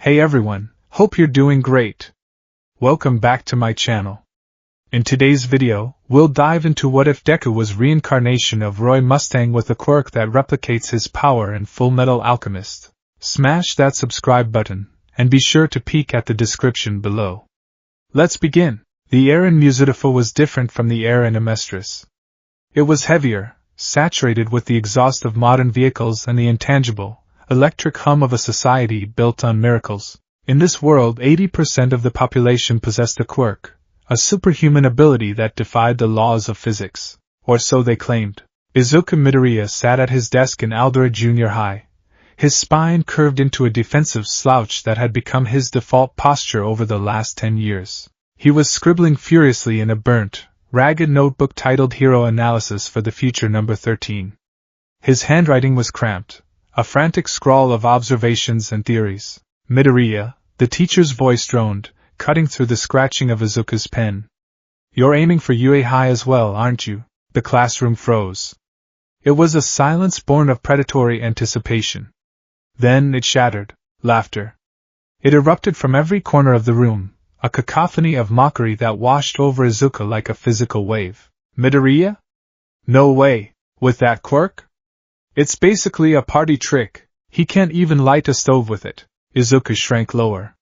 Hey everyone, hope you're doing great. Welcome back to my channel. In today's video, we'll dive into what if Deku was reincarnation of Roy Mustang with a quirk that replicates his power in FullMetal Alchemist. Smash that subscribe button, and be sure to peek at the description below. Let's begin. The air in Musitiful was different from the air in Amestris. It was heavier, saturated with the exhaust of modern vehicles and the intangible, electric hum of a society built on miracles. In this world, 80% of the population possessed a quirk, a superhuman ability that defied the laws of physics, or so they claimed. Izuku Midoriya sat at his desk in Aldera Junior High, his spine curved into a defensive slouch that had become his default posture over the last 10 years. He was scribbling furiously in a burnt, ragged notebook titled Hero Analysis for the Future number 13. His handwriting was cramped, a frantic scrawl of observations and theories. Midoriya, the teacher's voice droned, cutting through the scratching of Izuku's pen. You're aiming for UA High as well, aren't you? The classroom froze. It was a silence born of predatory anticipation. Then it shattered. Laughter. It erupted from every corner of the room, a cacophony of mockery that washed over Izuku like a physical wave. Midoriya? No way. With that quirk? It's basically a party trick. He can't even light a stove with it. Izuku shrank lower.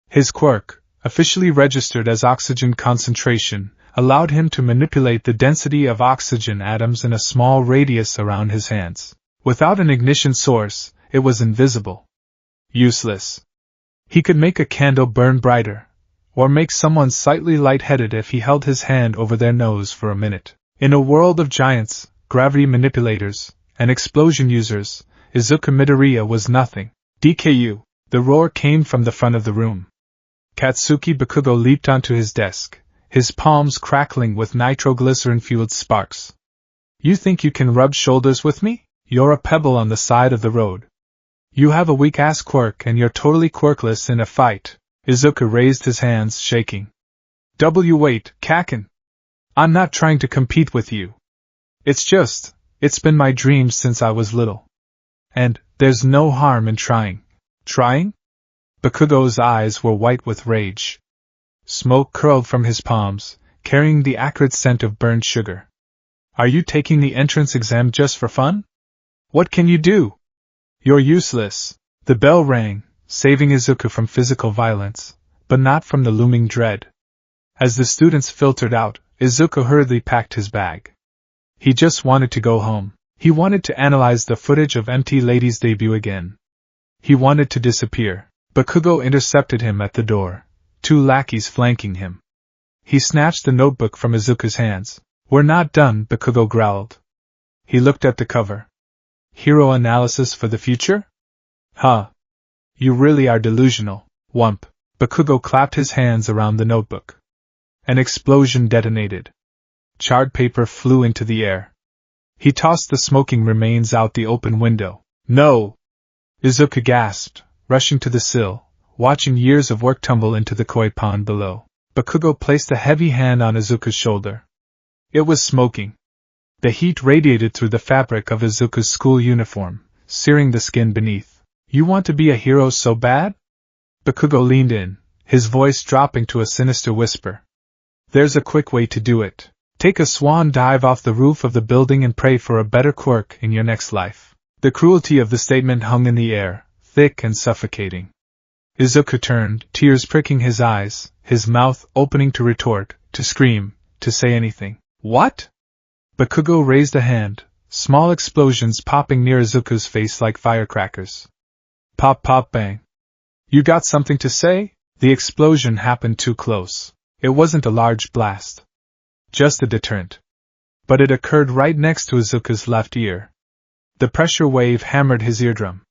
His quirk, officially registered as oxygen concentration, allowed him to manipulate the density of oxygen atoms in a small radius around his hands. Without an ignition source, it was invisible. Useless. He could make a candle burn brighter, or make someone slightly lightheaded if he held his hand over their nose for a minute. In a world of giants, gravity manipulators, and explosion users, Izuku Midoriya was nothing. DKU. The roar came from the front of the room. Katsuki Bakugo leaped onto his desk, his palms crackling with nitroglycerin-fueled sparks. You think you can rub shoulders with me? You're a pebble on the side of the road. You have a weak-ass quirk and you're totally quirkless in a fight. Izuku raised his hands, shaking. Wait, Kaken. I'm not trying to compete with you. It's been my dream since I was little. And there's no harm in trying. Trying? Bakugo's eyes were white with rage. Smoke curled from his palms, carrying the acrid scent of burned sugar. Are you taking the entrance exam just for fun? What can you do? You're useless. The bell rang, saving Izuku from physical violence, but not from the looming dread. As the students filtered out, Izuku hurriedly packed his bag. He just wanted to go home. He wanted to analyze the footage of MT Lady's debut again. He wanted to disappear. Bakugo intercepted him at the door, two lackeys flanking him. He snatched the notebook from Izuku's hands. We're not done, Bakugo growled. He looked at the cover. Hero Analysis for the Future? Huh. You really are delusional, wump. Bakugo clapped his hands around the notebook. An explosion detonated. Charred paper flew into the air. He tossed the smoking remains out the open window. No! Izuku gasped, rushing to the sill, watching years of work tumble into the koi pond below. Bakugo placed a heavy hand on Izuku's shoulder. It was smoking. The heat radiated through the fabric of Izuku's school uniform, searing the skin beneath. You want to be a hero so bad? Bakugo leaned in, his voice dropping to a sinister whisper. There's a quick way to do it. Take a swan dive off the roof of the building and pray for a better quirk in your next life. The cruelty of the statement hung in the air, thick and suffocating. Izuku turned, tears pricking his eyes, his mouth opening to retort, to scream, to say anything. What? Bakugo raised a hand, small explosions popping near Izuku's face like firecrackers. Pop pop bang. You got something to say? The explosion happened too close. It wasn't a large blast. Just a deterrent. But it occurred right next to Izuku's left ear. The pressure wave hammered his eardrum.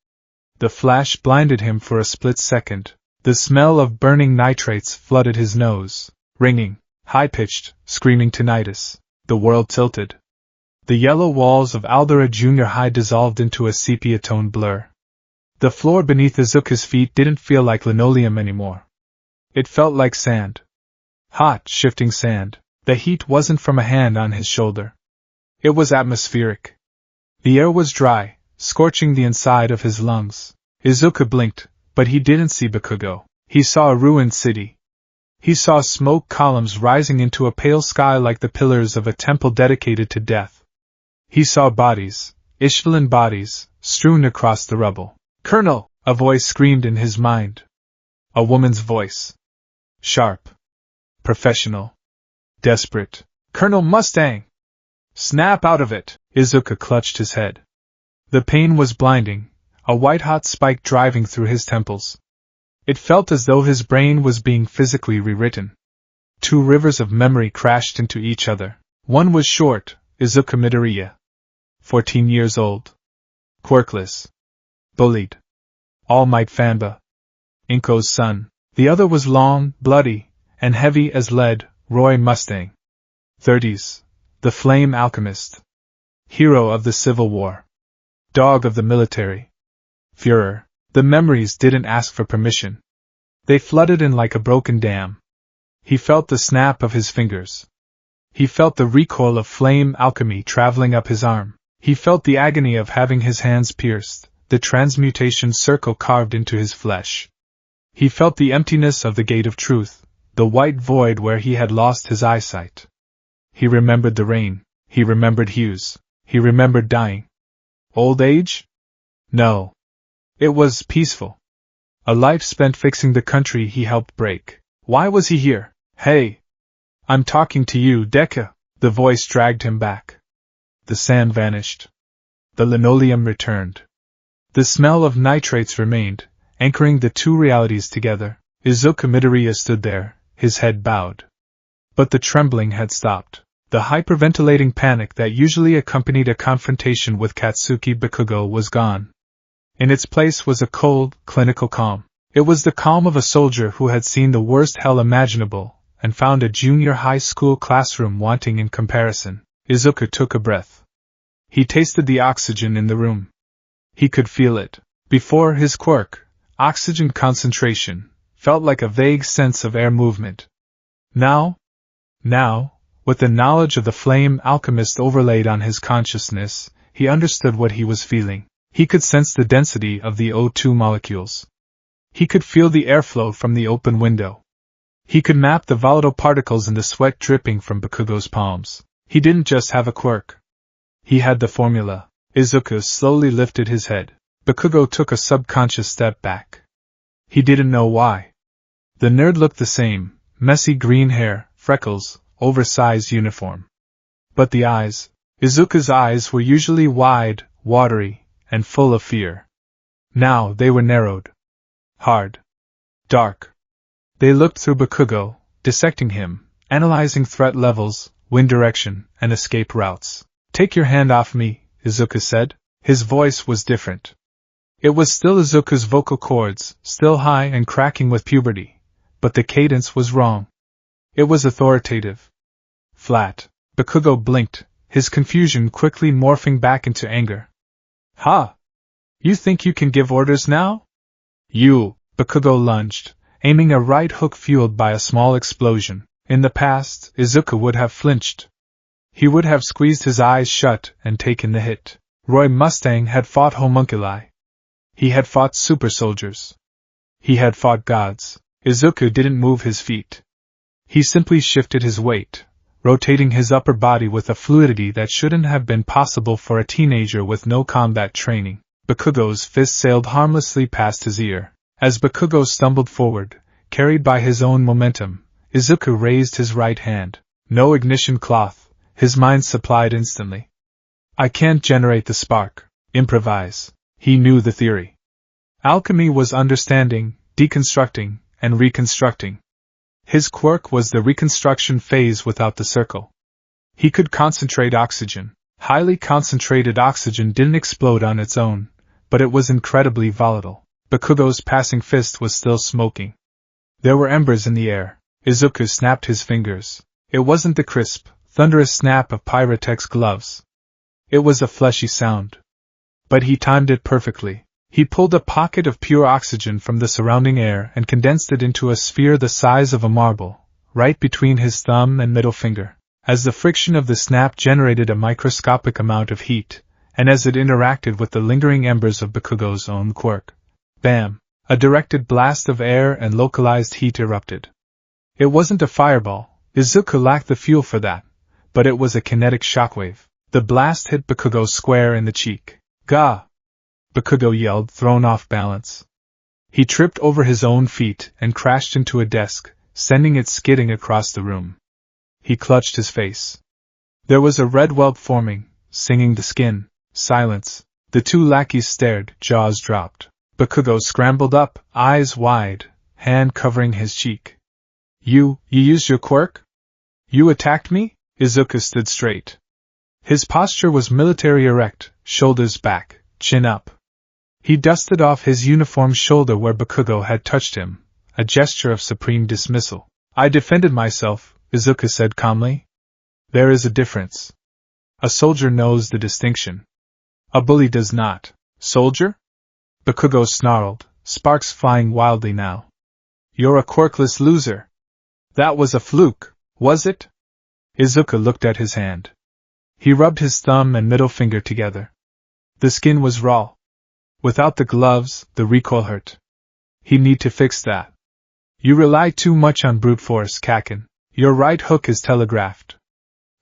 The flash blinded him for a split second. The smell of burning nitrates flooded his nose. Ringing, high-pitched, screaming tinnitus. The world tilted. The yellow walls of Aldera Junior High dissolved into a sepia-toned blur. The floor beneath Izuku's feet didn't feel like linoleum anymore. It felt like sand. Hot, shifting sand. The heat wasn't from a hand on his shoulder. It was atmospheric. The air was dry, scorching the inside of his lungs. Izuku blinked, But he didn't see Bakugo. He saw a ruined city. He saw smoke columns rising into a pale sky like the pillars of a temple dedicated to death. He saw bodies, Ishvalan bodies, strewn across the rubble. "Colonel!" a voice screamed in his mind. A woman's voice. Sharp. Professional. Desperate. "Colonel Mustang!" "Snap out of it!" Izuku clutched his head. The pain was blinding, a white-hot spike driving through his temples. It felt as though his brain was being physically rewritten. Two rivers of memory crashed into each other. One was short, Izuku Midoriya. 14 years old. Quirkless. Bullied. All Might Fanba. Inko's son. The other was long, bloody, and heavy as lead, Roy Mustang. 30s. The Flame Alchemist. Hero of the Civil War. Dog of the military. Führer. The memories didn't ask for permission. They flooded in like a broken dam. He felt the snap of his fingers. He felt the recoil of flame alchemy traveling up his arm. He felt the agony of having his hands pierced, the transmutation circle carved into his flesh. He felt the emptiness of the gate of truth, the white void where he had lost his eyesight. He remembered the rain, he remembered hues, he remembered dying. Old age? No. It was peaceful. A life spent fixing the country he helped break. Why was he here? "Hey! I'm talking to you, Deku!" The voice dragged him back. The sand vanished. The linoleum returned. The smell of nitrates remained, anchoring the two realities together. Izuku Midoriya stood there, his head bowed. But the trembling had stopped. The hyperventilating panic that usually accompanied a confrontation with Katsuki Bakugo was gone. In its place was a cold, clinical calm. It was the calm of a soldier who had seen the worst hell imaginable, and found a junior high school classroom wanting in comparison. Izuku took a breath. He tasted the oxygen in the room. He could feel it. Before his quirk, oxygen concentration, felt like a vague sense of air movement. Now, with the knowledge of the flame alchemist overlaid on his consciousness, he understood what he was feeling. He could sense the density of the O2 molecules. He could feel the airflow from the open window. He could map the volatile particles in the sweat dripping from Bakugo's palms. He didn't just have a quirk. He had the formula. Izuku slowly lifted his head. Bakugo took a subconscious step back. He didn't know why. The nerd looked the same, messy green hair, freckles, oversized uniform. But the eyes, Izuku's eyes were usually wide, watery, and full of fear. Now they were narrowed. Hard. Dark. They looked through Bakugo, dissecting him, analyzing threat levels, wind direction, and escape routes. "Take your hand off me," Izuku said. His voice was different. It was still Izuku's vocal cords, still high and cracking with puberty, but the cadence was wrong. It was authoritative. Flat. Bakugo blinked, his confusion quickly morphing back into anger. "Ha! You think you can give orders now?" "You!" Bakugo lunged, aiming a right hook fueled by a small explosion. In the past, Izuku would have flinched. He would have squeezed his eyes shut and taken the hit. Roy Mustang had fought homunculi. He had fought super soldiers. He had fought gods. Izuku didn't move his feet. He simply shifted his weight, rotating his upper body with a fluidity that shouldn't have been possible for a teenager with no combat training. Bakugo's fist sailed harmlessly past his ear. As Bakugo stumbled forward, carried by his own momentum, Izuku raised his right hand. No ignition cloth, his mind supplied instantly. "I can't generate the spark. Improvise." He knew the theory. Alchemy was understanding, deconstructing, and reconstructing. His quirk was the reconstruction phase without the circle. He could concentrate oxygen. Highly concentrated oxygen didn't explode on its own, but it was incredibly volatile. Bakugo's passing fist was still smoking. There were embers in the air. Izuku snapped his fingers. It wasn't the crisp, thunderous snap of Pyrotech's gloves. It was a fleshy sound. But he timed it perfectly. He pulled a pocket of pure oxygen from the surrounding air and condensed it into a sphere the size of a marble, right between his thumb and middle finger. As the friction of the snap generated a microscopic amount of heat, and as it interacted with the lingering embers of Bakugo's own quirk, bam! A directed blast of air and localized heat erupted. It wasn't a fireball, Izuku lacked the fuel for that, but it was a kinetic shockwave. The blast hit Bakugo square in the cheek. Gah! Bakugo yelled, thrown off balance. He tripped over his own feet and crashed into a desk, sending it skidding across the room. He clutched his face. There was a red welt forming, singing the skin. Silence. The two lackeys stared, jaws dropped. Bakugo scrambled up, eyes wide, hand covering his cheek. You used your quirk? You attacked me? Izuku stood straight. His posture was military erect, shoulders back, chin up. He dusted off his uniform shoulder where Bakugo had touched him, a gesture of supreme dismissal. I defended myself, Izuku said calmly. There is a difference. A soldier knows the distinction. A bully does not. Soldier? Bakugo snarled, sparks flying wildly now. You're a quirkless loser. That was a fluke, was it? Izuku looked at his hand. He rubbed his thumb and middle finger together. The skin was raw. Without the gloves, the recoil hurt. He'd need to fix that. You rely too much on brute force, Kaken. Your right hook is telegraphed.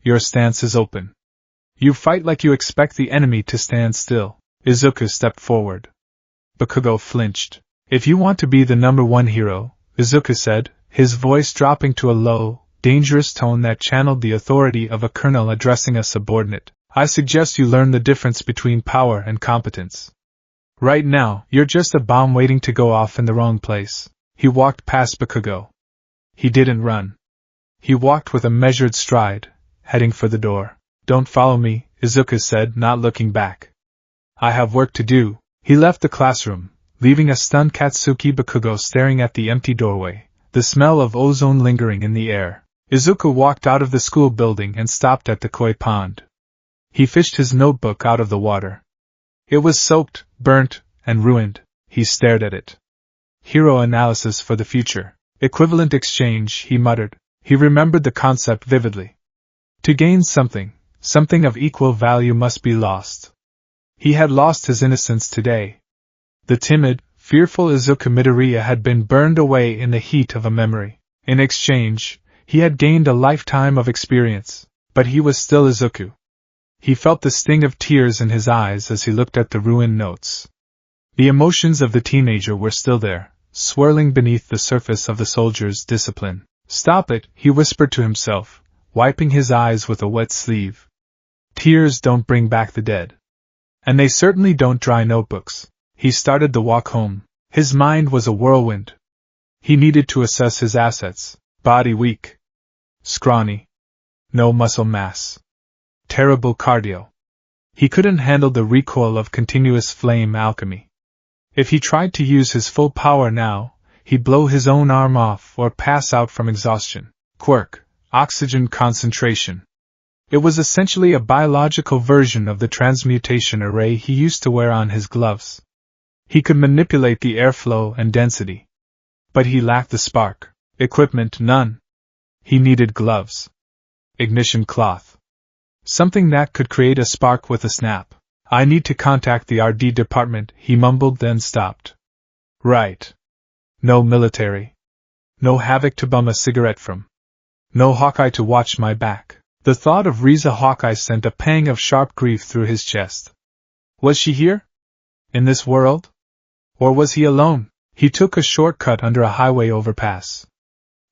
Your stance is open. You fight like you expect the enemy to stand still. Izuku stepped forward. Bakugo flinched. If you want to be the #1 hero, Izuku said, his voice dropping to a low, dangerous tone that channeled the authority of a colonel addressing a subordinate, I suggest you learn the difference between power and competence. Right now, you're just a bomb waiting to go off in the wrong place. He walked past Bakugo. He didn't run. He walked with a measured stride, heading for the door. Don't follow me, Izuku said, not looking back. I have work to do. He left the classroom, leaving a stunned Katsuki Bakugo staring at the empty doorway, the smell of ozone lingering in the air. Izuku walked out of the school building and stopped at the koi pond. He fished his notebook out of the water. It was soaked, burnt, and ruined. He stared at it. Hero analysis for the future. Equivalent exchange, he muttered. He remembered the concept vividly. To gain something of equal value must be lost. He had lost his innocence today. The timid, fearful Izuku Midoriya had been burned away in the heat of a memory. In exchange, he had gained a lifetime of experience, but he was still Izuku. He felt the sting of tears in his eyes as he looked at the ruined notes. The emotions of the teenager were still there, swirling beneath the surface of the soldier's discipline. Stop it, he whispered to himself, wiping his eyes with a wet sleeve. Tears don't bring back the dead. And they certainly don't dry notebooks. He started the walk home. His mind was a whirlwind. He needed to assess his assets. Body weak. Scrawny. No muscle mass. Terrible cardio. He couldn't handle the recoil of continuous flame alchemy. If he tried to use his full power now, he'd blow his own arm off or pass out from exhaustion. Quirk. Oxygen concentration. It was essentially a biological version of the transmutation array he used to wear on his gloves. He could manipulate the airflow and density. But he lacked the spark. Equipment, none. He needed gloves. Ignition cloth. Something that could create a spark with a snap. I need to contact the RD department, he mumbled, then stopped. Right. No military. No Havoc to bum a cigarette from. No Hawkeye to watch my back. The thought of Riza Hawkeye sent a pang of sharp grief through his chest. Was she here? In this world? Or was he alone? He took a shortcut under a highway overpass.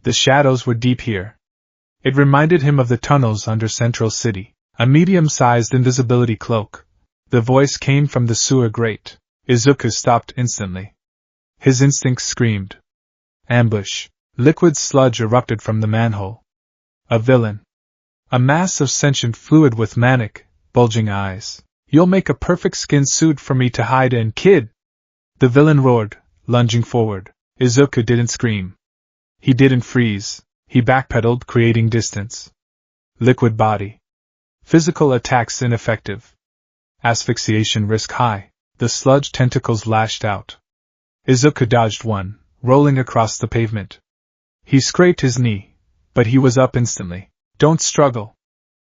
The shadows were deep here. It reminded him of the tunnels under Central City. A medium-sized invisibility cloak. The voice came from the sewer grate. Izuku stopped instantly. His instincts screamed. Ambush. Liquid sludge erupted from the manhole. A villain. A mass of sentient fluid with manic, bulging eyes. You'll make a perfect skin suit for me to hide in, kid! The villain roared, lunging forward. Izuku didn't scream. He didn't freeze. He backpedaled, creating distance. Liquid body. Physical attacks ineffective. Asphyxiation risk high. The sludge tentacles lashed out. Izuku dodged one, rolling across the pavement. He scraped his knee, but he was up instantly. Don't struggle.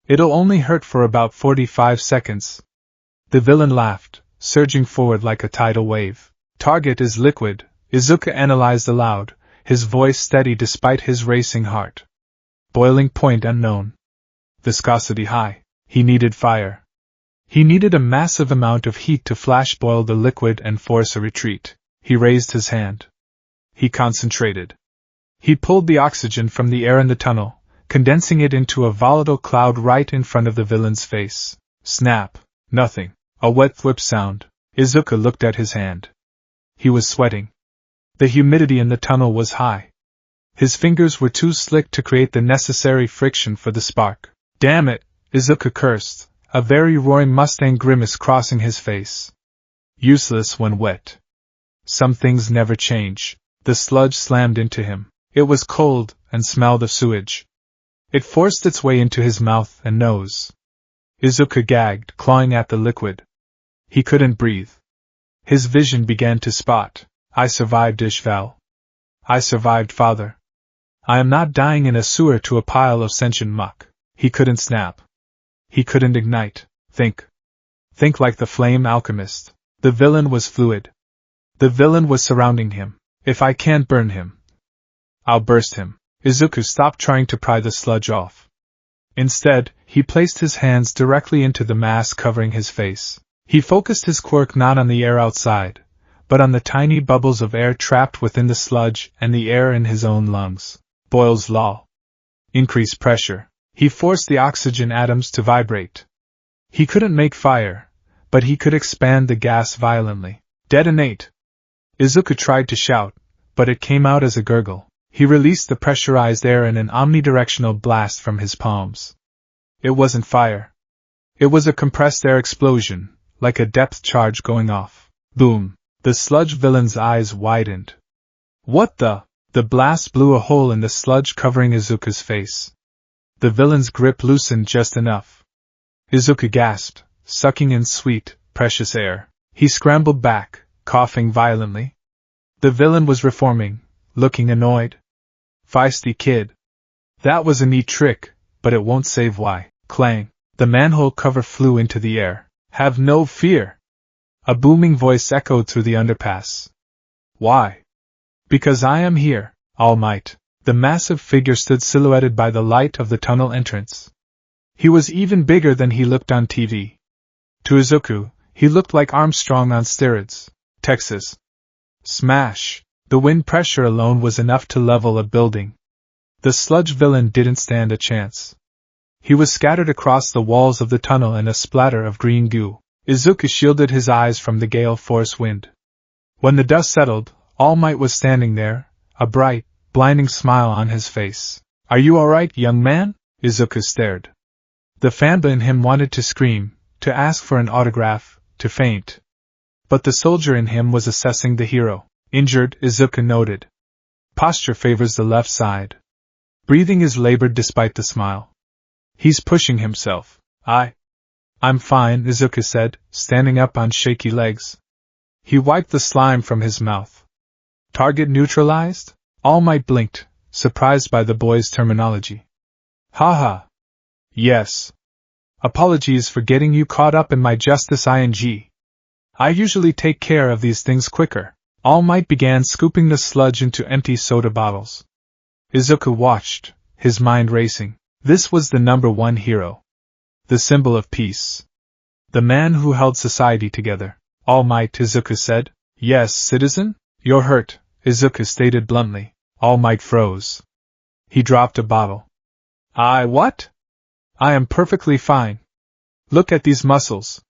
It'll only hurt for about 45 seconds. The villain laughed, surging forward like a tidal wave. Target is liquid, Izuku analyzed aloud, his voice steady despite his racing heart. Boiling point unknown. Viscosity high. He needed fire. He needed a massive amount of heat to flash boil the liquid and force a retreat. He raised his hand. He concentrated. He pulled the oxygen from the air in the tunnel, condensing it into a volatile cloud right in front of the villain's face. Snap. Nothing. A wet thwip sound. Izuku looked at his hand. He was sweating. The humidity in the tunnel was high. His fingers were too slick to create the necessary friction for the spark. Damn it, Izuku cursed, a very Roy Mustang grimace crossing his face. Useless when wet. Some things never change. The sludge slammed into him. It was cold and smelled of sewage. It forced its way into his mouth and nose. Izuku gagged, clawing at the liquid. He couldn't breathe. His vision began to spot. I survived, Ishval. I survived, father. I am not dying in a sewer to a pile of sentient muck. He couldn't snap. He couldn't ignite. Think. Think like the flame alchemist. The villain was fluid. The villain was surrounding him. If I can't burn him, I'll burst him. Izuku stopped trying to pry the sludge off. Instead, he placed his hands directly into the mass covering his face. He focused his quirk not on the air outside, but on the tiny bubbles of air trapped within the sludge and the air in his own lungs. Boyle's law. Increase pressure. He forced the oxygen atoms to vibrate. He couldn't make fire, but he could expand the gas violently. Detonate! Izuku tried to shout, but it came out as a gurgle. He released the pressurized air in an omnidirectional blast from his palms. It wasn't fire. It was a compressed air explosion, like a depth charge going off. Boom! The sludge villain's eyes widened. What the? The blast blew a hole in the sludge covering Izuku's face. The villain's grip loosened just enough. Izuku gasped, sucking in sweet, precious air. He scrambled back, coughing violently. The villain was reforming, looking annoyed. Feisty kid. That was a neat trick, but it won't save why. Clang. The manhole cover flew into the air. Have no fear. A booming voice echoed through the underpass. Why? Because I am here, All Might. The massive figure stood silhouetted by the light of the tunnel entrance. He was even bigger than he looked on TV. To Izuku, he looked like Armstrong on steroids. Texas. Smash! The wind pressure alone was enough to level a building. The sludge villain didn't stand a chance. He was scattered across the walls of the tunnel in a splatter of green goo. Izuku shielded his eyes from the gale force wind. When the dust settled, All Might was standing there, a bright, blinding smile on his face. Are you alright, young man? Izuku stared. The fanba in him wanted to scream, to ask for an autograph, to faint. But the soldier in him was assessing the hero. Injured, Izuku noted. Posture favors the left side. Breathing is labored despite the smile. He's pushing himself. I'm fine, Izuku said, standing up on shaky legs. He wiped the slime from his mouth. Target neutralized? All Might blinked, surprised by the boy's terminology. Haha. Yes. Apologies for getting you caught up in my justice ing. I usually take care of these things quicker. All Might began scooping the sludge into empty soda bottles. Izuku watched, his mind racing. This was the #1 hero. The symbol of peace. The man who held society together. All Might, Izuku said. Yes, citizen? You're hurt, Izuku stated bluntly. All Might froze. He dropped a bottle. What? I am perfectly fine. Look at these muscles.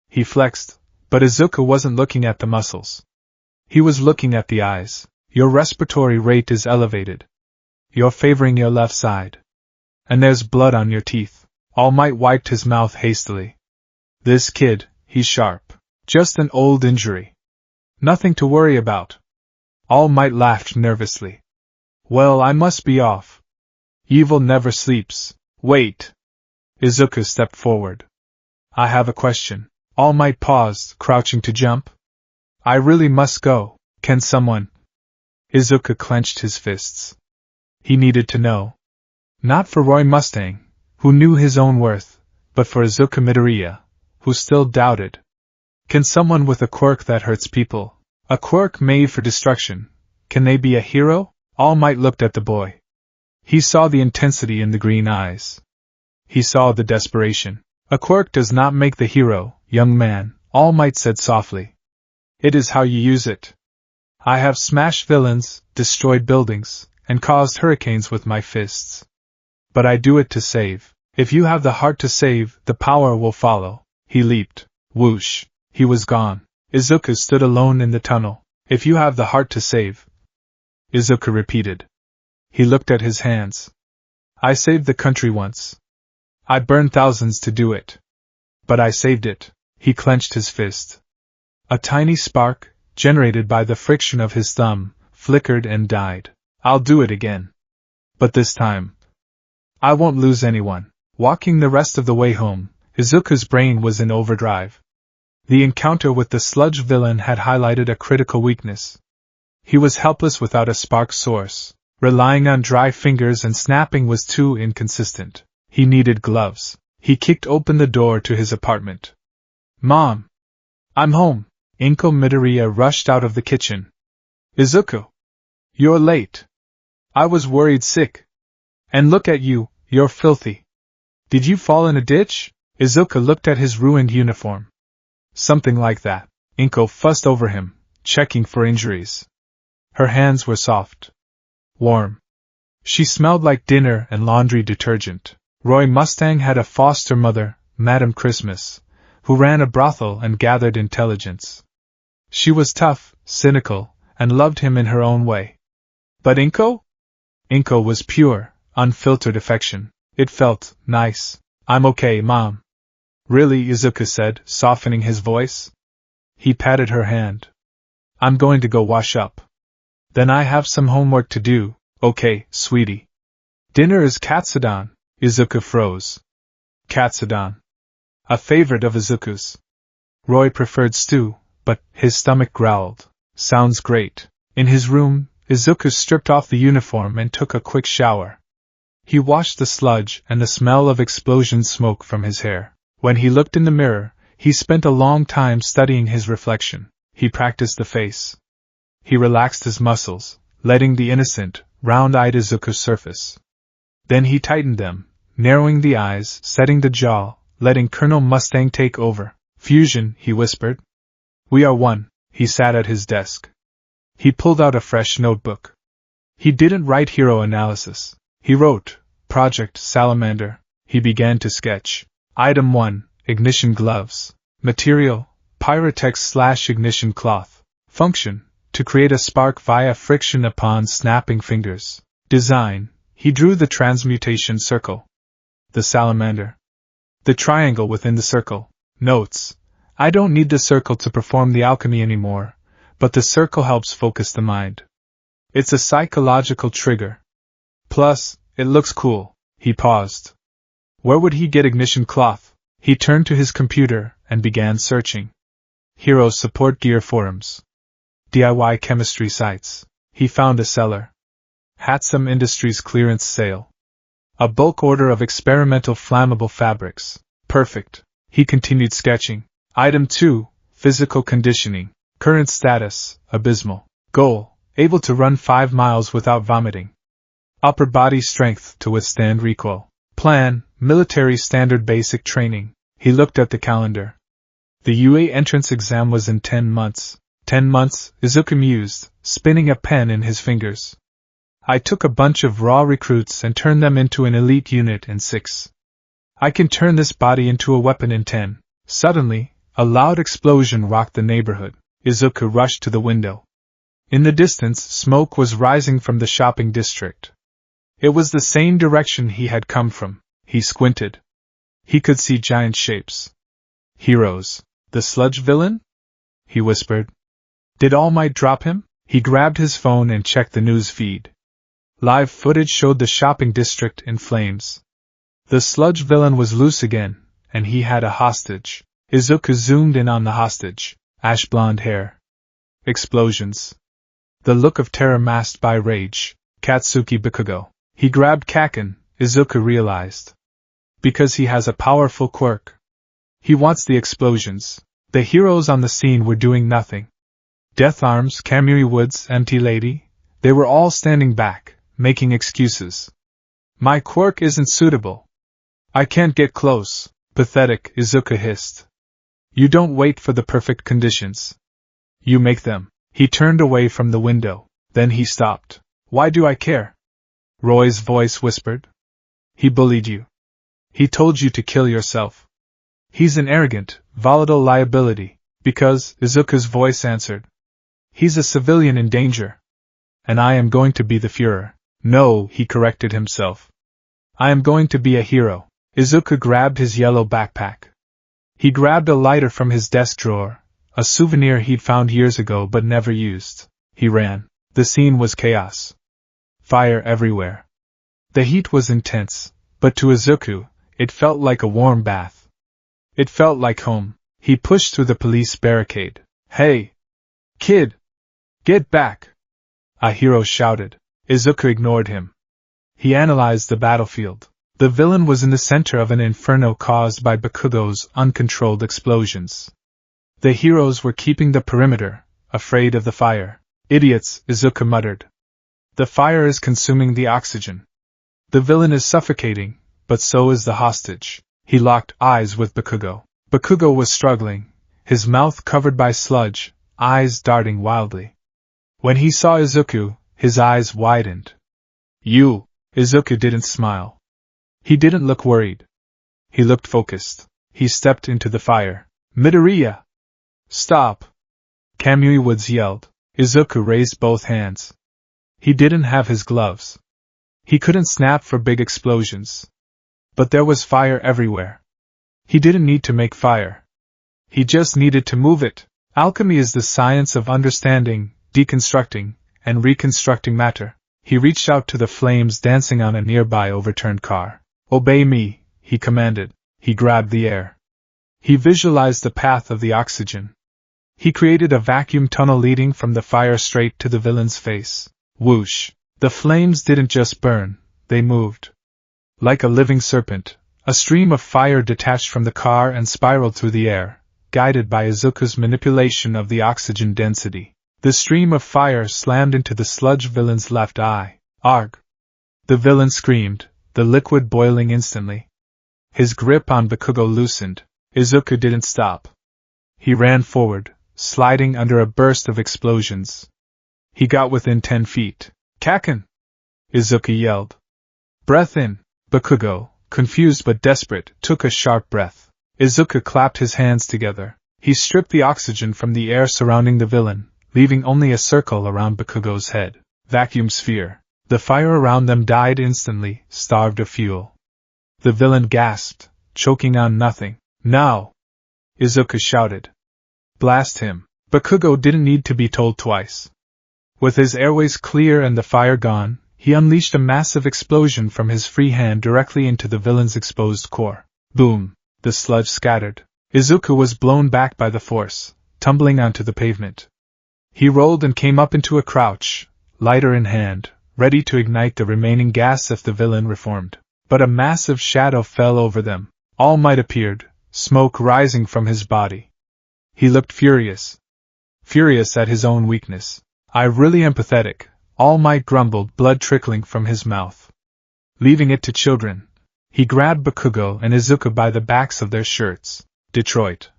He flexed, but Izuku wasn't looking at the muscles. He was looking at the eyes. Your respiratory rate is elevated. You're favoring your left side. And there's blood on your teeth. All Might wiped his mouth hastily. This kid, he's sharp. Just an old injury. Nothing to worry about. All Might laughed nervously. Well, I must be off. Evil never sleeps. Wait. Izuku stepped forward. I have a question. All Might paused, crouching to jump. I really must go. Can someone? Izuku clenched his fists. He needed to know. Not for Roy Mustang, who knew his own worth, but for Izuku Midoriya, who still doubted. Can someone with a quirk that hurts people, a quirk made for destruction, Can they be a hero? All Might looked at the boy. He saw the intensity in the green eyes. He saw the desperation. A quirk does not make the hero, young man, All Might said softly. It is how you use it. I have smashed villains, destroyed buildings, and caused hurricanes with my fists. But I do it to save. If you have the heart to save, the power will follow. He leaped. Whoosh. He was gone. Izuku stood alone in the tunnel. If you have the heart to save. Izuku repeated. He looked at his hands. I saved the country once. I burned thousands to do it. But I saved it. He clenched his fist. A tiny spark, generated by the friction of his thumb, flickered and died. I'll do it again. But this time, I won't lose anyone. Walking the rest of the way home, Izuku's brain was in overdrive. The encounter with the Sludge villain had highlighted a critical weakness. He was helpless without a spark source. Relying on dry fingers and snapping was too inconsistent. He needed gloves. He kicked open the door to his apartment. Mom! I'm home! Inko Midoriya rushed out of the kitchen. Izuku! You're late. I was worried sick. And look at you, you're filthy. Did you fall in a ditch? Izuku looked at his ruined uniform. Something like that. Inko fussed over him, checking for injuries. Her hands were soft. Warm. She smelled like dinner and laundry detergent. Roy Mustang had a foster mother, Madame Christmas, who ran a brothel and gathered intelligence. She was tough, cynical, and loved him in her own way. But Inko? Inko was pure, unfiltered affection. It felt nice. I'm okay, Mom. Really? Izuku said, softening his voice. He patted her hand. I'm going to go wash up. Then I have some homework to do. Okay, sweetie. Dinner is katsudon. Izuku froze. Katsudon. A favorite of Izuku's. Roy preferred stew, but his stomach growled. Sounds great. In his room, Izuku stripped off the uniform and took a quick shower. He washed the sludge and the smell of explosion smoke from his hair. When he looked in the mirror, he spent a long time studying his reflection. He practiced the face. He relaxed his muscles, letting the innocent, round-eyed Izuku surface. Then he tightened them, narrowing the eyes, setting the jaw, letting Colonel Mustang take over. Fusion, he whispered. We are one. He sat at his desk. He pulled out a fresh notebook. He didn't write hero analysis. He wrote, Project Salamander. He began to sketch. Item 1, ignition gloves. Material, Pyrotex/ignition cloth. Function, to create a spark via friction upon snapping fingers. Design, he drew the transmutation circle. The salamander. The triangle within the circle. Notes, I don't need the circle to perform the alchemy anymore, but the circle helps focus the mind. It's a psychological trigger. Plus, it looks cool. He paused. Where would he get ignition cloth? He turned to his computer and began searching. Hero support gear forums. DIY chemistry sites. He found a seller. Hatsum Industries clearance sale. A bulk order of experimental flammable fabrics. Perfect. He continued sketching. Item 2, physical conditioning. Current status, abysmal. Goal, able to run 5 miles without vomiting. Upper body strength to withstand recoil. Plan, military standard basic training. He looked at the calendar. The UA entrance exam was in 10 months. 10 months, Izuku mused, spinning a pen in his fingers. I took a bunch of raw recruits and turned them into an elite unit in 6. I can turn this body into a weapon in 10. Suddenly, a loud explosion rocked the neighborhood. Izuku rushed to the window. In the distance, smoke was rising from the shopping district. It was the same direction he had come from. He squinted. He could see giant shapes. Heroes. The Sludge villain? He whispered. Did All Might drop him? He grabbed his phone and checked the news feed. Live footage showed the shopping district in flames. The Sludge villain was loose again, and he had a hostage. Izuku zoomed in on the hostage. Ash blonde hair. Explosions. The look of terror masked by rage. Katsuki Bakugo. He grabbed Kaken, Izuku realized. Because he has a powerful quirk. He wants the explosions. The heroes on the scene were doing nothing. Death Arms, Kamui Woods, Empty Lady, They were all standing back, making excuses. My quirk isn't suitable. I can't get close, pathetic, Izuku hissed. You don't wait for the perfect conditions. You make them. He turned away from the window. Then he stopped. Why do I care? Roy's voice whispered. He bullied you. He told you to kill yourself. He's an arrogant, volatile liability, because, Izuku's voice answered. He's a civilian in danger. And I am going to be the Führer. No, he corrected himself. I am going to be a hero. Izuku grabbed his yellow backpack. He grabbed a lighter from his desk drawer, a souvenir he'd found years ago but never used. He ran. The scene was chaos. Fire everywhere. The heat was intense, but to Izuku, it felt like a warm bath. It felt like home. He pushed through the police barricade. Hey! Kid! Get back! A hero shouted. Izuku ignored him. He analyzed the battlefield. The villain was in the center of an inferno caused by Bakugo's uncontrolled explosions. The heroes were keeping the perimeter, afraid of the fire. Idiots, Izuku muttered. The fire is consuming the oxygen. The villain is suffocating, but so is the hostage. He locked eyes with Bakugo. Bakugo was struggling, his mouth covered by sludge, eyes darting wildly. When he saw Izuku, his eyes widened. You! Izuku didn't smile. He didn't look worried. He looked focused. He stepped into the fire. Midoriya! Stop! Kamui Woods yelled. Izuku raised both hands. He didn't have his gloves. He couldn't snap for big explosions. But there was fire everywhere. He didn't need to make fire. He just needed to move it. Alchemy is the science of understanding, deconstructing, and reconstructing matter. He reached out to the flames dancing on a nearby overturned car. Obey me, he commanded. He grabbed the air. He visualized the path of the oxygen. He created a vacuum tunnel leading from the fire straight to the villain's face. Whoosh! The flames didn't just burn, they moved. Like a living serpent, a stream of fire detached from the car and spiraled through the air, guided by Izuku's manipulation of the oxygen density. The stream of fire slammed into the sludge villain's left eye. Arg! The villain screamed, the liquid boiling instantly. His grip on Bakugo loosened. Izuku didn't stop. He ran forward, sliding under a burst of explosions. He got within 10 feet. Kaken! Izuku yelled. Breath in. Bakugo, confused but desperate, took a sharp breath. Izuku clapped his hands together. He stripped the oxygen from the air surrounding the villain, leaving only a circle around Bakugo's head. Vacuum sphere. The fire around them died instantly, starved of fuel. The villain gasped, choking on nothing. Now! Izuku shouted. Blast him. Bakugo didn't need to be told twice. With his airways clear and the fire gone, he unleashed a massive explosion from his free hand directly into the villain's exposed core. Boom! The sludge scattered. Izuku was blown back by the force, tumbling onto the pavement. He rolled and came up into a crouch, lighter in hand, ready to ignite the remaining gas if the villain reformed. But a massive shadow fell over them. All Might appeared, smoke rising from his body. He looked furious. Furious at his own weakness. I really am pathetic, All Might grumbled, blood trickling from his mouth. Leaving it to children. He grabbed Bakugo and Izuku by the backs of their shirts. Detroit.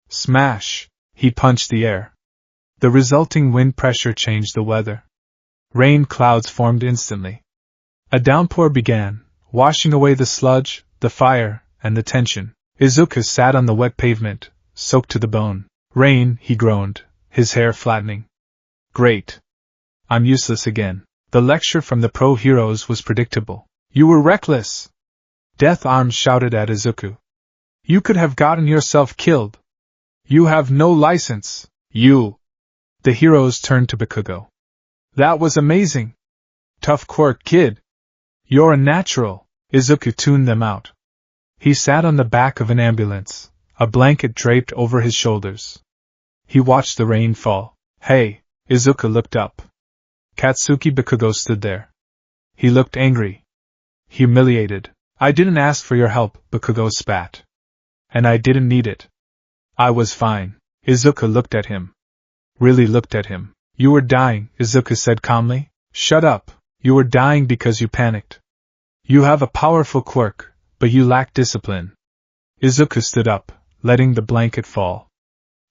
Smash! He punched the air. The resulting wind pressure changed the weather. Rain clouds formed instantly. A downpour began, washing away the sludge, the fire, and the tension. Izuku sat on the wet pavement, soaked to the bone. Rain, he groaned, his hair flattening. Great. I'm useless again. The lecture from the pro-heroes was predictable. You were reckless! Death Arms shouted at Izuku. You could have gotten yourself killed. You have no license. You! The heroes turned to Bakugo. That was amazing. Tough Quirk, kid. You're a natural. Izuku tuned them out. He sat on the back of an ambulance, a blanket draped over his shoulders. He watched the rain fall. Hey! Izuku looked up. Katsuki Bakugo stood there. He looked angry. Humiliated. I didn't ask for your help, Bakugo spat. And I didn't need it. I was fine. Izuku looked at him. Really looked at him. You were dying, Izuku said calmly. Shut up, you were dying because you panicked. You have a powerful quirk, but you lack discipline. Izuku stood up, letting the blanket fall.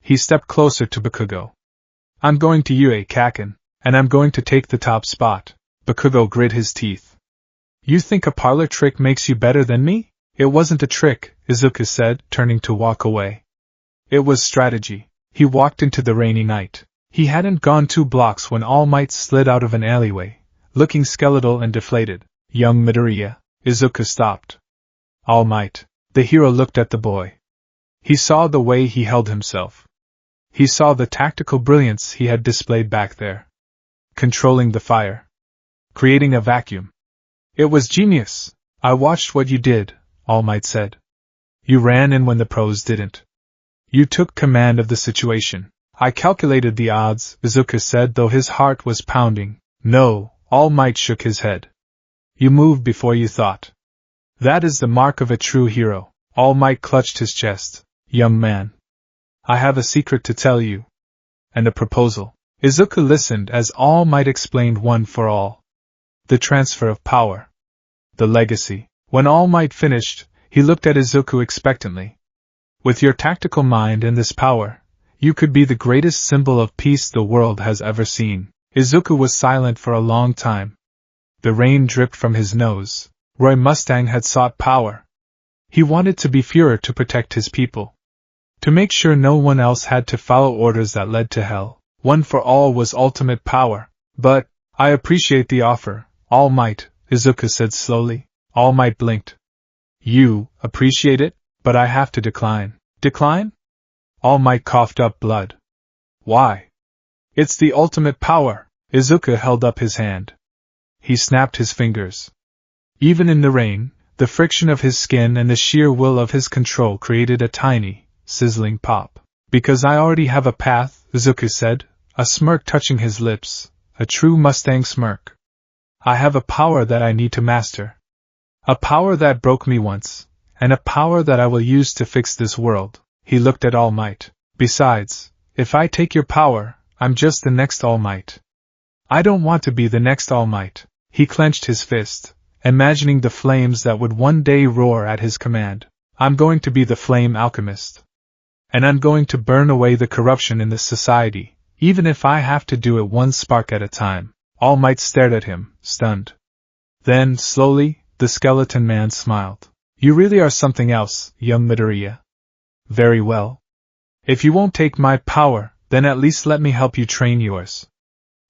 He stepped closer to Bakugo. I'm going to Yue Kaken, and I'm going to take the top spot. Bakugo grit his teeth. You think a parlor trick makes you better than me? It wasn't a trick, Izuku said, turning to walk away. It was strategy. He walked into the rainy night. He hadn't gone 2 blocks when All Might slid out of an alleyway, looking skeletal and deflated. Young Midoriya, Izuku stopped. All Might. The hero looked at the boy. He saw the way he held himself. He saw the tactical brilliance he had displayed back there. Controlling the fire. Creating a vacuum. It was genius. I watched what you did, All Might said. You ran in when the pros didn't. You took command of the situation. I calculated the odds, Izuku said, though his heart was pounding. No, All Might shook his head. You moved before you thought. That is the mark of a true hero. All Might clutched his chest. Young man. I have a secret to tell you. And a proposal. Izuku listened as All Might explained one for all. The transfer of power. The legacy. When All Might finished, he looked at Izuku expectantly. With your tactical mind and this power, you could be the greatest symbol of peace the world has ever seen. Izuku was silent for a long time. The rain dripped from his nose. Roy Mustang had sought power. He wanted to be Führer to protect his people. To make sure no one else had to follow orders that led to hell. One for all was ultimate power. But, I appreciate the offer, All Might, Izuku said slowly. All Might blinked. You appreciate it, but I have to decline. Decline? All Might coughed up blood. Why? It's the ultimate power. Izuku held up his hand. He snapped his fingers. Even in the rain, the friction of his skin and the sheer will of his control created a tiny, sizzling pop. Because I already have a path, Izuku said, a smirk touching his lips, a true Mustang smirk. I have a power that I need to master. A power that broke me once, and a power that I will use to fix this world. He looked at All Might. Besides, if I take your power, I'm just the next All Might. I don't want to be the next All Might. He clenched his fist, imagining the flames that would one day roar at his command. I'm going to be the flame alchemist. And I'm going to burn away the corruption in this society, even if I have to do it one spark at a time. All Might stared at him, stunned. Then, slowly, the skeleton man smiled. You really are something else, young Midoriya. Very well. If you won't take my power, then at least let me help you train yours.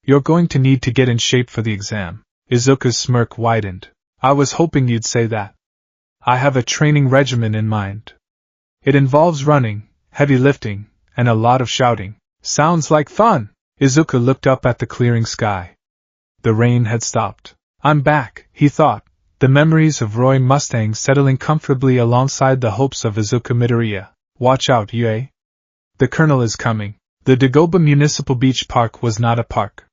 You're going to need to get in shape for the exam. Izuku's smirk widened. I was hoping you'd say that. I have a training regimen in mind. It involves running, heavy lifting, and a lot of shouting. Sounds like fun! Izuku looked up at the clearing sky. The rain had stopped. I'm back, he thought, the memories of Roy Mustang settling comfortably alongside the hopes of Izuku Midoriya. Watch out, Yue. The colonel is coming. The Dagoba Municipal Beach Park was not a park.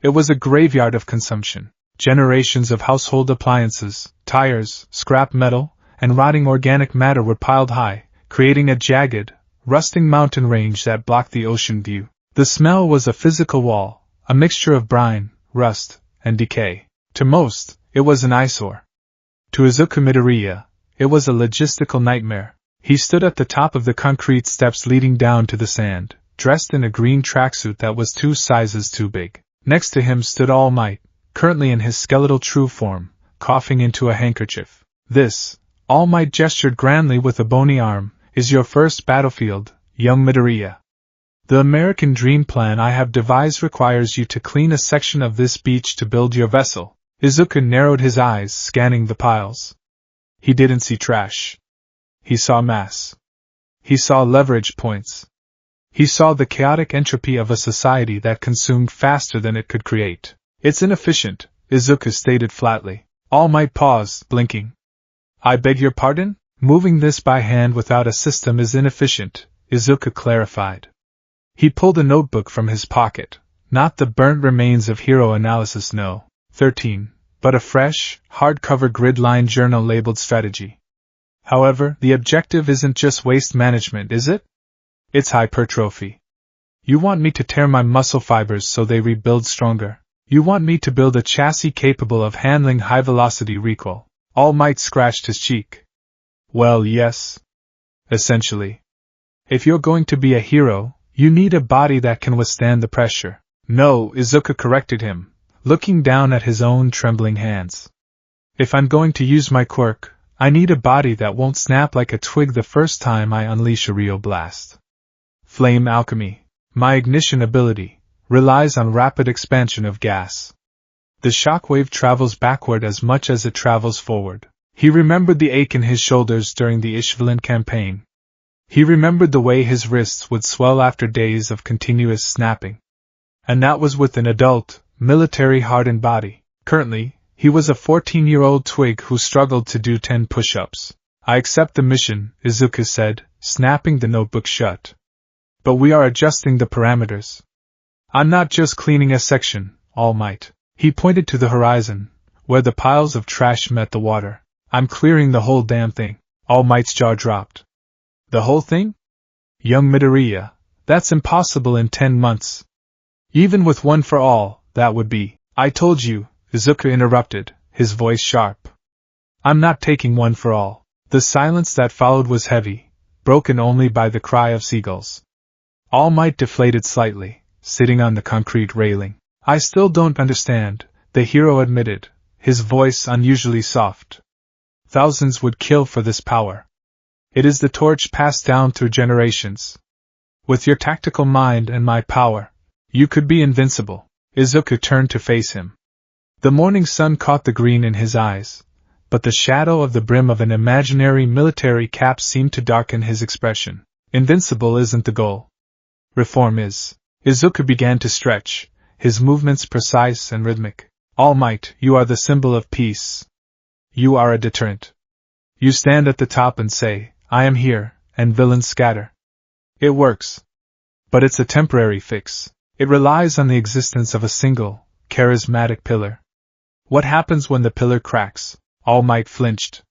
It was a graveyard of consumption. Generations of household appliances, tires, scrap metal, and rotting organic matter were piled high, creating a jagged, rusting mountain range that blocked the ocean view. The smell was a physical wall, a mixture of brine, rust, and decay. To most, it was an eyesore. To Izuku Midoriya, it was a logistical nightmare. He stood at the top of the concrete steps leading down to the sand, dressed in a green tracksuit that was 2 sizes too big. Next to him stood All Might, currently in his skeletal true form, coughing into a handkerchief. This, All Might gestured grandly with a bony arm, is your first battlefield, young Midoriya. The American dream plan I have devised requires you to clean a section of this beach to build your vessel. Izuku narrowed his eyes, scanning the piles. He didn't see trash. He saw mass. He saw leverage points. He saw the chaotic entropy of a society that consumed faster than it could create. It's inefficient, Izuku stated flatly. All Might paused, blinking. I beg your pardon? Moving this by hand without a system is inefficient, Izuku clarified. He pulled a notebook from his pocket. Not the burnt remains of hero analysis, no. 13. But a fresh, hardcover grid-lined journal labeled strategy. However, the objective isn't just waste management, is it? It's hypertrophy. You want me to tear my muscle fibers so they rebuild stronger. You want me to build a chassis capable of handling high-velocity recoil? All Might scratched his cheek. Well, yes. Essentially. If you're going to be a hero, you need a body that can withstand the pressure. No, Izuku corrected him, looking down at his own trembling hands. If I'm going to use my quirk, I need a body that won't snap like a twig the first time I unleash a Rio blast. Flame alchemy, my ignition ability, relies on rapid expansion of gas. The shockwave travels backward as much as it travels forward. He remembered the ache in his shoulders during the Ishvalan campaign. He remembered the way his wrists would swell after days of continuous snapping. And that was with an adult, military-hardened body. Currently, he was a 14-year-old twig who struggled to do 10 push-ups. I accept the mission, Izuku said, snapping the notebook shut. But we are adjusting the parameters. I'm not just cleaning a section, All Might. He pointed to the horizon, where the piles of trash met the water. I'm clearing the whole damn thing. All Might's jaw dropped. The whole thing? Young Midoriya, that's impossible in 10 months. Even with one for all, that would be. I told you, Izuku interrupted, his voice sharp. I'm not taking one for all. The silence that followed was heavy, broken only by the cry of seagulls. All Might deflated slightly, sitting on the concrete railing. I still don't understand, the hero admitted, his voice unusually soft. Thousands would kill for this power. It is the torch passed down through generations. With your tactical mind and my power, you could be invincible. Izuku turned to face him. The morning sun caught the green in his eyes, but the shadow of the brim of an imaginary military cap seemed to darken his expression. Invincible isn't the goal. Reform is. Izuku began to stretch, his movements precise and rhythmic. All Might, you are the symbol of peace. You are a deterrent. You stand at the top and say, I am here, and villains scatter. It works. But it's a temporary fix. It relies on the existence of a single, charismatic pillar. What happens when the pillar cracks? All Might flinched.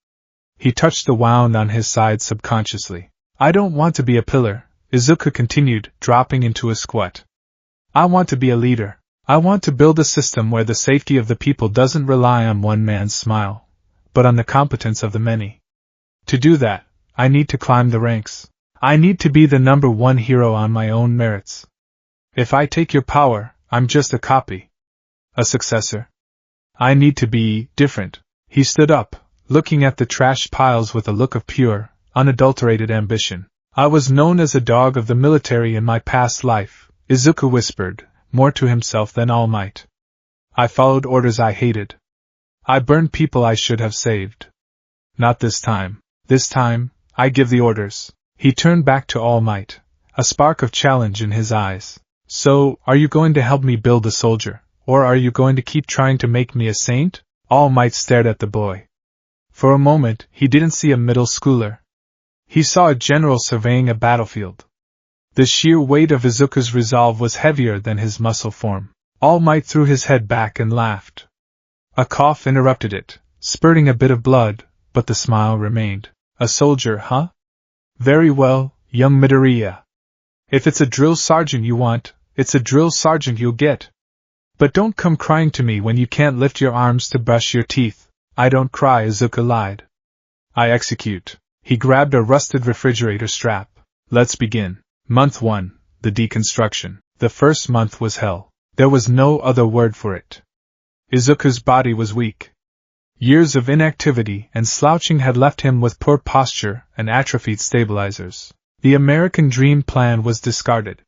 He touched the wound on his side subconsciously. I don't want to be a pillar, Izuku continued, dropping into a squat. I want to be a leader. I want to build a system where the safety of the people doesn't rely on one man's smile, but on the competence of the many. To do that, I need to climb the ranks. I need to be the number one hero on my own merits. If I take your power, I'm just a copy. A successor. I need to be different. He stood up, looking at the trash piles with a look of pure, unadulterated ambition. I was known as a dog of the military in my past life, Izuku whispered, more to himself than All Might. I followed orders I hated. I burned people I should have saved. Not this time. This time, I give the orders. He turned back to All Might, a spark of challenge in his eyes. So, are you going to help me build a soldier, or are you going to keep trying to make me a saint? All Might stared at the boy. For a moment, he didn't see a middle schooler. He saw a general surveying a battlefield. The sheer weight of Izuku's resolve was heavier than his muscle form. All Might threw his head back and laughed. A cough interrupted it, spurting a bit of blood, but the smile remained. A soldier, huh? Very well, young Midoriya. If it's a drill sergeant you want, it's a drill sergeant you'll get. But don't come crying to me when you can't lift your arms to brush your teeth. I don't cry, Izuku lied. I execute. He grabbed a rusted refrigerator strap. Let's begin. Month 1, the deconstruction. The first month was hell. There was no other word for it. Izuku's body was weak. Years of inactivity and slouching had left him with poor posture and atrophied stabilizers. The American Dream Plan was discarded.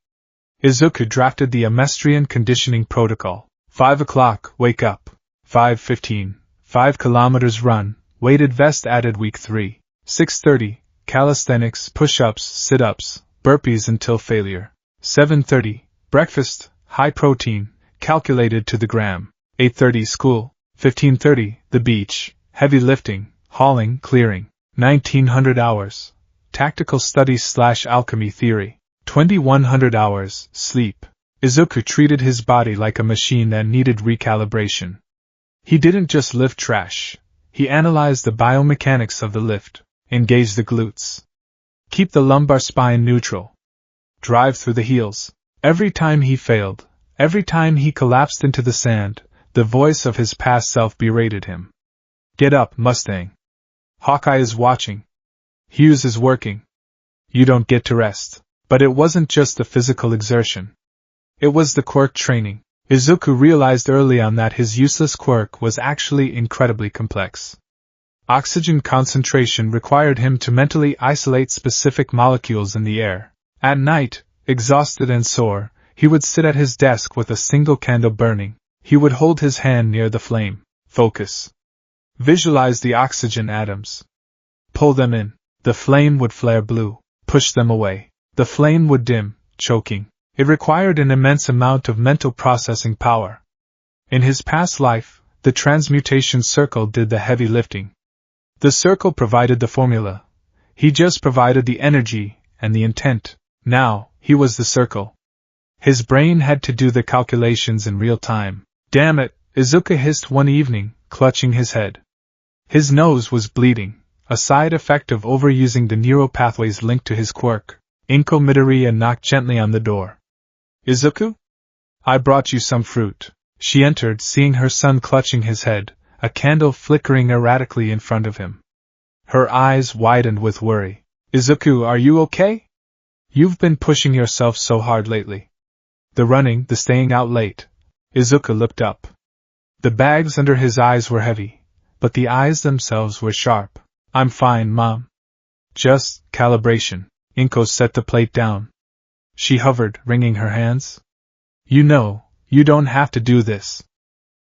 Izuku drafted the Amestrian Conditioning Protocol. 5 o'clock, wake up. 5:15, 5 kilometers run, weighted vest added week 3. 6:30, calisthenics, push-ups, sit-ups, burpees until failure. 7:30, breakfast, high protein, calculated to the gram. 8:30, school. 15:30, the beach, heavy lifting, hauling, clearing. 1900 hours, tactical studies / alchemy theory. 2100 hours, sleep. Izuku treated his body like a machine that needed recalibration. He didn't just lift trash. He analyzed the biomechanics of the lift. Engage the glutes. Keep the lumbar spine neutral. Drive through the heels. Every time he failed, Every time he collapsed into the sand, the voice of his past self berated him. Get up, Mustang. Hawkeye is watching. Hughes is working. You don't get to rest. But it wasn't just the physical exertion. It was the quirk training. Izuku realized early on that his useless quirk was actually incredibly complex. Oxygen concentration required him to mentally isolate specific molecules in the air. At night, exhausted and sore, he would sit at his desk with a single candle burning. He would hold his hand near the flame. Focus. Visualize the oxygen atoms. Pull them in. The flame would flare blue. Push them away. The flame would dim, choking. It required an immense amount of mental processing power. In his past life, the transmutation circle did the heavy lifting. The circle provided the formula. He just provided the energy and the intent. Now, he was the circle. His brain had to do the calculations in real time. Damn it, Izuku hissed one evening, clutching his head. His nose was bleeding, a side effect of overusing the neural pathways linked to his quirk. Inko Midoriya knocked gently on the door. Izuku? I brought you some fruit. She entered, seeing her son clutching his head, a candle flickering erratically in front of him. Her eyes widened with worry. Izuku, are you okay? You've been pushing yourself so hard lately. The running, the staying out late. Izuku looked up. The bags under his eyes were heavy, but the eyes themselves were sharp. I'm fine, Mom. Just calibration. Inko set the plate down. She hovered, wringing her hands. You know, you don't have to do this.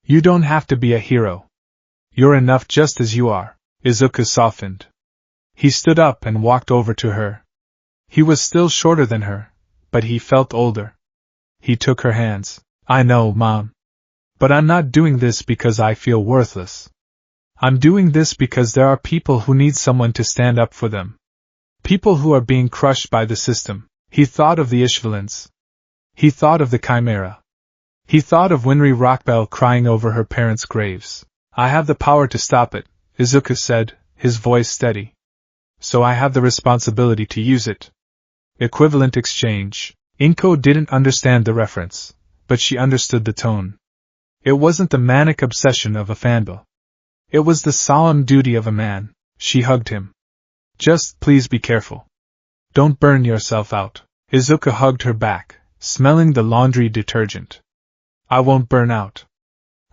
You don't have to be a hero. You're enough just as you are. Izuku softened. He stood up and walked over to her. He was still shorter than her, but he felt older. He took her hands. I know, Mom. But I'm not doing this because I feel worthless. I'm doing this because there are people who need someone to stand up for them. People who are being crushed by the system. He thought of the Ishvalans. He thought of the Chimera. He thought of Winry Rockbell crying over her parents' graves. I have the power to stop it, Izuku said, his voice steady. So I have the responsibility to use it. Equivalent exchange. Inko didn't understand the reference, but she understood the tone. It wasn't the manic obsession of a fanboy. It was the solemn duty of a man. She hugged him. Just please be careful. Don't burn yourself out. Izuku hugged her back, smelling the laundry detergent. I won't burn out.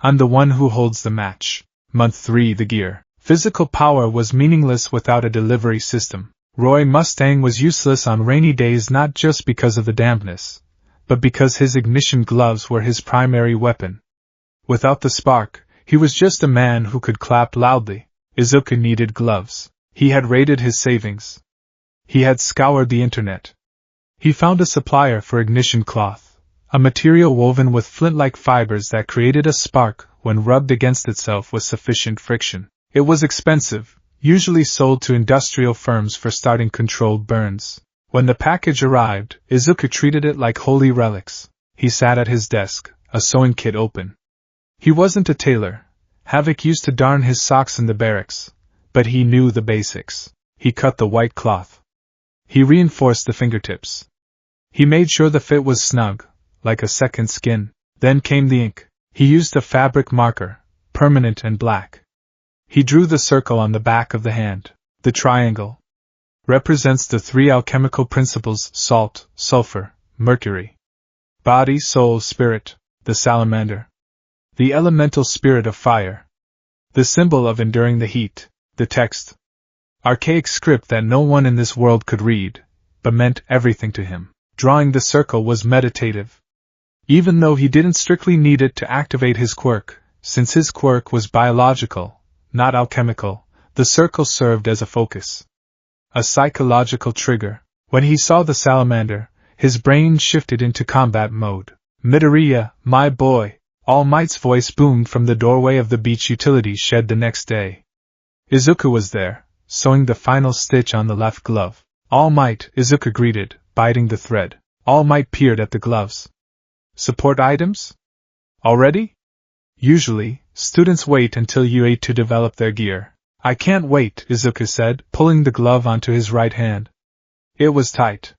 I'm the one who holds the match. Month 3. The gear. Physical power was meaningless without a delivery system. Roy Mustang was useless on rainy days not just because of the dampness, but because his ignition gloves were his primary weapon. Without the spark, he was just a man who could clap loudly. Izuku needed gloves. He had raided his savings. He had scoured the internet. He found a supplier for ignition cloth, a material woven with flint-like fibers that created a spark when rubbed against itself with sufficient friction. It was expensive, usually sold to industrial firms for starting controlled burns. When the package arrived, Izuku treated it like holy relics. He sat at his desk, a sewing kit open. He wasn't a tailor. Havoc used to darn his socks in the barracks, but he knew the basics. He cut the white cloth. He reinforced the fingertips. He made sure the fit was snug, like a second skin. Then came the ink. He used a fabric marker, permanent and black. He drew the circle on the back of the hand. The triangle represents the 3 alchemical principles: salt, sulfur, mercury. Body, soul, spirit, the salamander. The elemental spirit of fire. The symbol of enduring the heat. The text. Archaic script that no one in this world could read, but meant everything to him. Drawing the circle was meditative. Even though he didn't strictly need it to activate his quirk, since his quirk was biological, not alchemical, the circle served as a focus. A psychological trigger. When he saw the salamander, his brain shifted into combat mode. Midoriya, my boy, All Might's voice boomed from the doorway of the beach utility shed the next day. Izuku was there, sewing the final stitch on the left glove. All Might, Izuku greeted, biting the thread. All Might peered at the gloves. Support items? Already? Usually, students wait until U8 to develop their gear. I can't wait, Izuku said, pulling the glove onto his right hand. It was tight.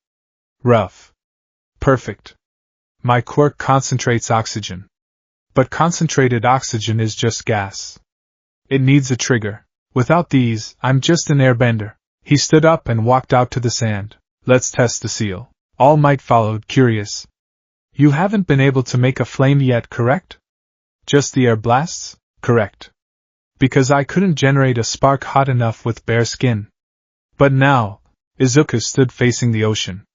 Rough. Perfect. My quirk concentrates oxygen. But concentrated oxygen is just gas. It needs a trigger. Without these, I'm just an airbender. He stood up and walked out to the sand. Let's test the seal. All Might followed, curious. You haven't been able to make a flame yet, correct? Just the air blasts? Correct. Because I couldn't generate a spark hot enough with bare skin. But now, Izuku stood facing the ocean.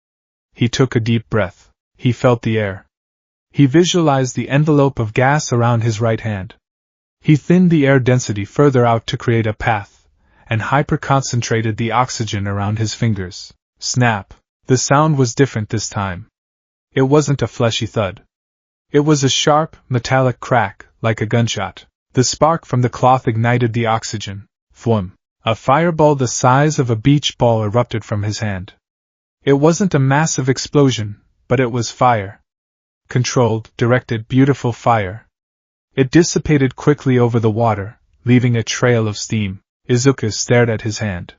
He took a deep breath. He felt the air. He visualized the envelope of gas around his right hand. He thinned the air density further out to create a path, and hyper-concentrated the oxygen around his fingers. Snap! The sound was different this time. It wasn't a fleshy thud. It was a sharp, metallic crack, like a gunshot. The spark from the cloth ignited the oxygen. Thwum! A fireball the size of a beach ball erupted from his hand. It wasn't a massive explosion, but it was fire. Controlled, directed, beautiful fire. It dissipated quickly over the water, leaving a trail of steam. Izuku stared at his hand.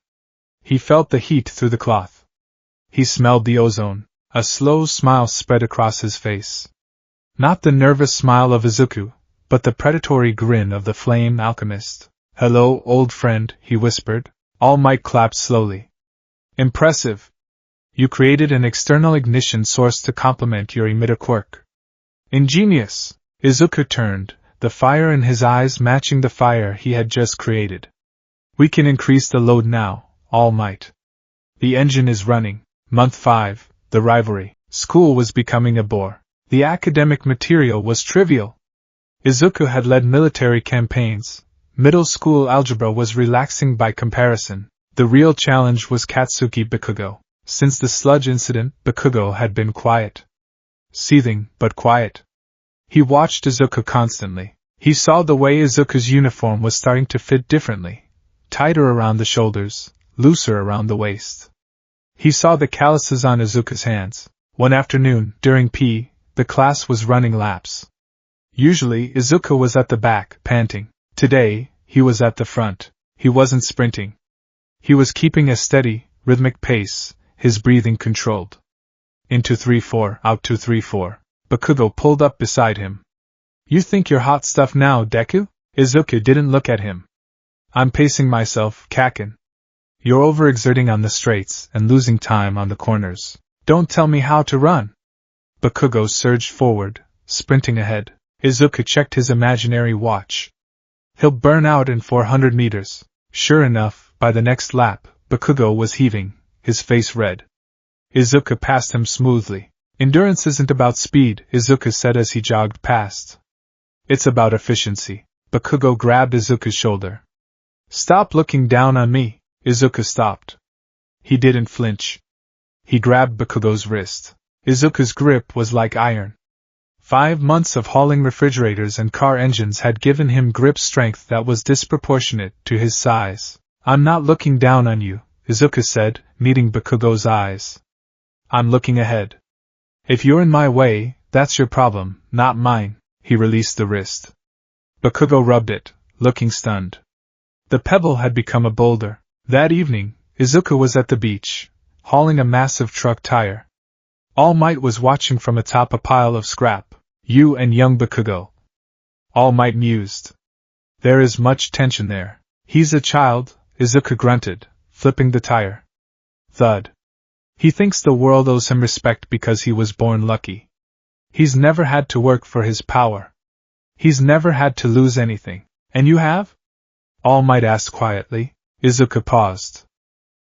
He felt the heat through the cloth. He smelled the ozone. A slow smile spread across his face. Not the nervous smile of Izuku, but the predatory grin of the flame alchemist. Hello, old friend, he whispered. All Might clapped slowly. Impressive. You created an external ignition source to complement your emitter quirk. Ingenious. Izuku turned, the fire in his eyes matching the fire he had just created. We can increase the load now, All Might. The engine is running. Month 5, the rivalry. School was becoming a bore. The academic material was trivial. Izuku had led military campaigns. Middle school algebra was relaxing by comparison. The real challenge was Katsuki Bakugo. Since the Sludge incident, Bakugo had been quiet. Seething, but quiet. He watched Izuku constantly. He saw the way Izuku's uniform was starting to fit differently. Tighter around the shoulders, looser around the waist. He saw the calluses on Izuku's hands. One afternoon, during PE, the class was running laps. Usually, Izuku was at the back, panting. Today, he was at the front. He wasn't sprinting. He was keeping a steady, rhythmic pace, his breathing controlled. In 2-3-4, out 2-3-4. Bakugo pulled up beside him. You think you're hot stuff now, Deku? Izuku didn't look at him. I'm pacing myself, Kaken. You're overexerting on the straights and losing time on the corners. Don't tell me how to run. Bakugo surged forward, sprinting ahead. Izuku checked his imaginary watch. He'll burn out in 400 meters. Sure enough, by the next lap, Bakugo was heaving, his face red. Izuku passed him smoothly. Endurance isn't about speed, Izuku said as he jogged past. It's about efficiency. Bakugo grabbed Izuku's shoulder. Stop looking down on me. Izuku stopped. He didn't flinch. He grabbed Bakugo's wrist. Izuku's grip was like iron. 5 months of hauling refrigerators and car engines had given him grip strength that was disproportionate to his size. I'm not looking down on you, Izuku said, meeting Bakugo's eyes. I'm looking ahead. If you're in my way, that's your problem, not mine. He released the wrist. Bakugo rubbed it, looking stunned. The pebble had become a boulder. That evening, Izuku was at the beach, hauling a massive truck tire. All Might was watching from atop a pile of scrap. You and young Bakugo. All Might mused. There is much tension there. He's a child, Izuku grunted, flipping the tire. Thud. He thinks the world owes him respect because he was born lucky. He's never had to work for his power. He's never had to lose anything. And you have? All Might asked quietly. Izuku paused.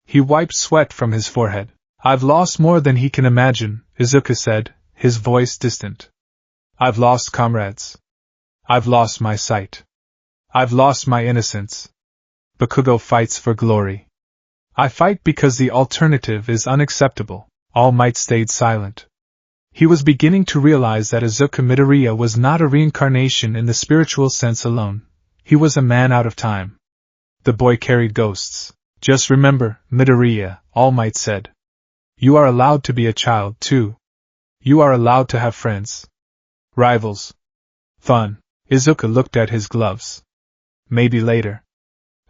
He wiped sweat from his forehead. I've lost more than he can imagine, Izuku said, his voice distant. I've lost comrades. I've lost my sight. I've lost my innocence. Bakugo fights for glory. I fight because the alternative is unacceptable. All Might stayed silent. He was beginning to realize that Izuku Midoriya was not a reincarnation in the spiritual sense alone. He was a man out of time. The boy carried ghosts. Just remember, Midoriya, All Might said. You are allowed to be a child, too. You are allowed to have friends. Rivals. Fun. Izuku looked at his gloves. Maybe later.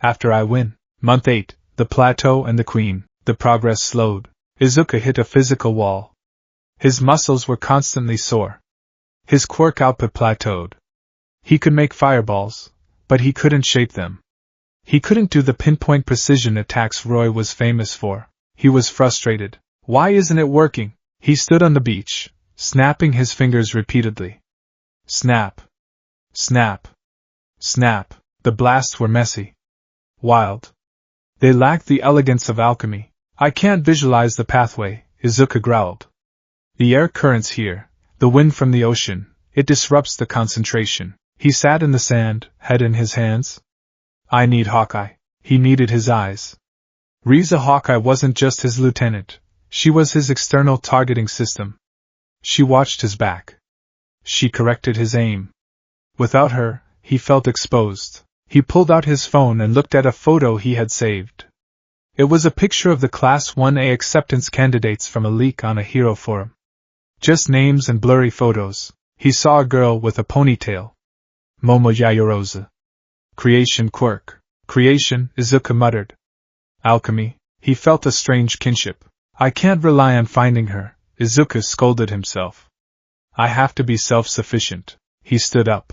After I win. Month 8, the plateau and the queen. The progress slowed. Izuku hit a physical wall. His muscles were constantly sore. His quirk output plateaued. He could make fireballs, but he couldn't shape them. He couldn't do the pinpoint precision attacks Roy was famous for. He was frustrated. Why isn't it working? He stood on the beach, snapping his fingers repeatedly. Snap. Snap. Snap. The blasts were messy. Wild. They lacked the elegance of alchemy. I can't visualize the pathway, Izuku growled. The air currents here, the wind from the ocean, it disrupts the concentration. He sat in the sand, head in his hands. I need Hawkeye. He needed his eyes. Riza Hawkeye wasn't just his lieutenant, she was his external targeting system. She watched his back. She corrected his aim. Without her, he felt exposed. He pulled out his phone and looked at a photo he had saved. It was a picture of the Class 1A acceptance candidates from a leak on a hero forum. Just names and blurry photos. He saw a girl with a ponytail. Momo Yayorozu. Creation Quirk. Creation, Izuku muttered. Alchemy. He felt a strange kinship. I can't rely on finding her, Izuku scolded himself. I have to be self-sufficient. He stood up.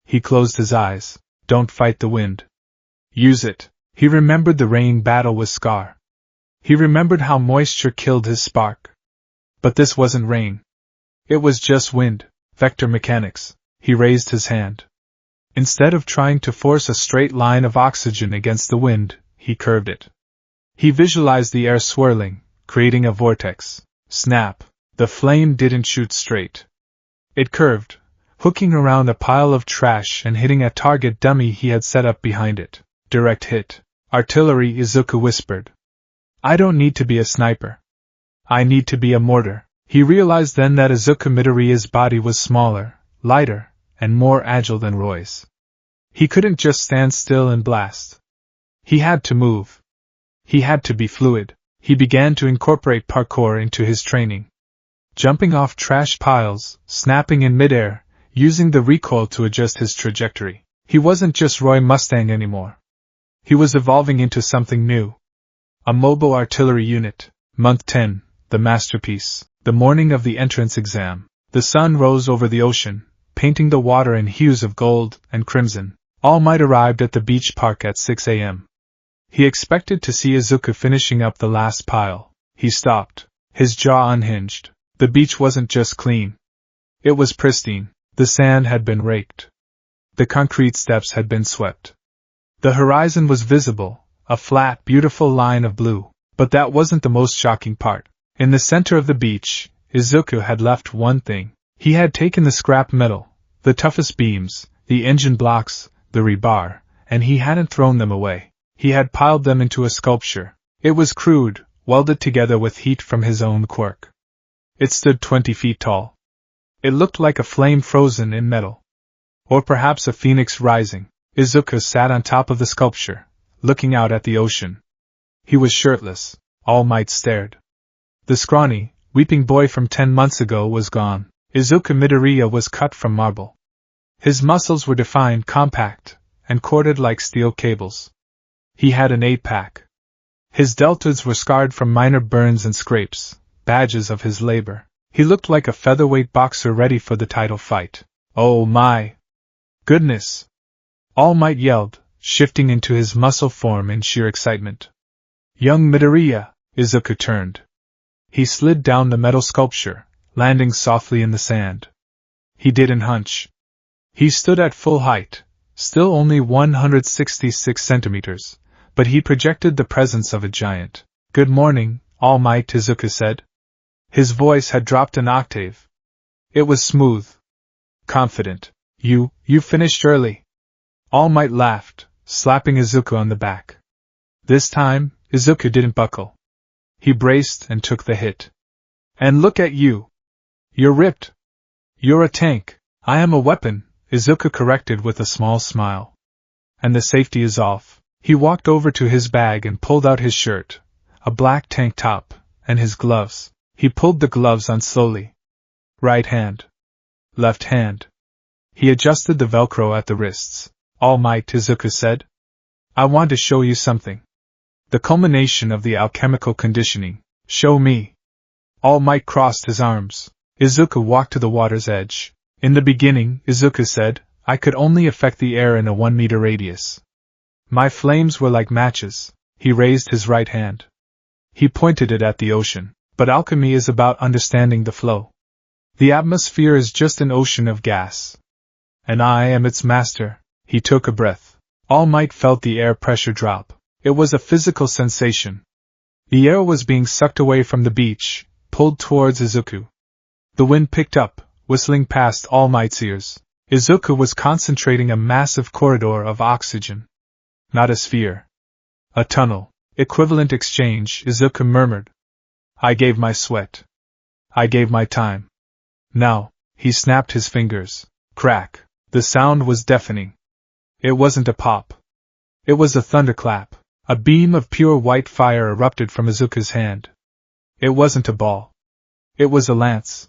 He closed his eyes. Don't fight the wind. Use it. He remembered the rain battle with Scar. He remembered how moisture killed his spark. But this wasn't rain. It was just wind, vector mechanics. He raised his hand. Instead of trying to force a straight line of oxygen against the wind, he curved it. He visualized the air swirling, creating a vortex. Snap. The flame didn't shoot straight. It curved, hooking around a pile of trash and hitting a target dummy he had set up behind it. Direct hit. Artillery, Izuku whispered. I don't need to be a sniper. I need to be a mortar. He realized then that Izuku Midoriya's body was smaller, lighter, and more agile than Roy's. He couldn't just stand still and blast. He had to move. He had to be fluid. He began to incorporate parkour into his training. Jumping off trash piles, snapping in midair, using the recoil to adjust his trajectory. He wasn't just Roy Mustang anymore. He was evolving into something new. A mobile artillery unit. Month 10, the masterpiece. The morning of the entrance exam. The sun rose over the ocean, painting the water in hues of gold and crimson. All Might arrived at the beach park at 6 a.m. He expected to see Izuku finishing up the last pile. He stopped, his jaw unhinged. The beach wasn't just clean. It was pristine. The sand had been raked. The concrete steps had been swept. The horizon was visible, a flat, beautiful line of blue. But that wasn't the most shocking part. In the center of the beach, Izuku had left one thing. He had taken the scrap metal, the toughest beams, the engine blocks, the rebar, and he hadn't thrown them away. He had piled them into a sculpture. It was crude, welded together with heat from his own quirk. It stood 20 feet tall. It looked like a flame frozen in metal. Or perhaps a phoenix rising. Izuku sat on top of the sculpture, looking out at the ocean. He was shirtless. All Might stared. The scrawny, weeping boy from 10 months ago was gone. Izuku Midoriya was cut from marble. His muscles were defined, compact, and corded like steel cables. He had an 8-pack. His deltoids were scarred from minor burns and scrapes, badges of his labor. He looked like a featherweight boxer ready for the title fight. Oh my goodness! All Might yelled, shifting into his muscle form in sheer excitement. Young Midoriya! Izuku turned. He slid down the metal sculpture, landing softly in the sand. He didn't hunch. He stood at full height, still only 166 centimeters, but he projected the presence of a giant. Good morning, All Might, Izuku said. His voice had dropped an octave. It was smooth. Confident. You finished early. All Might laughed, slapping Izuku on the back. This time, Izuku didn't buckle. He braced and took the hit. And look at you. You're ripped. You're a tank. I am a weapon, Izuku corrected with a small smile. And the safety is off. He walked over to his bag and pulled out his shirt, a black tank top, and his gloves. He pulled the gloves on slowly. Right hand. Left hand. He adjusted the Velcro at the wrists. All Might, Izuku said. I want to show you something. The culmination of the alchemical conditioning. Show me. All Might crossed his arms. Izuku walked to the water's edge. In the beginning, Izuku said, I could only affect the air in a 1-meter radius. My flames were like matches. He raised his right hand. He pointed it at the ocean. But alchemy is about understanding the flow. The atmosphere is just an ocean of gas. And I am its master. He took a breath. All Might felt the air pressure drop. It was a physical sensation. The air was being sucked away from the beach, pulled towards Izuku. The wind picked up, whistling past All Might's ears. Izuku was concentrating a massive corridor of oxygen. Not a sphere. A tunnel. Equivalent exchange, Izuku murmured. I gave my sweat. I gave my time. Now, he snapped his fingers. Crack. The sound was deafening. It wasn't a pop. It was a thunderclap. A beam of pure white fire erupted from Izuku's hand. It wasn't a ball. It was a lance.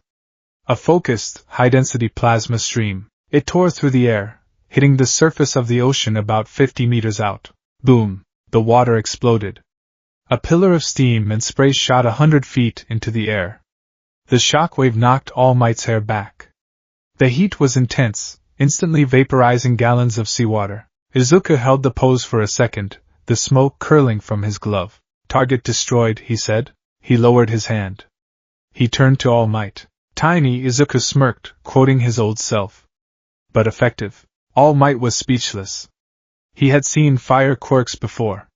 A focused, high-density plasma stream. It tore through the air, hitting the surface of the ocean about 50 meters out. Boom! The water exploded. A pillar of steam and spray shot 100 feet into the air. The shockwave knocked All Might's hair back. The heat was intense, instantly vaporizing gallons of seawater. Izuku held the pose for a second, the smoke curling from his glove. Target destroyed, he said. He lowered his hand. He turned to All Might. Tiny, Izuku smirked, quoting his old self. But effective. All Might was speechless. He had seen fire quirks before.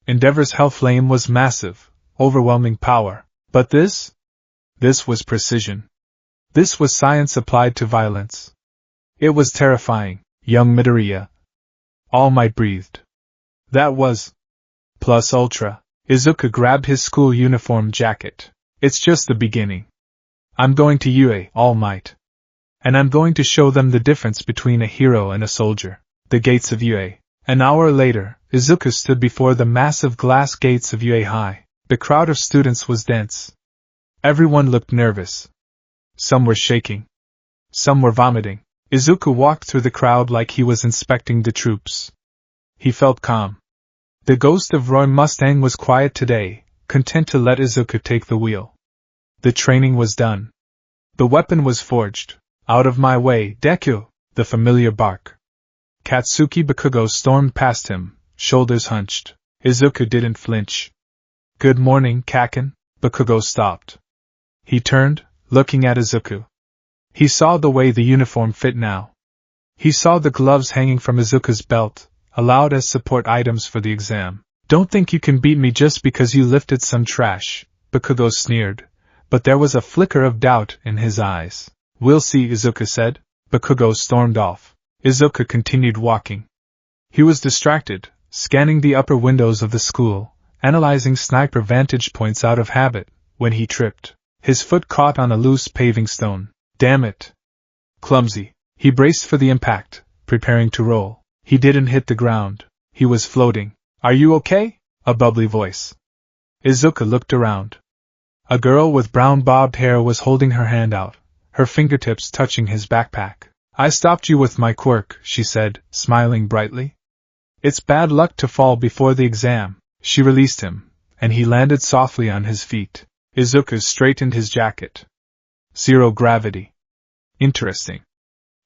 Endeavor's Hellflame was massive, overwhelming power. But this? This was precision. This was science applied to violence. It was terrifying, young Midoriya. All Might breathed. That was plus ultra. Izuku grabbed his school uniform jacket. It's just the beginning. I'm going to UA, All Might. And I'm going to show them the difference between a hero and a soldier. The gates of UA. An hour later, Izuku stood before the massive glass gates of UA High. The crowd of students was dense. Everyone looked nervous. Some were shaking. Some were vomiting. Izuku walked through the crowd like he was inspecting the troops. He felt calm. The ghost of Roy Mustang was quiet today, content to let Izuku take the wheel. The training was done. The weapon was forged. Out of my way, Deku! The familiar bark. Katsuki Bakugo stormed past him, shoulders hunched. Izuku didn't flinch. Good morning, Kaken. Bakugo stopped. He turned, looking at Izuku. He saw the way the uniform fit now. He saw the gloves hanging from Izuku's belt, allowed as support items for the exam. Don't think you can beat me just because you lifted some trash, Bakugo sneered, but there was a flicker of doubt in his eyes. We'll see, Izuku said. Bakugo stormed off. Izuku continued walking. He was distracted, scanning the upper windows of the school, analyzing sniper vantage points out of habit, when he tripped. His foot caught on a loose paving stone. Damn it! Clumsy. He braced for the impact, preparing to roll. He didn't hit the ground. He was floating. Are you okay? A bubbly voice. Izuku looked around. A girl with brown bobbed hair was holding her hand out, her fingertips touching his backpack. I stopped you with my quirk, she said, smiling brightly. It's bad luck to fall before the exam. She released him, and he landed softly on his feet. Izuku straightened his jacket. Zero gravity. Interesting.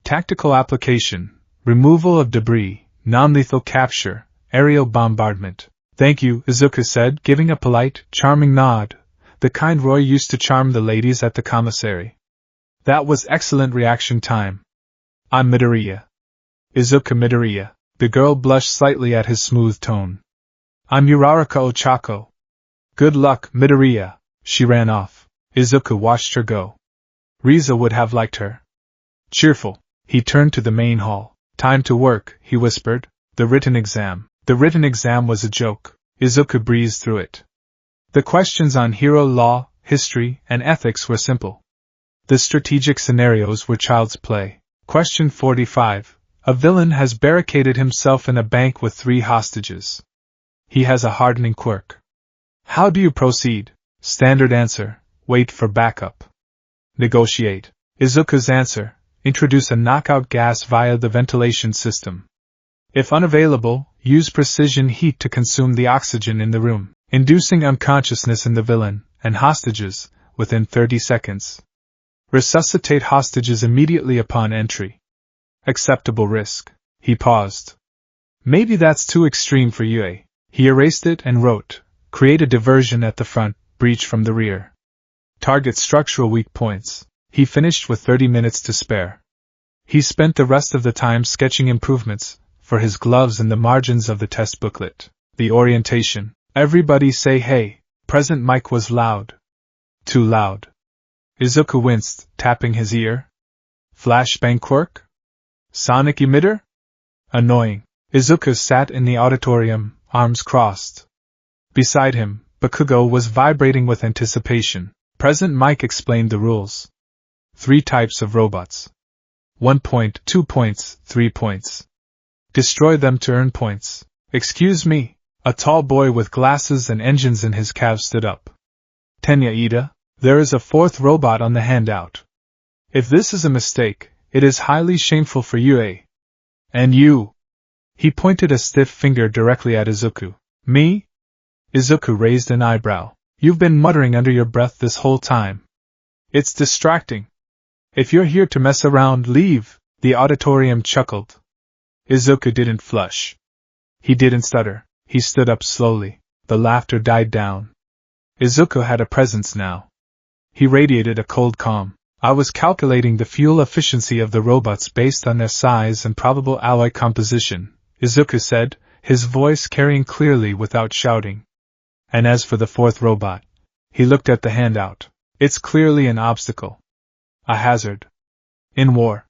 Tactical application, removal of debris, non-lethal capture, aerial bombardment. Thank you, Izuku said, giving a polite, charming nod, the kind Roy used to charm the ladies at the commissary. That was excellent reaction time. I'm Midoriya. Izuku Midoriya. The girl blushed slightly at his smooth tone. I'm Uraraka Ochako. Good luck, Midoriya. She ran off. Izuku watched her go. Riza would have liked her. Cheerful. He turned to the main hall. Time to work, he whispered. The written exam. The written exam was a joke. Izuku breezed through it. The questions on hero law, history, and ethics were simple. The strategic scenarios were child's play. Question 45. A villain has barricaded himself in a bank with 3 hostages. He has a hardening quirk. How do you proceed? Standard answer. Wait for backup. Negotiate. Izuku's answer. Introduce a knockout gas via the ventilation system. If unavailable, use precision heat to consume the oxygen in the room, inducing unconsciousness in the villain and hostages, within 30 seconds. Resuscitate hostages immediately upon entry. Acceptable risk. He paused. Maybe that's too extreme for you, eh? He erased it and wrote, create a diversion at the front, breach from the rear. Target structural weak points. He finished with 30 minutes to spare. He spent the rest of the time sketching improvements for his gloves in the margins of the test booklet. The orientation. Everybody say hey. Present mic was loud. Too loud. Izuku winced, tapping his ear. Flashbang Quirk? Sonic emitter? Annoying. Izuku sat in the auditorium, arms crossed. Beside him, Bakugo was vibrating with anticipation. Present Mike explained the rules. 3 types of robots. 1 point, 2 points, 3 points. Destroy them to earn points. Excuse me. A tall boy with glasses and engines in his calves stood up. Tenya Ida, there is a 4th robot on the handout. If this is a mistake, it is highly shameful for you, eh? And you? He pointed a stiff finger directly at Izuku. Me? Izuku raised an eyebrow. You've been muttering under your breath this whole time. It's distracting. If you're here to mess around, leave, the auditorium chuckled. Izuku didn't flush. He didn't stutter. He stood up slowly. The laughter died down. Izuku had a presence now. He radiated a cold calm. I was calculating the fuel efficiency of the robots based on their size and probable alloy composition, Izuku said, his voice carrying clearly without shouting. And as for the 4th robot, he looked at the handout. It's clearly an obstacle. A hazard. In war.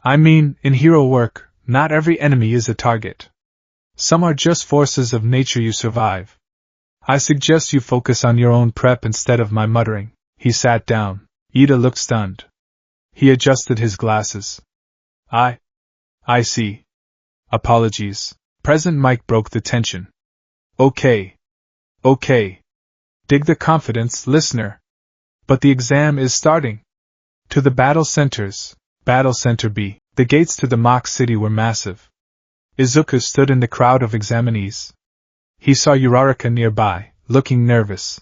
I mean, in hero work, not every enemy is a target. Some are just forces of nature you survive. I suggest you focus on your own prep instead of my muttering. He sat down. Ida looked stunned. He adjusted his glasses. I see. Apologies. Present Mike broke the tension. Okay. Dig the confidence, listener. But the exam is starting. To the battle centers. Battle Center B. The gates to the mock city were massive. Izuku stood in the crowd of examinees. He saw Uraraka nearby, looking nervous.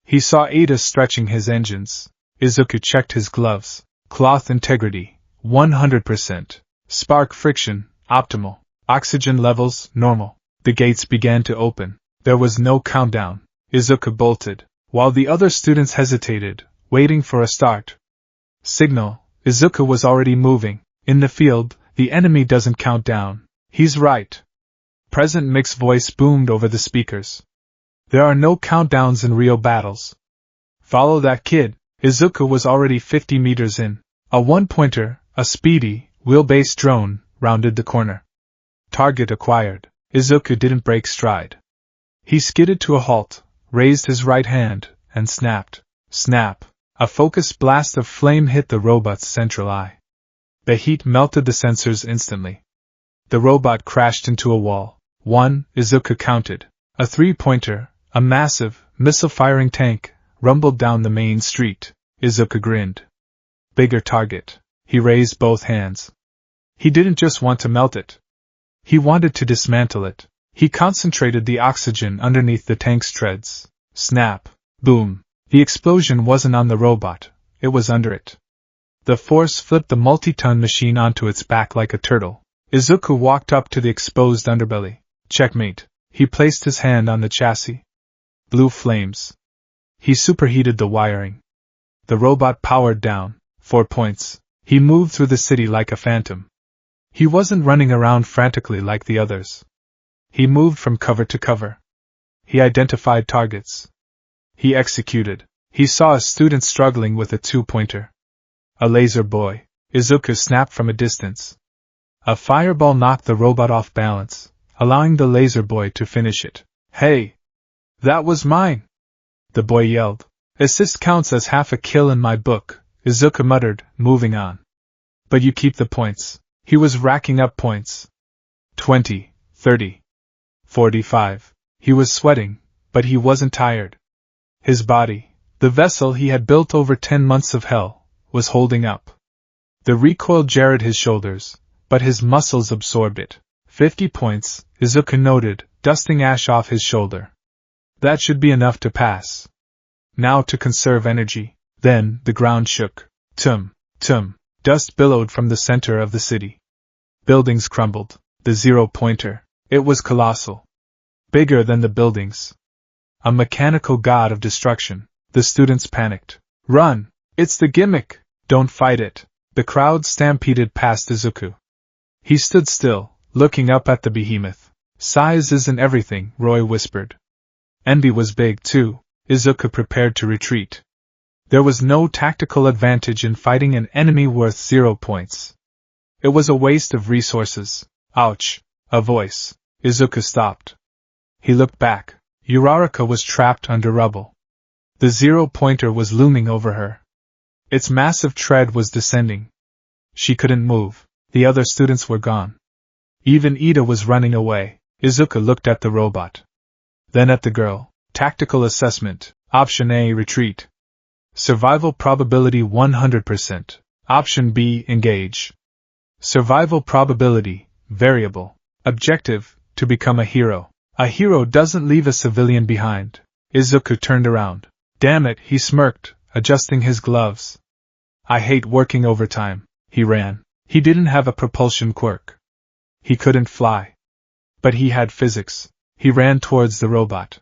He saw Ada stretching his engines. Izuku checked his gloves. Cloth integrity, 100%. Spark friction, optimal. Oxygen levels, normal. The gates began to open. There was no countdown. Izuku bolted, while the other students hesitated, waiting for a start. Signal. Izuku was already moving. In the field, the enemy doesn't count down. He's right. Present Mick's voice boomed over the speakers. There are no countdowns in real battles. Follow that kid. Izuku was already 50 meters in. A 1-pointer, a speedy, wheel-based drone, rounded the corner. Target acquired. Izuku didn't break stride. He skidded to a halt, raised his right hand, and snapped. Snap. A focused blast of flame hit the robot's central eye. The heat melted the sensors instantly. The robot crashed into a wall. 1, Izuku counted. A 3-pointer, a massive, missile-firing tank, rumbled down the main street. Izuku grinned. Bigger target. He raised both hands. He didn't just want to melt it. He wanted to dismantle it. He concentrated the oxygen underneath the tank's treads. Snap. Boom. The explosion wasn't on the robot, it was under it. The force flipped the multi-ton machine onto its back like a turtle. Izuku walked up to the exposed underbelly. Checkmate. He placed his hand on the chassis. Blue flames. He superheated the wiring. The robot powered down. 4 points. He moved through the city like a phantom. He wasn't running around frantically like the others. He moved from cover to cover. He identified targets. He executed. He saw a student struggling with a 2-pointer. A laser boy. Izuku snapped from a distance. A fireball knocked the robot off balance, allowing the laser boy to finish it. Hey! That was mine! The boy yelled. Assist counts as half a kill in my book, Izuku muttered, moving on. But you keep the points. He was racking up points. 20, 30, 45. He was sweating, but he wasn't tired. His body, the vessel he had built over 10 months of hell, was holding up. The recoil jarred his shoulders, but his muscles absorbed it. 50 points, Izuku noted, dusting ash off his shoulder. That should be enough to pass. Now to conserve energy. Then, the ground shook. Tum, tum. Dust billowed from the center of the city. Buildings crumbled. The zero-pointer. It was colossal. Bigger than the buildings. A mechanical god of destruction. The students panicked. Run! It's the gimmick! Don't fight it! The crowd stampeded past Izuku. He stood still, looking up at the behemoth. Size isn't everything, Roy whispered. Envy was big, too. Izuku prepared to retreat. There was no tactical advantage in fighting an enemy worth 0 points. It was a waste of resources. Ouch! A voice. Izuku stopped. He looked back. Uraraka was trapped under rubble. The zero-pointer was looming over her. Its massive tread was descending. She couldn't move. The other students were gone. Even Ida was running away. Izuku looked at the robot. Then at the girl. Tactical assessment. Option A, retreat. Survival probability 100%. Option B, engage. Survival probability, variable. Objective, to become a hero. A hero doesn't leave a civilian behind. Izuku turned around. Damn it, he smirked, adjusting his gloves. I hate working overtime. He ran. He didn't have a propulsion quirk. He couldn't fly. But he had physics. He ran towards the robot.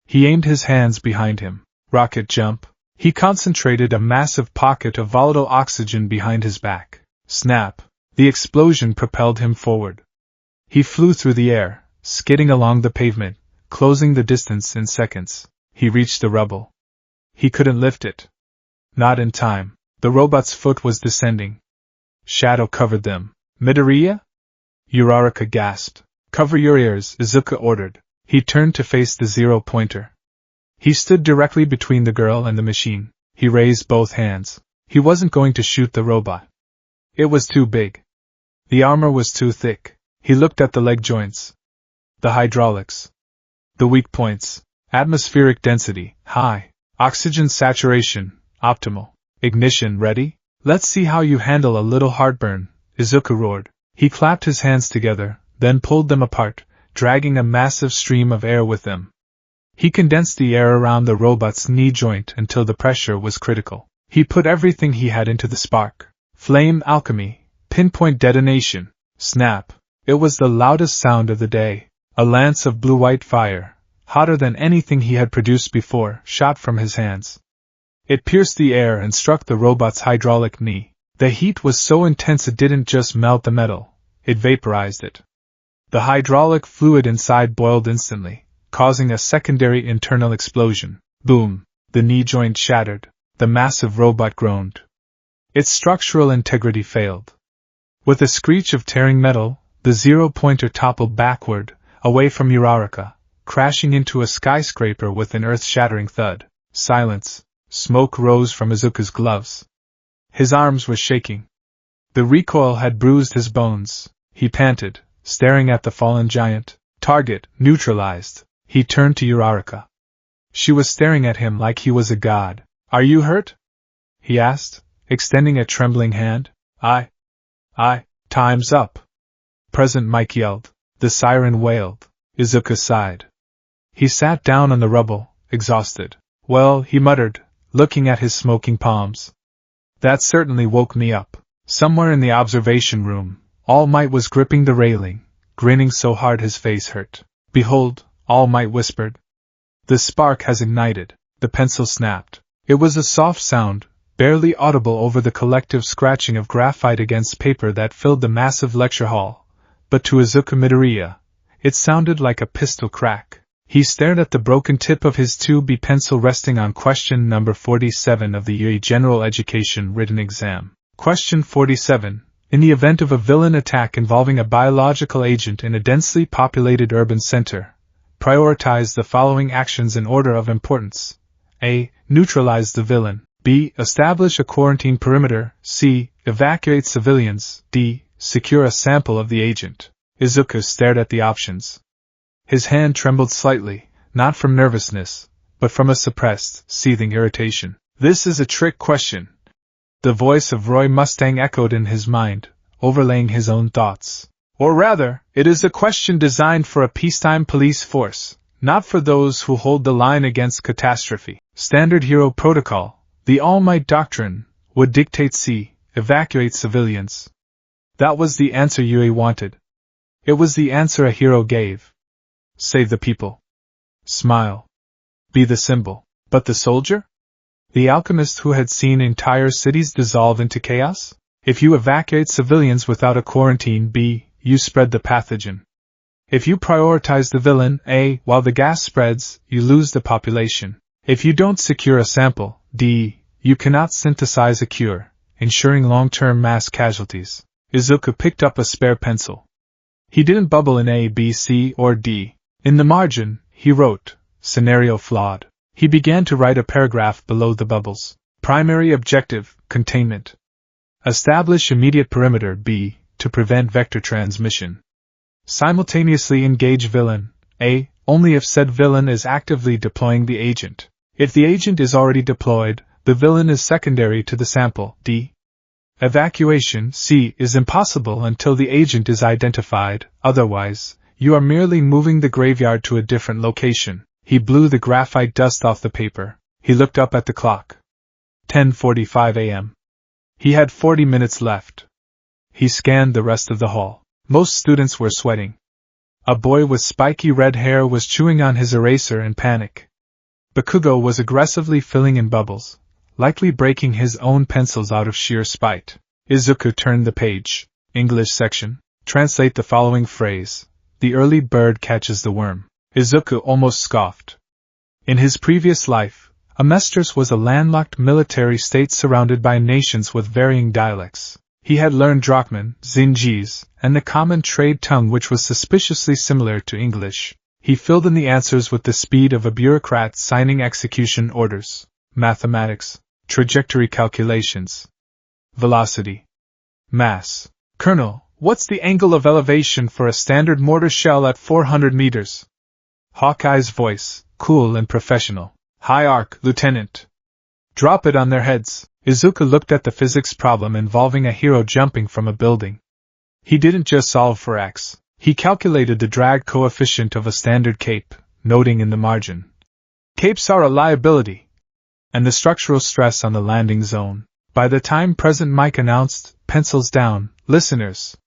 He aimed his hands behind him. Rocket jump. He concentrated a massive pocket of volatile oxygen behind his back. Snap. The explosion propelled him forward. He flew through the air, skidding along the pavement, closing the distance in seconds. He reached the rubble. He couldn't lift it. Not in time. The robot's foot was descending. Shadow covered them. Midoriya? Uraraka gasped. Cover your ears, Izuku ordered. He turned to face the zero-pointer. He stood directly between the girl and the machine. He raised both hands. He wasn't going to shoot the robot. It was too big. The armor was too thick. He looked at the leg joints. The hydraulics. The weak points. Atmospheric density, high. Oxygen saturation, optimal. Ignition ready? Let's see how you handle a little heartburn, Izuku roared. He clapped his hands together, then pulled them apart, dragging a massive stream of air with them. He condensed the air around the robot's knee joint until the pressure was critical. He put everything he had into the spark. Flame alchemy, pinpoint detonation, snap. It was the loudest sound of the day. A lance of blue-white fire, hotter than anything he had produced before, shot from his hands. It pierced the air and struck the robot's hydraulic knee. The heat was so intense it didn't just melt the metal, it vaporized it. The hydraulic fluid inside boiled instantly, causing a secondary internal explosion. Boom! The knee joint shattered. The massive robot groaned. Its structural integrity failed. With a screech of tearing metal, the zero-pointer toppled backward, away from Uraraka, crashing into a skyscraper with an earth-shattering thud. Silence. Smoke rose from Izuku's gloves. His arms were shaking. The recoil had bruised his bones. He panted, staring at the fallen giant. Target neutralized. He turned to Uraraka. She was staring at him like he was a god. Are you hurt? He asked, extending a trembling hand. Time's up. Present Mike yelled. The siren wailed. Izuku sighed. He sat down on the rubble, exhausted. Well, he muttered, looking at his smoking palms. That certainly woke me up. Somewhere in the observation room, All Might was gripping the railing, grinning so hard his face hurt. Behold, All Might whispered. The spark has ignited. The pencil snapped. It was a soft sound, barely audible over the collective scratching of graphite against paper that filled the massive lecture hall, but to Izuku Midoriya, it sounded like a pistol crack. He stared at the broken tip of his 2B pencil resting on question number 47 of the UE General Education Written Exam. Question 47. In the event of a villain attack involving a biological agent in a densely populated urban center, prioritize the following actions in order of importance. A. Neutralize the villain. B. Establish a quarantine perimeter. C. Evacuate civilians. D. Secure a sample of the agent. Izuku stared at the options. His hand trembled slightly, not from nervousness, but from a suppressed, seething irritation. This is a trick question. The voice of Roy Mustang echoed in his mind, overlaying his own thoughts. Or rather, it is a question designed for a peacetime police force, not for those who hold the line against catastrophe. Standard Hero Protocol, the All Might Doctrine, would dictate C, evacuate civilians. That was the answer Yue wanted. It was the answer a hero gave. Save the people. Smile. Be the symbol. But the soldier? The alchemist who had seen entire cities dissolve into chaos? If you evacuate civilians without a quarantine, B, you spread the pathogen. If you prioritize the villain, A, while the gas spreads, you lose the population. If you don't secure a sample, D, you cannot synthesize a cure, ensuring long-term mass casualties. Izuku picked up a spare pencil. He didn't bubble in A, B, C, or D. In the margin, he wrote, scenario flawed. He began to write a paragraph below the bubbles. Primary objective, containment. Establish immediate perimeter, B, to prevent vector transmission. Simultaneously engage villain, A, only if said villain is actively deploying the agent. If the agent is already deployed, the villain is secondary to the sample, D. Evacuation, C, is impossible until the agent is identified, otherwise, you are merely moving the graveyard to a different location. He blew the graphite dust off the paper. He looked up at the clock. 10:45 a.m. He had 40 minutes left. He scanned the rest of the hall. Most students were sweating. A boy with spiky red hair was chewing on his eraser in panic. Bakugo was aggressively filling in bubbles, likely breaking his own pencils out of sheer spite. Izuku turned the page. English section. Translate the following phrase. The early bird catches the worm. Izuku almost scoffed. In his previous life, Amestris was a landlocked military state surrounded by nations with varying dialects. He had learned Drachman, Zinjis, and the common trade tongue which was suspiciously similar to English. He filled in the answers with the speed of a bureaucrat signing execution orders. Mathematics. Trajectory calculations. Velocity. Mass. Colonel, what's the angle of elevation for a standard mortar shell at 400 meters? Hawkeye's voice, cool and professional. High arc, Lieutenant. Drop it on their heads. Izuku looked at the physics problem involving a hero jumping from a building. He didn't just solve for X. He calculated the drag coefficient of a standard cape, noting in the margin. Capes are a liability. And the structural stress on the landing zone. By the time President Mike announced, pencils down, listeners.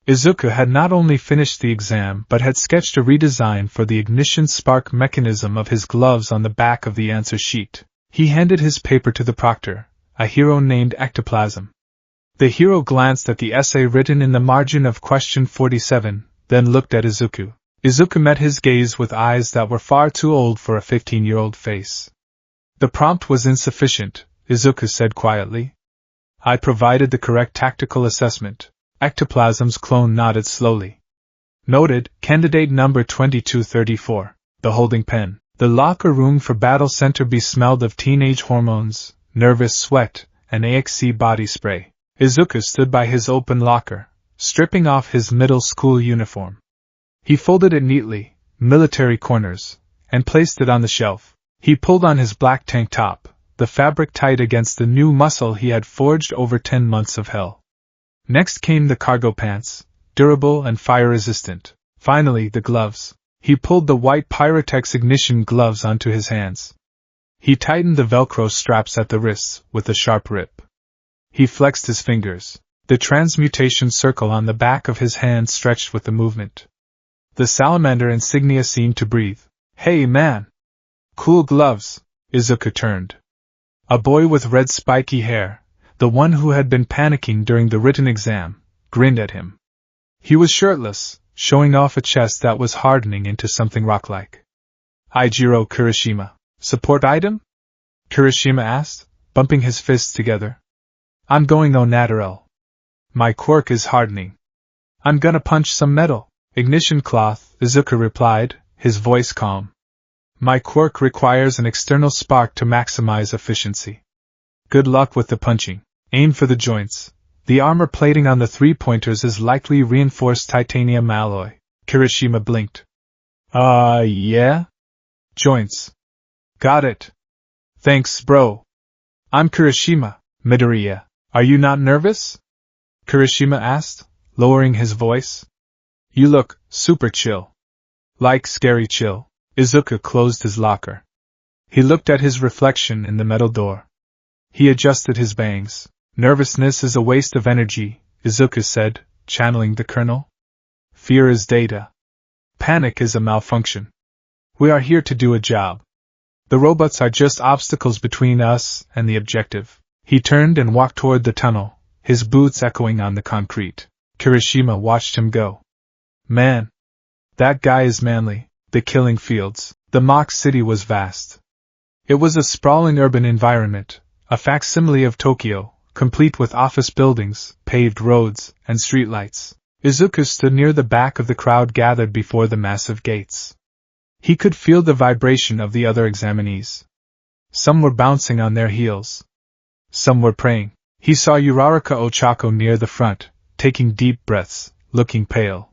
Izuku had not only finished the exam but had sketched a redesign for the ignition spark mechanism of his gloves on the back of the answer sheet. He handed his paper to the proctor, a hero named Ectoplasm. The hero glanced at the essay written in the margin of question 47, then looked at Izuku. Izuku met his gaze with eyes that were far too old for a 15-year-old face. The prompt was insufficient, Izuku said quietly. I provided the correct tactical assessment. Ectoplasm's clone nodded slowly. Noted, candidate number 2234. The holding pen. The locker room for Battle Center B smelled of teenage hormones, nervous sweat, and AXE body spray. Izuku stood by his open locker, stripping off his middle school uniform. He folded it neatly, military corners, and placed it on the shelf. He pulled on his black tank top, the fabric tight against the new muscle he had forged over 10 months of hell. Next came the cargo pants, durable and fire-resistant. Finally, the gloves. He pulled the white Pyrotex ignition gloves onto his hands. He tightened the Velcro straps at the wrists with a sharp rip. He flexed his fingers. The transmutation circle on the back of his hand stretched with the movement. The Salamander insignia seemed to breathe. Hey man! Cool gloves. Izuku turned. A boy with red spiky hair, the one who had been panicking during the written exam, grinned at him. He was shirtless, showing off a chest that was hardening into something rock-like. Aijiro Kirishima. Support item? Kirishima asked, bumping his fists together. I'm going au naturel. My quirk is hardening. I'm gonna punch some metal. Ignition cloth, Izuku replied, his voice calm. My quirk requires an external spark to maximize efficiency. Good luck with the punching. Aim for the joints. The armor plating on the three-pointers is likely reinforced titanium alloy. Kirishima blinked. Yeah? Joints. Got it. Thanks, bro. I'm Kirishima, Midoriya. Are you not nervous? Kirishima asked, lowering his voice. You look super chill. Like scary chill. Izuku closed his locker. He looked at his reflection in the metal door. He adjusted his bangs. Nervousness is a waste of energy, Izuku said, channeling the colonel. Fear is data. Panic is a malfunction. We are here to do a job. The robots are just obstacles between us and the objective. He turned and walked toward the tunnel, his boots echoing on the concrete. Kirishima watched him go. Man. That guy is manly. The killing fields. The mock city was vast. It was a sprawling urban environment, a facsimile of Tokyo, complete with office buildings, paved roads, and streetlights. Izuku stood near the back of the crowd gathered before the massive gates. He could feel the vibration of the other examinees. Some were bouncing on their heels. Some were praying. He saw Uraraka Ochako near the front, taking deep breaths, looking pale.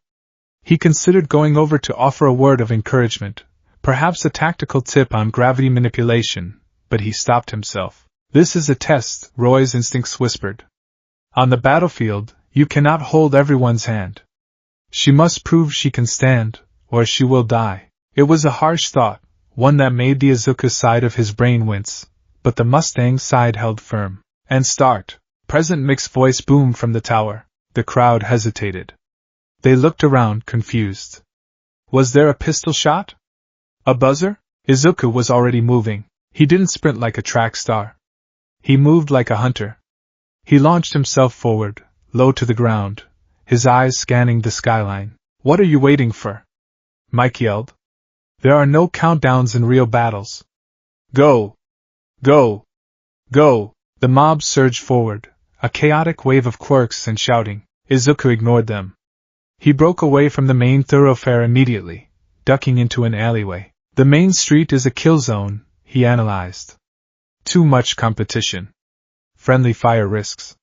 He considered going over to offer a word of encouragement, perhaps a tactical tip on gravity manipulation, but he stopped himself. This is a test, Roy's instincts whispered. On the battlefield, you cannot hold everyone's hand. She must prove she can stand, or she will die. It was a harsh thought, one that made the Izuku side of his brain wince, but the Mustang side held firm. And start. President Mick's voice boomed from the tower. The crowd hesitated. They looked around, confused. Was there a pistol shot? A buzzer? Izuku was already moving. He didn't sprint like a track star. He moved like a hunter. He launched himself forward, low to the ground, his eyes scanning the skyline. What are you waiting for? Mike yelled. There are no countdowns in real battles. Go! Go! Go! The mob surged forward, a chaotic wave of quirks and shouting. Izuku ignored them. He broke away from the main thoroughfare immediately, ducking into an alleyway. The main street is a kill zone, he analyzed. Too much competition. Friendly fire risks.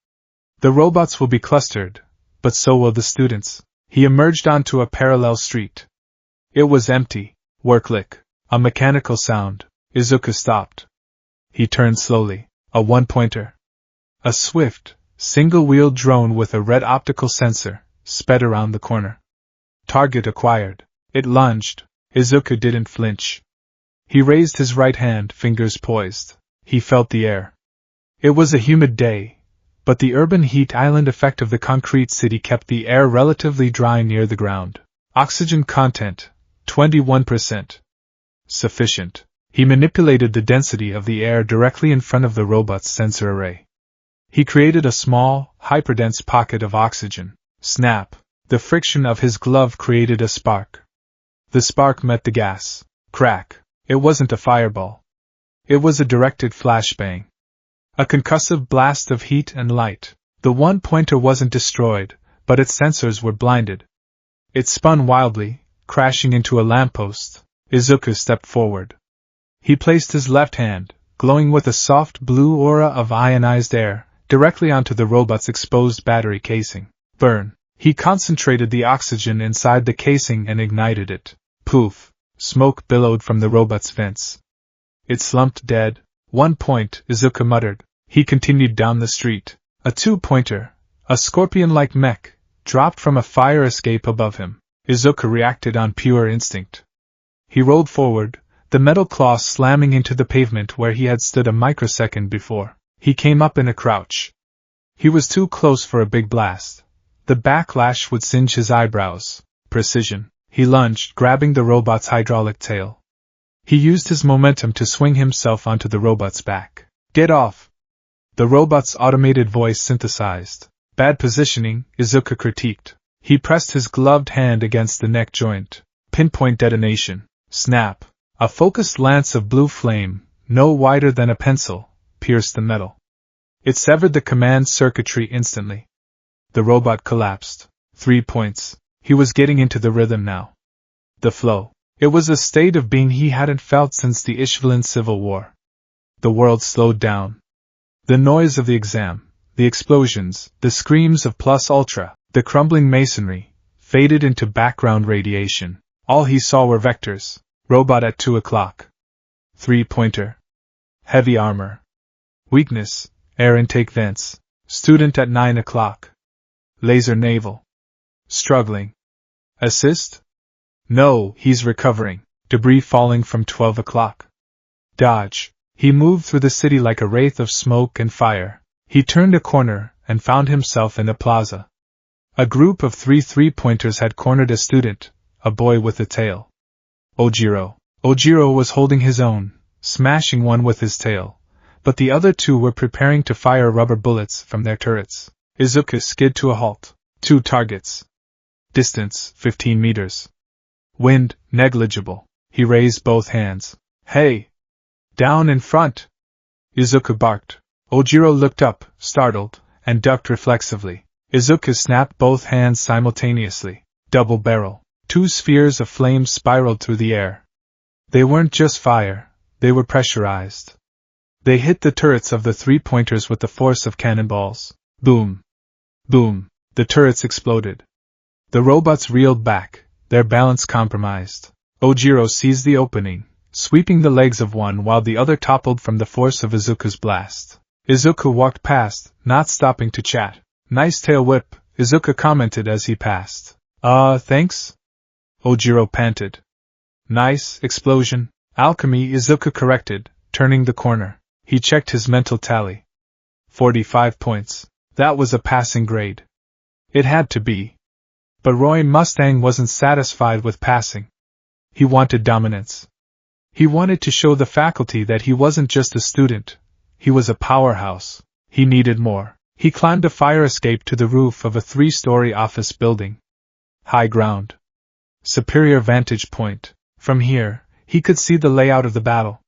The robots will be clustered, but so will the students. He emerged onto a parallel street. It was empty. Work-lick. A mechanical sound. Izuku stopped. He turned slowly. A one-pointer. A swift, single-wheeled drone with a red optical sensor sped around the corner. Target acquired. It lunged. Izuku didn't flinch. He raised his right hand, fingers poised. He felt the air. It was a humid day, but the urban heat island effect of the concrete city kept the air relatively dry near the ground. Oxygen content, 21%. Sufficient. He manipulated the density of the air directly in front of the robot's sensor array. He created a small, hyperdense pocket of oxygen. Snap! The friction of his glove created a spark. The spark met the gas. Crack! It wasn't a fireball. It was a directed flashbang. A concussive blast of heat and light. The one-pointer wasn't destroyed, but its sensors were blinded. It spun wildly, crashing into a lamppost. Izuku stepped forward. He placed his left hand, glowing with a soft blue aura of ionized air, directly onto the robot's exposed battery casing. Burn. He concentrated the oxygen inside the casing and ignited it. Poof. Smoke billowed from the robot's vents. It slumped dead. 1 point, Izuku muttered. He continued down the street. A 2-pointer, a scorpion-like mech, dropped from a fire escape above him. Izuku reacted on pure instinct. He rolled forward, the metal claw slamming into the pavement where he had stood a microsecond before. He came up in a crouch. He was too close for a big blast. The backlash would singe his eyebrows. Precision. He lunged, grabbing the robot's hydraulic tail. He used his momentum to swing himself onto the robot's back. Get off! The robot's automated voice synthesized. Bad positioning, Izuku critiqued. He pressed his gloved hand against the neck joint. Pinpoint detonation. Snap! A focused lance of blue flame, no wider than a pencil, pierced the metal. It severed the command circuitry instantly. The robot collapsed. 3 points. He was getting into the rhythm now. The flow. It was a state of being he hadn't felt since the Ishvalan Civil War. The world slowed down. The noise of the exam, the explosions, the screams of Plus Ultra, the crumbling masonry, faded into background radiation. All he saw were vectors. Robot at 2 o'clock. 3-pointer. Heavy armor. Weakness, air intake vents. Student at 9 o'clock. Laser naval. Struggling. Assist? No, he's recovering. Debris falling from 12 o'clock. Dodge. He moved through the city like a wraith of smoke and fire. He turned a corner and found himself in a plaza. A group of 3 3-pointers had cornered a student, a boy with a tail. Ojiro. Ojiro was holding his own, smashing one with his tail, but the other 2 were preparing to fire rubber bullets from their turrets. Izuku skid to a halt. 2 targets. Distance, 15 meters. Wind, negligible. He raised both hands. Hey! Down in front! Izuku barked. Ojiro looked up, startled, and ducked reflexively. Izuku snapped both hands simultaneously. Double barrel. 2 spheres of flame spiraled through the air. They weren't just fire, they were pressurized. They hit the turrets of the 3-pointers with the force of cannonballs. Boom! Boom! The turrets exploded. The robots reeled back, their balance compromised. Ojiro seized the opening, sweeping the legs of one while the other toppled from the force of Izuku's blast. Izuku walked past, not stopping to chat. Nice tail whip, Izuku commented as he passed. Thanks? Ojiro panted. Nice explosion. Alchemy, Izuku corrected, turning the corner. He checked his mental tally. 45 points. That was a passing grade. It had to be. But Roy Mustang wasn't satisfied with passing. He wanted dominance. He wanted to show the faculty that he wasn't just a student, he was a powerhouse. He needed more. He climbed a fire escape to the roof of a 3-story office building. High ground. Superior vantage point. From here, he could see the layout of the battle.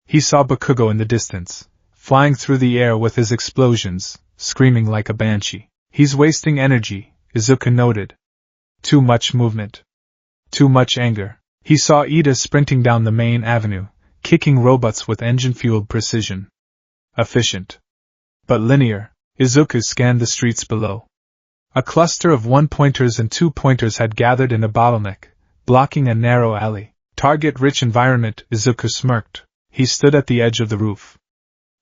He saw Bakugo in the distance, flying through the air with his explosions, screaming like a banshee. He's wasting energy, Izuku noted. Too much movement. Too much anger. He saw Ida sprinting down the main avenue, kicking robots with engine-fueled precision. Efficient. But linear. Izuku scanned the streets below. A cluster of 1-pointers and 2-pointers had gathered in a bottleneck, blocking a narrow alley. Target-rich environment, Izuku smirked. He stood at the edge of the roof.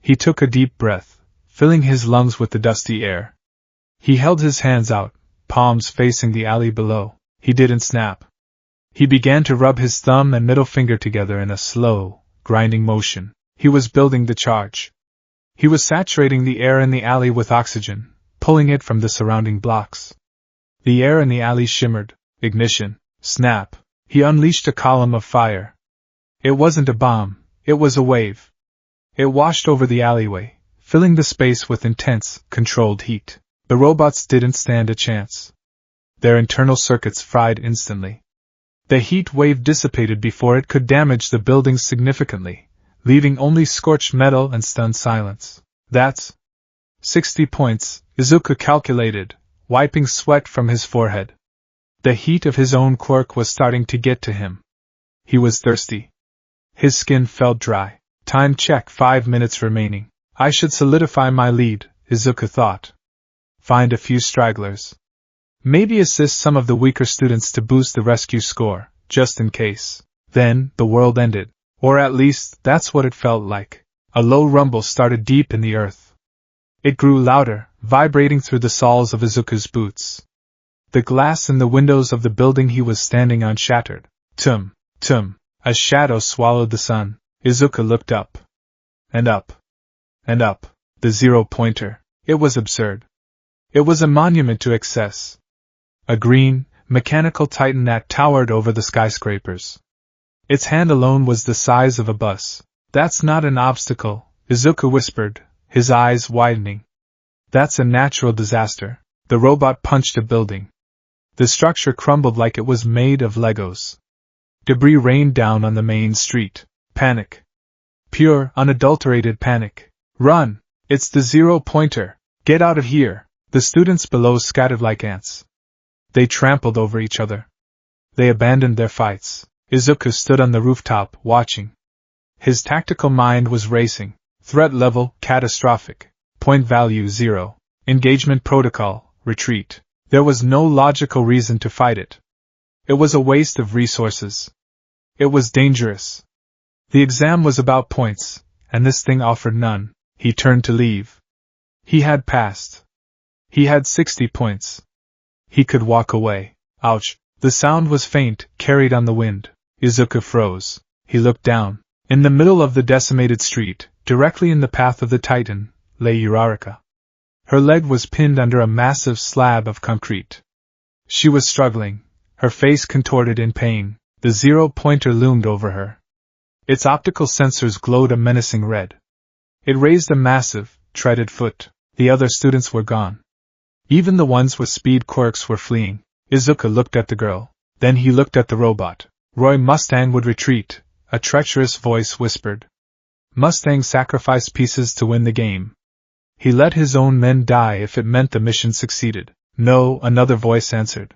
He took a deep breath, filling his lungs with the dusty air. He held his hands out, palms facing the alley below. He didn't snap. He began to rub his thumb and middle finger together in a slow, grinding motion. He was building the charge. He was saturating the air in the alley with oxygen, pulling it from the surrounding blocks. The air in the alley shimmered. Ignition. Snap. He unleashed a column of fire. It wasn't a bomb, it was a wave. It washed over the alleyway, filling the space with intense, controlled heat. The robots didn't stand a chance. Their internal circuits fried instantly. The heat wave dissipated before it could damage the buildings significantly, leaving only scorched metal and stunned silence. That's 60 points, Izuku calculated, wiping sweat from his forehead. The heat of his own quirk was starting to get to him. He was thirsty. His skin felt dry. Time check, 5 minutes remaining. I should solidify my lead, Izuku thought. Find a few stragglers. Maybe assist some of the weaker students to boost the rescue score, just in case. Then, the world ended. Or at least, that's what it felt like. A low rumble started deep in the earth. It grew louder, vibrating through the soles of Izuku's boots. The glass in the windows of the building he was standing on shattered. Tum, tum, a shadow swallowed the sun. Izuku looked up. And up. And up. The 0-pointer. It was absurd. It was a monument to excess. A green, mechanical titan that towered over the skyscrapers. Its hand alone was the size of a bus. That's not an obstacle, Izuku whispered, his eyes widening. That's a natural disaster. The robot punched a building. The structure crumbled like it was made of Legos. Debris rained down on the main street. Panic. Pure, unadulterated panic. Run! It's the 0-pointer. Get out of here! The students below scattered like ants. They trampled over each other. They abandoned their fights. Izuku stood on the rooftop, watching. His tactical mind was racing. Threat level, catastrophic. Point value 0. Engagement protocol, retreat. There was no logical reason to fight it. It was a waste of resources. It was dangerous. The exam was about points, and this thing offered none. He turned to leave. He had passed. He had 60 points. He could walk away. Ouch! The sound was faint, carried on the wind. Izuku froze. He looked down. In the middle of the decimated street, directly in the path of the Titan, lay Uraraka. Her leg was pinned under a massive slab of concrete. She was struggling, her face contorted in pain. The 0-pointer loomed over her. Its optical sensors glowed a menacing red. It raised a massive, treaded foot. The other students were gone. Even the ones with speed quirks were fleeing. Izuku looked at the girl. Then he looked at the robot. Roy Mustang would retreat, a treacherous voice whispered. Mustang sacrificed pieces to win the game. He let his own men die if it meant the mission succeeded. No, another voice answered.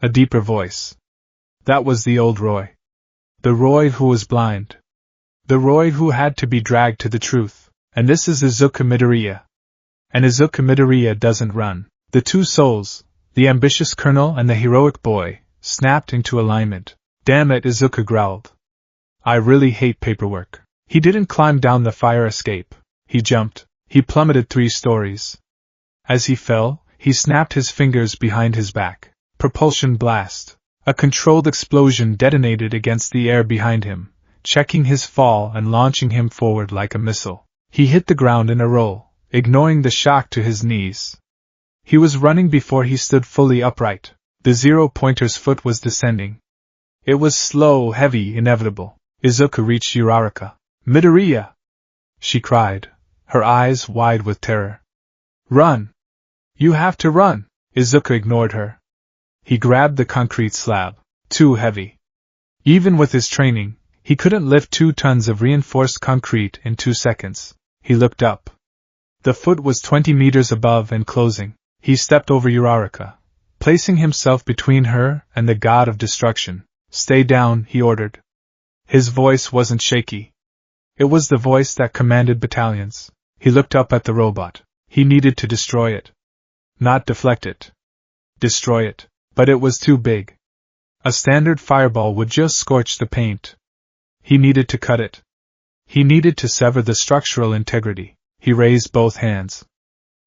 A deeper voice. That was the old Roy. The Roy who was blind. The Roy who had to be dragged to the truth. And this is Izuku Midoriya. And Izuku Midoriya doesn't run. The two souls, the ambitious colonel and the heroic boy, snapped into alignment. Damn it, Izuku growled. I really hate paperwork. He didn't climb down the fire escape. He jumped. He plummeted 3 stories. As he fell, he snapped his fingers behind his back. Propulsion blast. A controlled explosion detonated against the air behind him, checking his fall and launching him forward like a missile. He hit the ground in a roll, ignoring the shock to his knees. He was running before he stood fully upright. The 0-pointer's foot was descending. It was slow, heavy, inevitable. Izuku reached Uraraka. Midoriya! She cried, her eyes wide with terror. Run! You have to run! Izuku ignored her. He grabbed the concrete slab. Too heavy. Even with his training, he couldn't lift 2 tons of reinforced concrete in 2 seconds. He looked up. The foot was 20 meters above and closing. He stepped over Uraraka, placing himself between her and the god of destruction. Stay down, he ordered. His voice wasn't shaky. It was the voice that commanded battalions. He looked up at the robot. He needed to destroy it. Not deflect it. Destroy it. But it was too big. A standard fireball would just scorch the paint. He needed to cut it. He needed to sever the structural integrity. He raised both hands.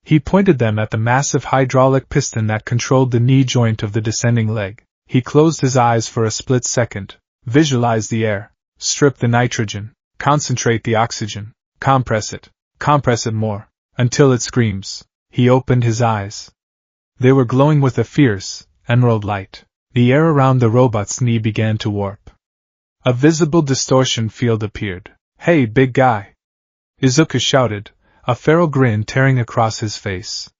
He pointed them at the massive hydraulic piston that controlled the knee joint of the descending leg. He closed his eyes for a split second. Visualize the air. Strip the nitrogen. Concentrate the oxygen. Compress it more, until it screams. He opened his eyes. They were glowing with a fierce, emerald light. The air around the robot's knee began to warp. A visible distortion field appeared. Hey, big guy! Izuku shouted, a feral grin tearing across his face.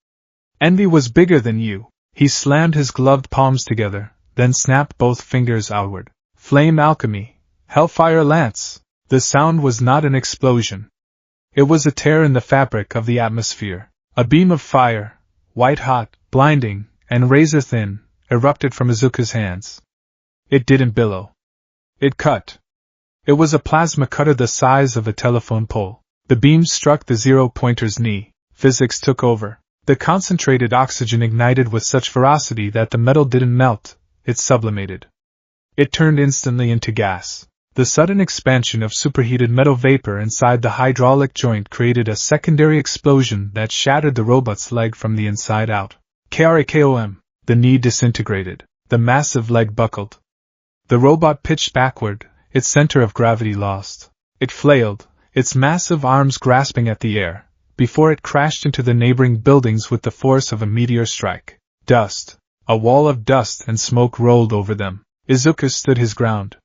Envy was bigger than you. He slammed his gloved palms together, then snapped both fingers outward. Flame alchemy. Hellfire lance. The sound was not an explosion. It was a tear in the fabric of the atmosphere. A beam of fire, white-hot, blinding, and razor-thin, erupted from Izuku's hands. It didn't billow. It cut. It was a plasma cutter the size of a telephone pole. The beam struck the 0-pointer's knee. Physics took over. The concentrated oxygen ignited with such ferocity that the metal didn't melt, it sublimated. It turned instantly into gas. The sudden expansion of superheated metal vapor inside the hydraulic joint created a secondary explosion that shattered the robot's leg from the inside out. KRAKOM. The knee disintegrated. The massive leg buckled. The robot pitched backward, its center of gravity lost. It flailed, its massive arms grasping at the air, before it crashed into the neighboring buildings with the force of a meteor strike. Dust. A wall of dust and smoke rolled over them. Izuku stood his ground.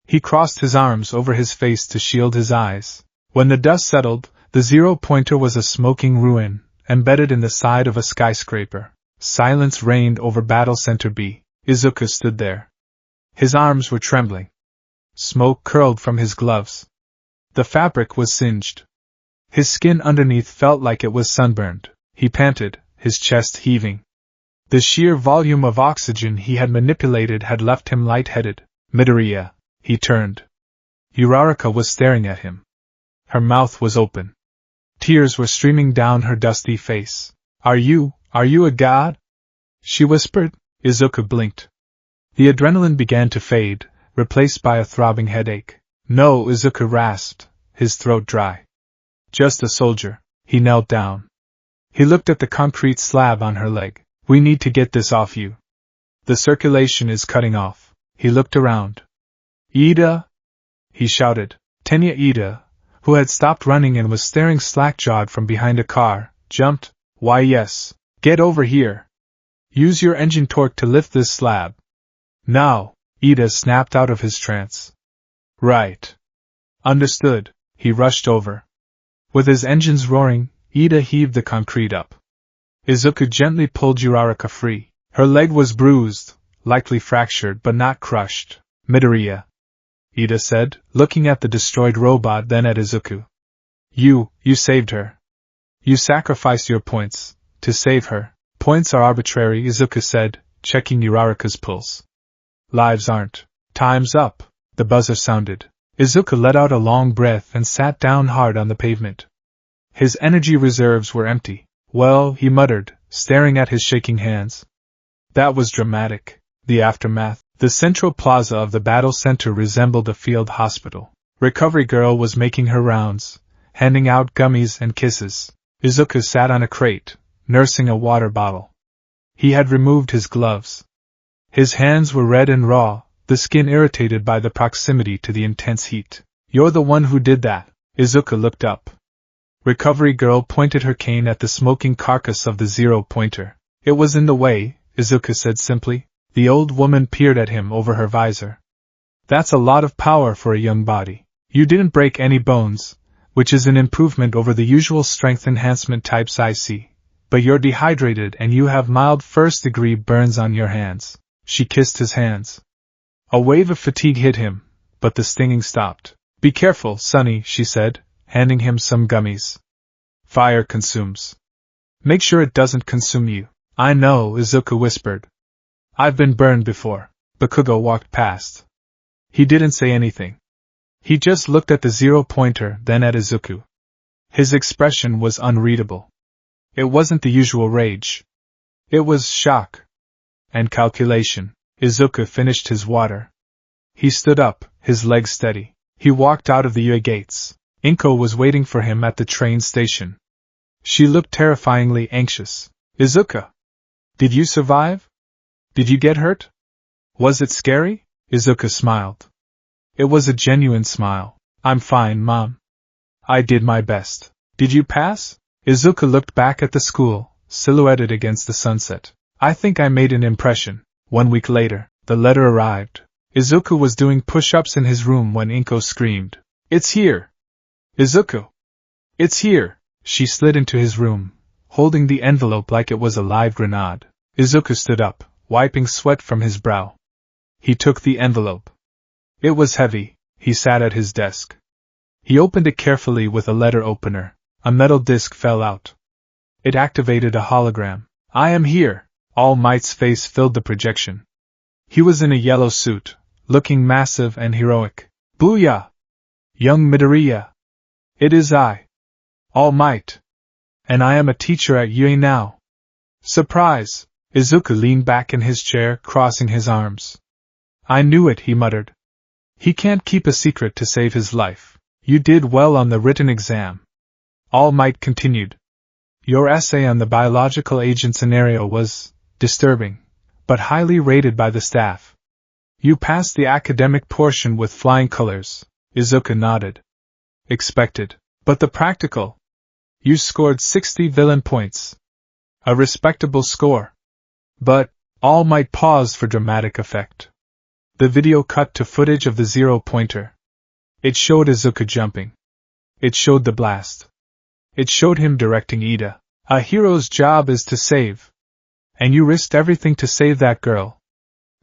He crossed his arms over his face to shield his eyes. When the dust settled, the 0-pointer was a smoking ruin, embedded in the side of a skyscraper. Silence reigned over Battle Center B. Izuku stood there. His arms were trembling. Smoke curled from his gloves. The fabric was singed. His skin underneath felt like it was sunburned. He panted, his chest heaving. The sheer volume of oxygen he had manipulated had left him lightheaded. Midoriya. He turned. Uraraka was staring at him. Her mouth was open. Tears were streaming down her dusty face. Are you a god? She whispered. Izuku blinked. The adrenaline began to fade, replaced by a throbbing headache. No, Izuku rasped, his throat dry. Just a soldier. He knelt down. He looked at the concrete slab on her leg. We need to get this off you. The circulation is cutting off. He looked around. Ida! He shouted. Tenya Ida, who had stopped running and was staring slack-jawed from behind a car, jumped. Why yes. Get over here. Use your engine torque to lift this slab. Now, Ida snapped out of his trance. Right. Understood. He rushed over. With his engines roaring, Ida heaved the concrete up. Izuku gently pulled Uraraka free. Her leg was bruised, likely fractured but not crushed. Midoriya, Ida said, looking at the destroyed robot then at Izuku. You saved her. You sacrificed your points to save her. Points are arbitrary, Izuku said, checking Uraraka's pulse. Lives aren't. Time's up, the buzzer sounded. Izuku let out a long breath and sat down hard on the pavement. His energy reserves were empty. Well, he muttered, staring at his shaking hands. That was dramatic. The aftermath. The central plaza of the battle center resembled a field hospital. Recovery Girl was making her rounds, handing out gummies and kisses. Izuku sat on a crate, nursing a water bottle. He had removed his gloves. His hands were red and raw, the skin irritated by the proximity to the intense heat. You're the one who did that. Izuku looked up. Recovery Girl pointed her cane at the smoking carcass of the zero-pointer. It was in the way, Izuku said simply. The old woman peered at him over her visor. That's a lot of power for a young body. You didn't break any bones, which is an improvement over the usual strength enhancement types I see. But you're dehydrated and you have mild first-degree burns on your hands. She kissed his hands. A wave of fatigue hit him, but the stinging stopped. Be careful, Sonny, she said, handing him some gummies. Fire consumes. Make sure it doesn't consume you. I know, Izuku whispered. I've been burned before. Bakugo walked past. He didn't say anything. He just looked at the zero-pointer, then at Izuku. His expression was unreadable. It wasn't the usual rage. It was shock. And calculation. Izuku finished his water. He stood up, his legs steady. He walked out of the UA gates. Inko was waiting for him at the train station. She looked terrifyingly anxious. Izuku! Did you survive? Did you get hurt? Was it scary? Izuku smiled. It was a genuine smile. I'm fine, Mom. I did my best. Did you pass? Izuku looked back at the school, silhouetted against the sunset. I think I made an impression. 1 week later, the letter arrived. Izuku was doing push-ups in his room when Inko screamed. It's here! Izuku! It's here! She slid into his room, holding the envelope like it was a live grenade. Izuku stood up, wiping sweat from his brow. He took the envelope. It was heavy. He sat at his desk. He opened it carefully with a letter opener. A metal disc fell out. It activated a hologram. I am here. All Might's face filled the projection. He was in a yellow suit, looking massive and heroic. Booyah! Young Midoriya! It is I. All Might. And I am a teacher at UA now. Surprise! Izuku leaned back in his chair, crossing his arms. I knew it, he muttered. He can't keep a secret to save his life. You did well on the written exam. All Might continued. Your essay on the biological agent scenario was disturbing, but highly rated by the staff. You passed the academic portion with flying colors. Izuku nodded. Expected. But the practical? You scored 60 villain points. A respectable score. But, All Might paused for dramatic effect. The video cut to footage of the zero-pointer. It showed Izuku jumping. It showed the blast. It showed him directing Ida. A hero's job is to save. And you risked everything to save that girl.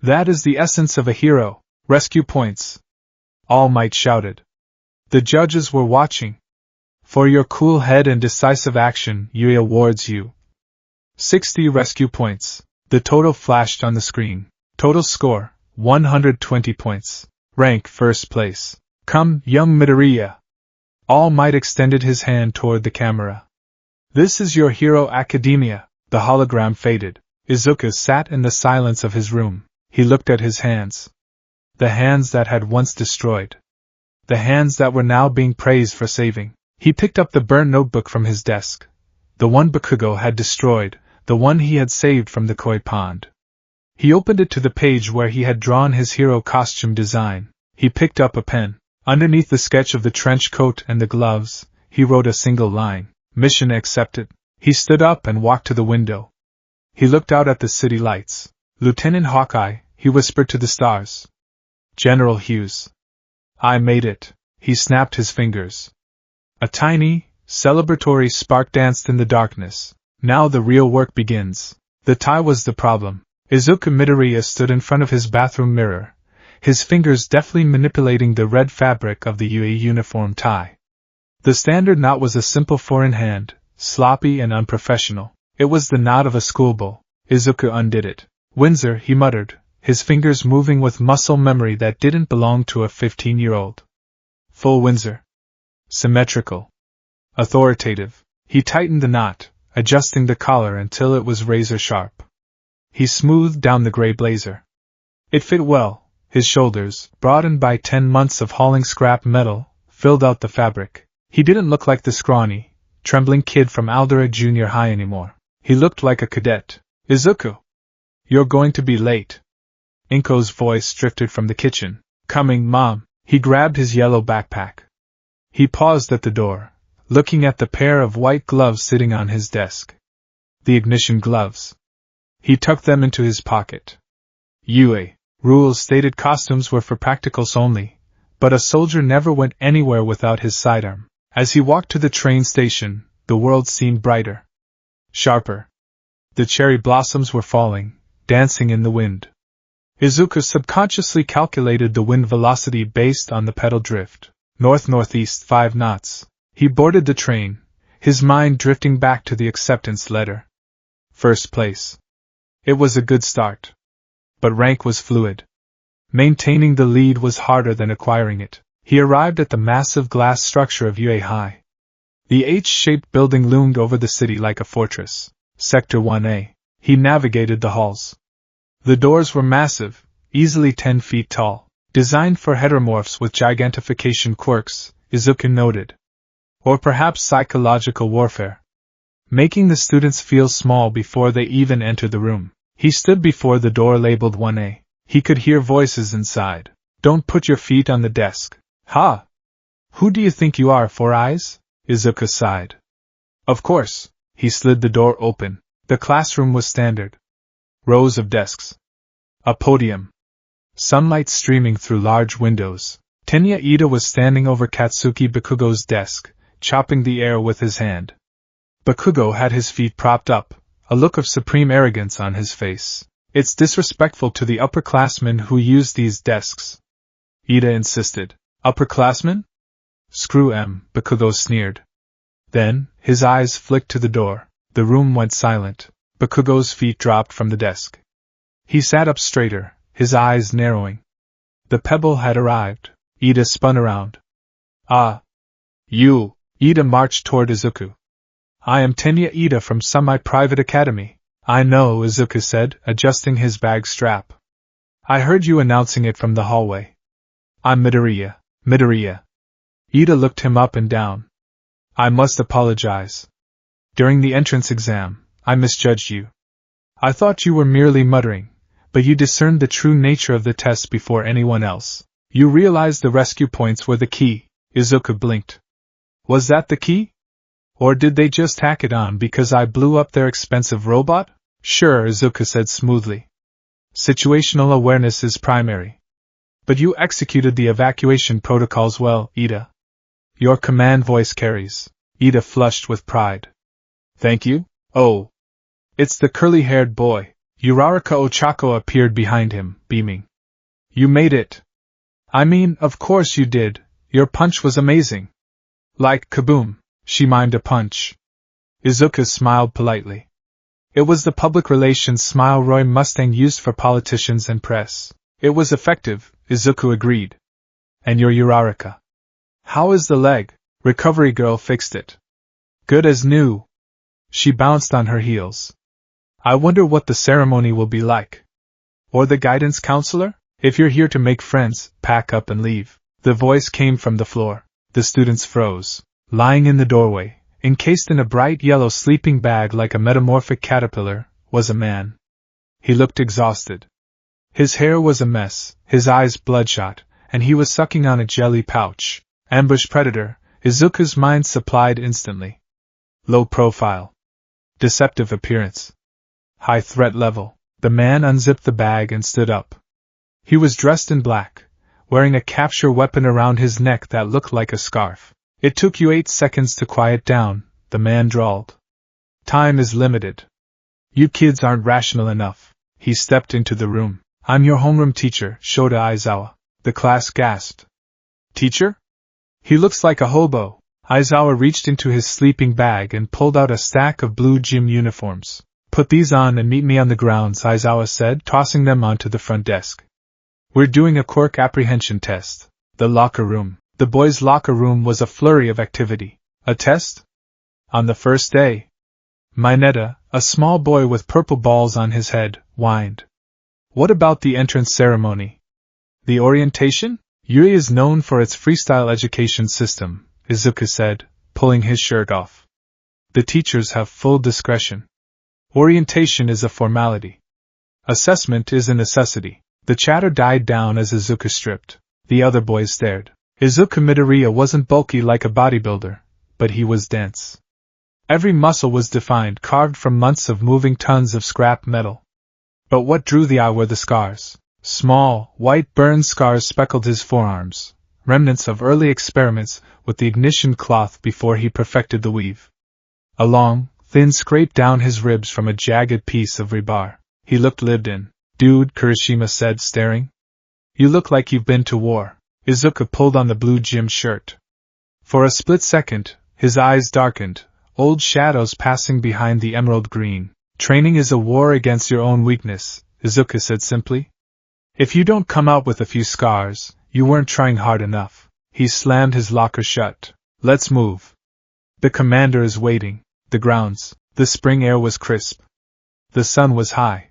That is the essence of a hero. Rescue points. All Might shouted. The judges were watching. For your cool head and decisive action, UA awards you 60 rescue points. The total flashed on the screen. Total score, 120 points. Rank first place. Come, young Midoriya. All Might extended his hand toward the camera. This is your Hero Academia. The hologram faded. Izuku sat in the silence of his room. He looked at his hands. The hands that had once destroyed. The hands that were now being praised for saving. He picked up the burnt notebook from his desk. The one Bakugo had destroyed, the one he had saved from the koi pond. He opened it to the page where he had drawn his hero costume design. He picked up a pen. Underneath the sketch of the trench coat and the gloves, he wrote a single line, "Mission accepted." He stood up and walked to the window. He looked out at the city lights. "Lieutenant Hawkeye," he whispered to the stars. "General Hughes. I made it." He snapped his fingers. A tiny, celebratory spark danced in the darkness. Now the real work begins. The tie was the problem. Izuku Midoriya stood in front of his bathroom mirror, his fingers deftly manipulating the red fabric of the UE uniform tie. The standard knot was a simple four-in-hand, sloppy and unprofessional. It was the knot of a schoolboy. Izuku undid it. "Windsor," he muttered, his fingers moving with muscle memory that didn't belong to a 15-year-old. Full Windsor. Symmetrical. Authoritative. He tightened the knot, adjusting the collar until it was razor-sharp. He smoothed down the gray blazer. It fit well. His shoulders, broadened by 10 months of hauling scrap metal, filled out the fabric. He didn't look like the scrawny, trembling kid from Aldera Junior High anymore. He looked like a cadet. "Izuku! You're going to be late." Inko's voice drifted from the kitchen. "Coming, Mom." He grabbed his yellow backpack. He paused at the door, looking at the pair of white gloves sitting on his desk. The ignition gloves. He tucked them into his pocket. UA rules stated costumes were for practicals only, but a soldier never went anywhere without his sidearm. As he walked to the train station, the world seemed brighter. Sharper. The cherry blossoms were falling, dancing in the wind. Izuku subconsciously calculated the wind velocity based on the pedal drift. North-northeast 5 knots. He boarded the train, his mind drifting back to the acceptance letter. First place. It was a good start. But rank was fluid. Maintaining the lead was harder than acquiring it. He arrived at the massive glass structure of UA High. The H-shaped building loomed over the city like a fortress. Sector 1A. He navigated the halls. The doors were massive, easily 10 feet tall, designed for heteromorphs with gigantification quirks, Izuku noted. Or perhaps psychological warfare. Making the students feel small before they even enter the room. He stood before the door labeled 1A. He could hear voices inside. "Don't put your feet on the desk." "Ha! Who do you think you are, Four Eyes?" Izuku sighed. "Of course." He slid the door open. The classroom was standard. Rows of desks. A podium. Sunlight streaming through large windows. Tenya Ida was standing over Katsuki Bakugo's desk, chopping the air with his hand. Bakugo had his feet propped up, a look of supreme arrogance on his face. "It's disrespectful to the upperclassmen who use these desks," Ida insisted. "Upperclassmen? Screw 'em," Bakugo sneered. Then, his eyes flicked to the door. The room went silent. Bakugo's feet dropped from the desk. He sat up straighter, his eyes narrowing. The pebble had arrived. Ida spun around. "Ah! You!" Ida marched toward Izuku. "I am Tenya Ida from Semi-Private Academy." "I know," Izuku said, adjusting his bag strap. "I heard you announcing it from the hallway." "I'm Midoriya." "Midoriya." Ida looked him up and down. "I must apologize. During the entrance exam, I misjudged you. I thought you were merely muttering, but you discerned the true nature of the test before anyone else. You realized the rescue points were the key." Izuku blinked. "Was that the key? Or did they just tack it on because I blew up their expensive robot?" "Sure," Izuku said smoothly. "Situational awareness is primary. But you executed the evacuation protocols well, Ida. Your command voice carries." Ida flushed with pride. "Thank you?" "Oh. It's the curly-haired boy." Uraraka Ochako appeared behind him, beaming. "You made it." "I mean, of course you did. Your punch was amazing." "Like kaboom." She mimed a punch. Izuku smiled politely. It was the public relations smile Roy Mustang used for politicians and press. "It was effective," Izuku agreed. "And your Uraraka? How is the leg?" "Recovery girl fixed it. Good as new." She bounced on her heels. "I wonder what the ceremony will be like. Or the guidance counselor? If you're here to make friends, pack up and leave." The voice came from the floor. The students froze. Lying in the doorway, encased in a bright yellow sleeping bag like a metamorphic caterpillar, was a man. He looked exhausted. His hair was a mess, his eyes bloodshot, and he was sucking on a jelly pouch. Ambush predator, Izuku's mind supplied instantly. Low profile. Deceptive appearance. High threat level. The man unzipped the bag and stood up. He was dressed in black, wearing a capture weapon around his neck that looked like a scarf. It took you 8 seconds to quiet down, the man drawled. Time is limited. You kids aren't rational enough. He stepped into the room. I'm your homeroom teacher, Shota Aizawa. The class gasped. Teacher? He looks like a hobo. Aizawa reached into his sleeping bag and pulled out a stack of blue gym uniforms. Put these on and meet me on the grounds, Aizawa said, tossing them onto the front desk. We're doing a Quirk apprehension test. The locker room. The boys' locker room was a flurry of activity. A test? On the first day. Mineta, a small boy with purple balls on his head, whined. What about the entrance ceremony? The orientation? Yui is known for its freestyle education system, Izuku said, pulling his shirt off. The teachers have full discretion. Orientation is a formality. Assessment is a necessity. The chatter died down as Izuku stripped. The other boys stared. Izuku Midoriya wasn't bulky like a bodybuilder, but he was dense. Every muscle was defined, carved from months of moving tons of scrap metal. But what drew the eye were the scars. Small, white burn scars speckled his forearms, remnants of early experiments with the ignition cloth before he perfected the weave. A long, thin scrape down his ribs from a jagged piece of rebar. He looked lived in. Dude, Kirishima said, staring. You look like you've been to war. Izuku pulled on the blue gym shirt. For a split second, his eyes darkened, old shadows passing behind the emerald green. Training is a war against your own weakness, Izuku said simply. If you don't come out with a few scars, you weren't trying hard enough. He slammed his locker shut. Let's move. The commander is waiting. The grounds. The spring air was crisp. The sun was high.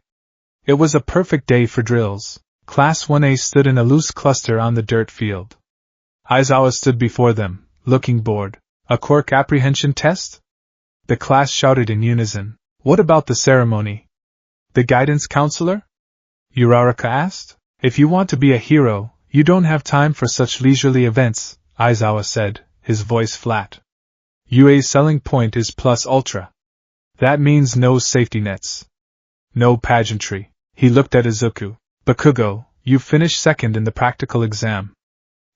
It was a perfect day for drills. Class 1A stood in a loose cluster on the dirt field. Aizawa stood before them, looking bored. A Quirk apprehension test? The class shouted in unison. What about the ceremony? The guidance counselor? Uraraka asked. If you want to be a hero, you don't have time for such leisurely events, Aizawa said, his voice flat. UA's selling point is plus ultra. That means no safety nets. No pageantry. He looked at Izuku. Bakugo, you finished second in the practical exam.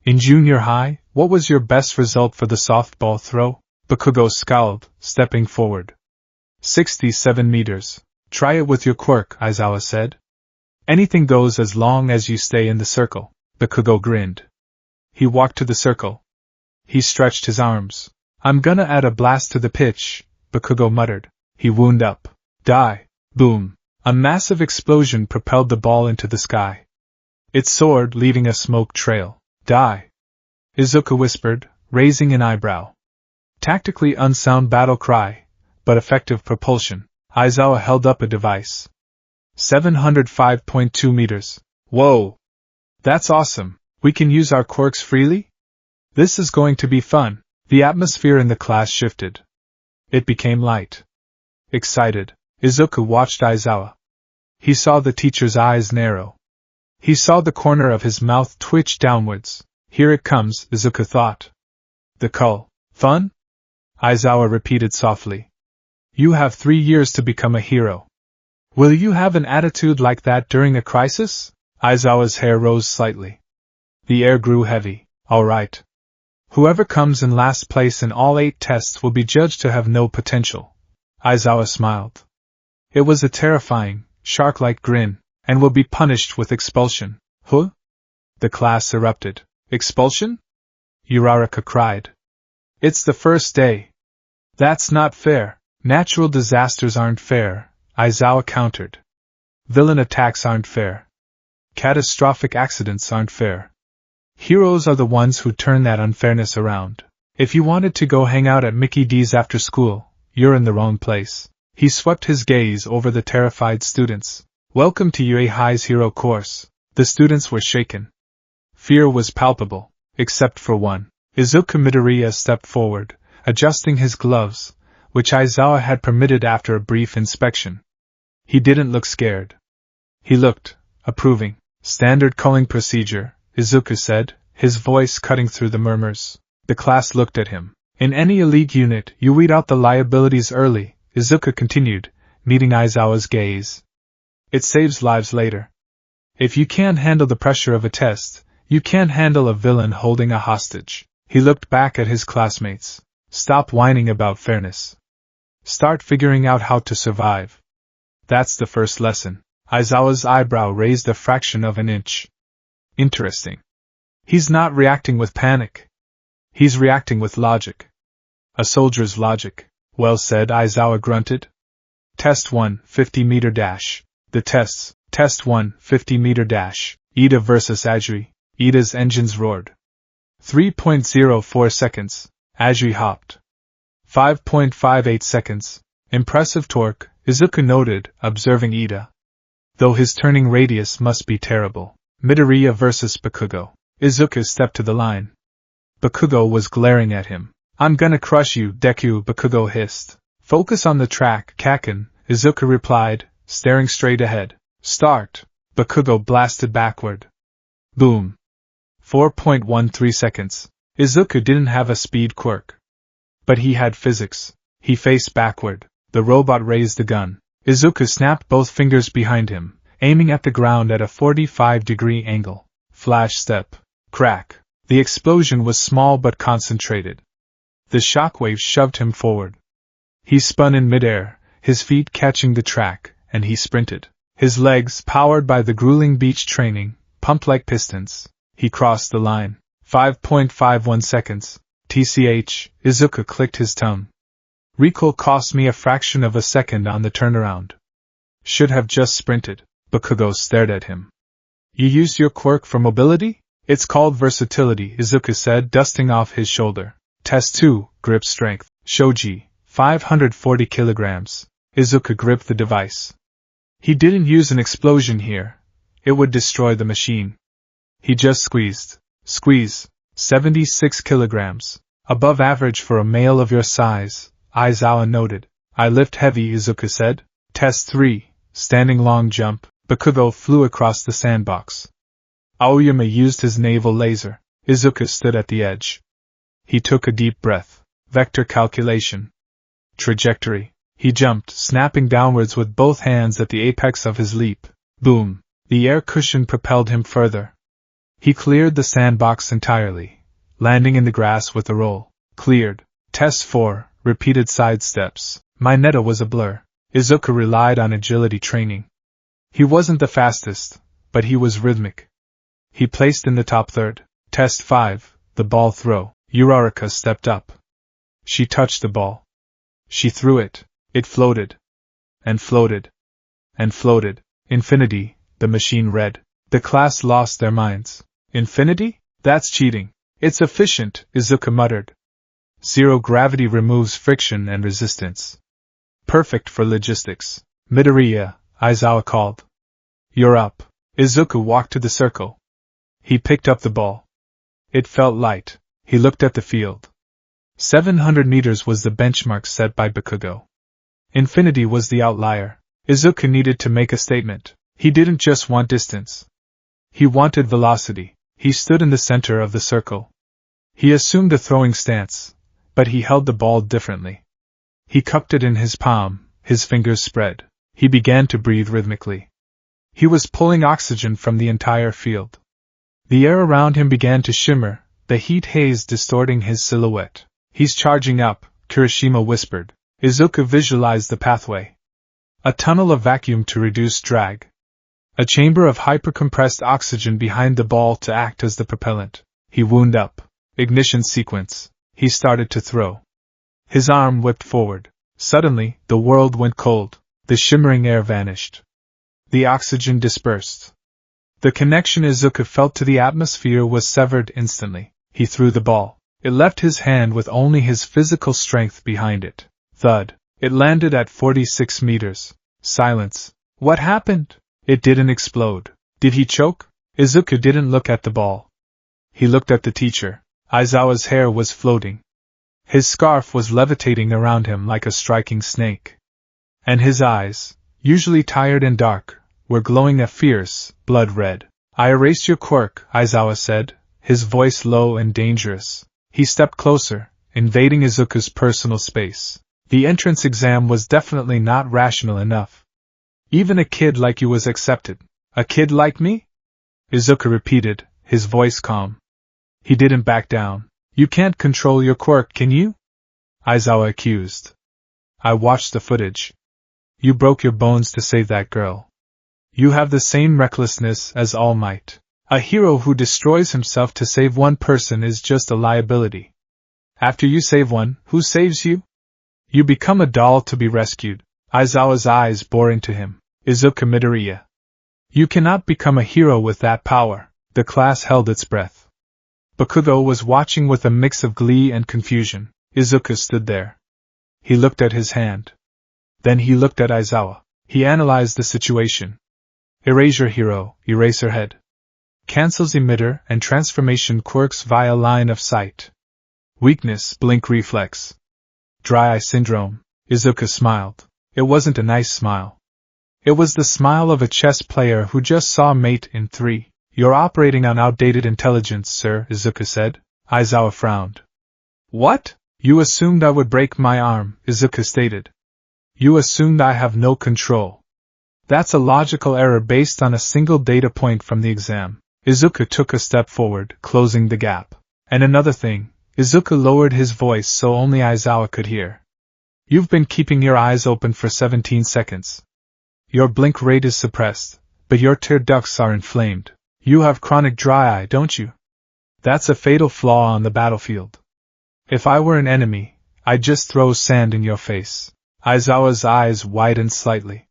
In junior high, what was your best result for the softball throw? Bakugo scowled, stepping forward. 67 meters. Try it with your Quirk, Aizawa said. Anything goes as long as you stay in the circle. Bakugo grinned. He walked to the circle. He stretched his arms. I'm gonna add a blast to the pitch, Bakugo muttered. He wound up. Die. Boom. A massive explosion propelled the ball into the sky. It soared, leaving a smoke trail. Die. Izuku whispered, raising an eyebrow. Tactically unsound battle cry, but effective propulsion. Aizawa held up a device. 705.2 meters. Whoa! That's awesome. We can use our quirks freely? This is going to be fun. The atmosphere in the class shifted. It became light. Excited, Izuku watched Aizawa. He saw the teacher's eyes narrow. He saw the corner of his mouth twitch downwards. Here it comes, Izuku thought. The call. Fun? Aizawa repeated softly. You have 3 years to become a hero. Will you have an attitude like that during a crisis? Aizawa's hair rose slightly. The air grew heavy. All right. Whoever comes in last place in all 8 tests will be judged to have no potential. Aizawa smiled. It was a terrifying, shark-like grin, and will be punished with expulsion. Huh? The class erupted. Expulsion? Uraraka cried. It's the first day. That's not fair. Natural disasters aren't fair, Aizawa countered. Villain attacks aren't fair. Catastrophic accidents aren't fair. Heroes are the ones who turn that unfairness around. If you wanted to go hang out at Mickey D's after school, you're in the wrong place. He swept his gaze over the terrified students. Welcome to UA High's hero course. The students were shaken. Fear was palpable, except for one. Izuku Midoriya stepped forward, adjusting his gloves, which Aizawa had permitted after a brief inspection. He didn't look scared. He looked approving. Standard culling procedure, Izuku said, his voice cutting through the murmurs. The class looked at him. In any elite unit, you weed out the liabilities early, Izuku continued, meeting Aizawa's gaze. It saves lives later. If you can't handle the pressure of a test, you can't handle a villain holding a hostage. He looked back at his classmates. Stop whining about fairness. Start figuring out how to survive. That's the first lesson. Aizawa's eyebrow raised a fraction of an inch. Interesting. He's not reacting with panic. He's reacting with logic. A soldier's logic. Well said, Aizawa grunted. Test 1, 50-meter dash. The tests. Test 1, 50-meter dash. Ida versus Ajui. Ida's engines roared. 3.04 seconds. Ajui hopped. 5.58 seconds. Impressive torque, Izuku noted, observing Ida. Though his turning radius must be terrible. Midoriya versus Bakugo. Izuku stepped to the line. Bakugo was glaring at him. I'm gonna crush you, Deku, Bakugo hissed. Focus on the track, Kaken, Izuku replied, staring straight ahead. Start. Bakugo blasted backward. Boom. 4.13 seconds. Izuku didn't have a speed quirk. But he had physics. He faced backward. The robot raised the gun. Izuku snapped both fingers behind him, aiming at the ground at a 45-degree angle. Flash step. Crack. The explosion was small but concentrated. The shockwave shoved him forward. He spun in midair, his feet catching the track, and he sprinted. His legs, powered by the grueling beach training, pumped like pistons. He crossed the line. 5.51 seconds. TCH, Izuku clicked his tongue. Recall cost me a fraction of a second on the turnaround. Should have just sprinted. Bakugo stared at him. You used your quirk for mobility? It's called versatility, Izuku said, dusting off his shoulder. Test 2, grip strength. Shoji, 540 kilograms. Izuku gripped the device. He didn't use an explosion here. It would destroy the machine. He just squeezed. Squeeze. 76 kilograms. Above average for a male of your size, Aizawa noted. I lift heavy, Izuku said. Test 3, standing long jump. Bakugo flew across the sandbox. Aoyama used his naval laser. Izuku stood at the edge. He took a deep breath. Vector calculation. Trajectory. He jumped, snapping downwards with both hands at the apex of his leap. Boom. The air cushion propelled him further. He cleared the sandbox entirely, landing in the grass with a roll. Cleared. Test 4, repeated side steps. Mineta was a blur. Izuku relied on agility training. He wasn't the fastest, but he was rhythmic. He placed in the top third. Test 5, the ball throw. Uraraka stepped up. She touched the ball. She threw it. It floated. And floated. And floated. Infinity, the machine read. The class lost their minds. Infinity? That's cheating. It's efficient, Izuku muttered. Zero gravity removes friction and resistance. Perfect for logistics. Midoriya, Aizawa called. You're up. Izuku walked to the circle. He picked up the ball. It felt light. He looked at the field. 700 meters was the benchmark set by Bakugo. Infinity was the outlier. Izuku needed to make a statement. He didn't just want distance. He wanted velocity. He stood in the center of the circle. He assumed a throwing stance, but he held the ball differently. He cupped it in his palm, his fingers spread. He began to breathe rhythmically. He was pulling oxygen from the entire field. The air around him began to shimmer, the heat haze distorting his silhouette. He's charging up, Kirishima whispered. Izuku visualized the pathway. A tunnel of vacuum to reduce drag. A chamber of hypercompressed oxygen behind the ball to act as the propellant. He wound up. Ignition sequence. He started to throw. His arm whipped forward. Suddenly, the world went cold. The shimmering air vanished. The oxygen dispersed. The connection Izuku felt to the atmosphere was severed instantly. He threw the ball. It left his hand with only his physical strength behind it. Thud. It landed at 46 meters. Silence. What happened? It didn't explode. Did he choke? Izuku didn't look at the ball. He looked at the teacher. Aizawa's hair was floating. His scarf was levitating around him like a striking snake. And his eyes, usually tired and dark, were glowing a fierce, blood red. I erased your quirk, Aizawa said, his voice low and dangerous. He stepped closer, invading Izuku's personal space. The entrance exam was definitely not rational enough. Even a kid like you was accepted. A kid like me? Izuku repeated, his voice calm. He didn't back down. You can't control your quirk, can you? Aizawa accused. I watched the footage. You broke your bones to save that girl. You have the same recklessness as All Might. A hero who destroys himself to save one person is just a liability. After you save one, who saves you? You become a doll to be rescued. Aizawa's eyes bore into him. Izuku Midoriya. You cannot become a hero with that power. The class held its breath. Bakugo was watching with a mix of glee and confusion. Izuku stood there. He looked at his hand. Then he looked at Aizawa. He analyzed the situation. Erasure hero, eraser head. Cancels emitter and transformation quirks via line of sight. Weakness, blink reflex. Dry eye syndrome. Izuku smiled. It wasn't a nice smile. It was the smile of a chess player who just saw mate in 3. You're operating on outdated intelligence, sir, Izuku said. Aizawa frowned. What? You assumed I would break my arm, Izuku stated. You assumed I have no control. That's a logical error based on a single data point from the exam. Izuku took a step forward, closing the gap. And another thing, Izuku lowered his voice so only Aizawa could hear. You've been keeping your eyes open for 17 seconds. Your blink rate is suppressed, but your tear ducts are inflamed. You have chronic dry eye, don't you? That's a fatal flaw on the battlefield. If I were an enemy, I'd just throw sand in your face. Aizawa's eyes widened slightly.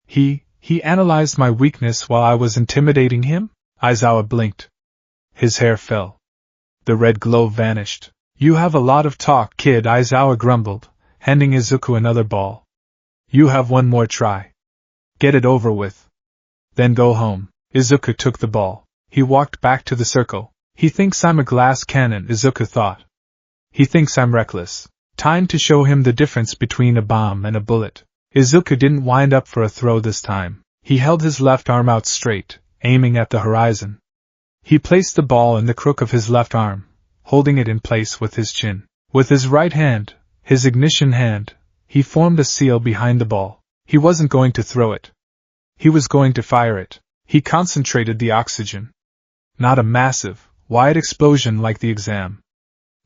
He analyzed my weakness while I was intimidating him? Aizawa blinked. His hair fell. The red glow vanished. You have a lot of talk, kid, Aizawa grumbled, handing Izuku another ball. You have one more try. Get it over with. Then go home. Izuku took the ball. He walked back to the circle. He thinks I'm a glass cannon, Izuku thought. He thinks I'm reckless. Time to show him the difference between a bomb and a bullet. Izuku didn't wind up for a throw this time. He held his left arm out straight, aiming at the horizon. He placed the ball in the crook of his left arm, holding it in place with his chin. With his right hand, his ignition hand, he formed a seal behind the ball. He wasn't going to throw it. He was going to fire it. He concentrated the oxygen. Not a massive, wide explosion like the exam.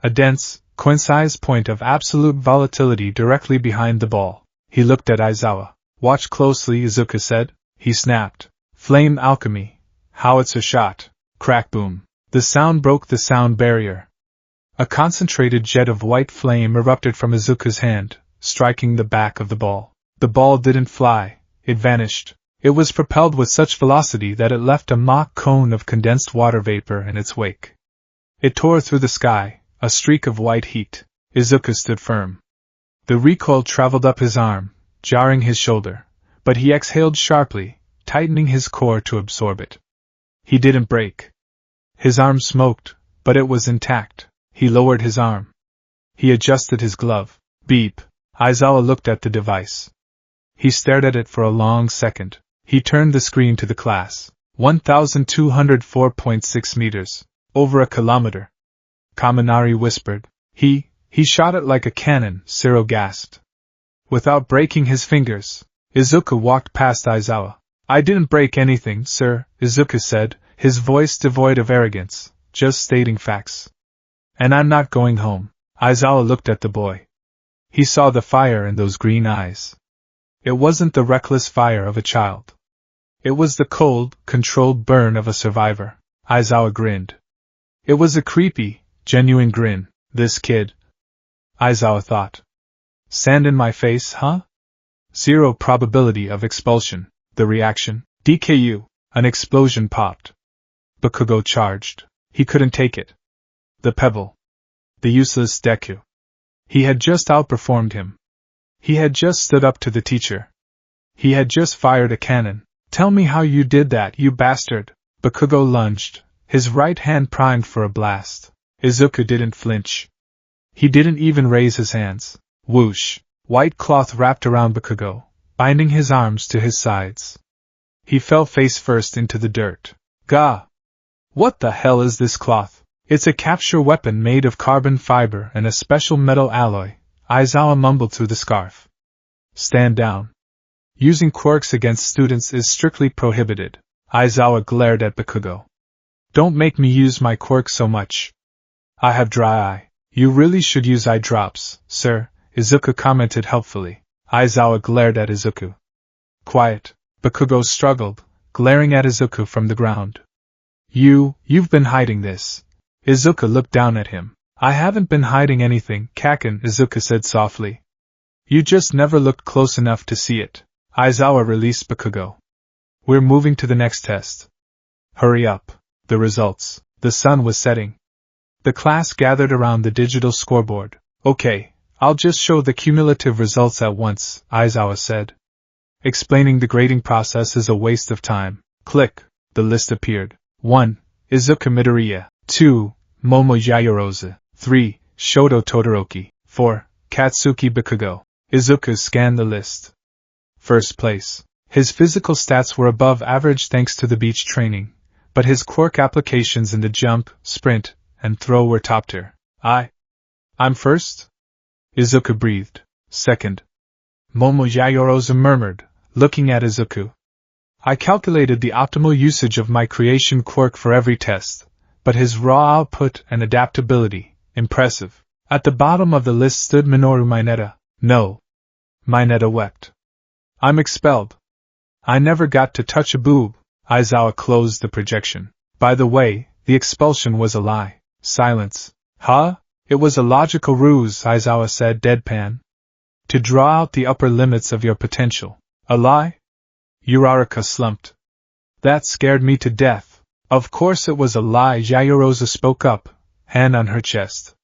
A dense, coincized point of absolute volatility directly behind the ball. He looked at Aizawa. Watch closely, Izuku said. He snapped. Flame alchemy. Howitzer shot. Crack boom. The sound broke the sound barrier. A concentrated jet of white flame erupted from Izuku's hand, striking the back of the ball. The ball didn't fly. It vanished. It was propelled with such velocity that it left a mock cone of condensed water vapor in its wake. It tore through the sky, a streak of white heat. Izuku stood firm. The recoil traveled up his arm, jarring his shoulder, but he exhaled sharply, tightening his core to absorb it. He didn't break. His arm smoked, but it was intact. He lowered his arm. He adjusted his glove. Beep. Aizawa looked at the device. He stared at it for a long second. He turned the screen to the class. 1,204.6 meters. Over a kilometer. Kaminari whispered. He shot it like a cannon, Ciro gasped. Without breaking his fingers, Izuku walked past Aizawa. I didn't break anything, sir, Izuku said, his voice devoid of arrogance, just stating facts. And I'm not going home. Aizawa looked at the boy. He saw the fire in those green eyes. It wasn't the reckless fire of a child. It was the cold, controlled burn of a survivor. Aizawa grinned. It was a creepy, genuine grin. This kid. Aizawa thought. Sand in my face, huh? 0 probability of expulsion. The reaction. DKU. An explosion popped. Bakugo charged. He couldn't take it. The pebble. The useless Deku. He had just outperformed him. He had just stood up to the teacher. He had just fired a cannon. Tell me how you did that, you bastard. Bakugo lunged, his right hand primed for a blast. Izuku didn't flinch. He didn't even raise his hands. Whoosh. White cloth wrapped around Bakugo, binding his arms to his sides. He fell face first into the dirt. Gah! What the hell is this cloth? It's a capture weapon made of carbon fiber and a special metal alloy, Aizawa mumbled through the scarf. Stand down. Using quirks against students is strictly prohibited. Aizawa glared at Bakugo. Don't make me use my quirk so much. I have dry eye. You really should use eye drops, sir, Izuku commented helpfully. Aizawa glared at Izuku. Quiet. Bakugo struggled, glaring at Izuku from the ground. You've been hiding this. Izuku looked down at him. I haven't been hiding anything, Kaken, Izuku said softly. You just never looked close enough to see it. Aizawa released Bakugo. We're moving to the next test. Hurry up. The results. The sun was setting. The class gathered around the digital scoreboard. Okay, I'll just show the cumulative results at once, Aizawa said. Explaining the grading process is a waste of time. Click. The list appeared. 1. Izuku Midoriya. 2. Momo Yaoyorozu. 3. Shoto Todoroki. 4. Katsuki Bakugo. Izuku scanned the list. First place. His physical stats were above average thanks to the beach training, but his quirk applications in the jump, sprint, and throw were top tier. I'm first? Izuku breathed. Second. Momo Yaoyorozu murmured, looking at Izuku. I calculated the optimal usage of my creation quirk for every test, but his raw output and adaptability, impressive. At the bottom of the list stood Minoru Mineta. No. Mineta wept. I'm expelled. I never got to touch a boob. Aizawa closed the projection. By the way, the expulsion was a lie. Silence. Huh? It was a logical ruse, Aizawa said deadpan. To draw out the upper limits of your potential. A lie? Uraraka slumped. That scared me to death. Of course it was a lie, Yaoyorozu spoke up, hand on her chest.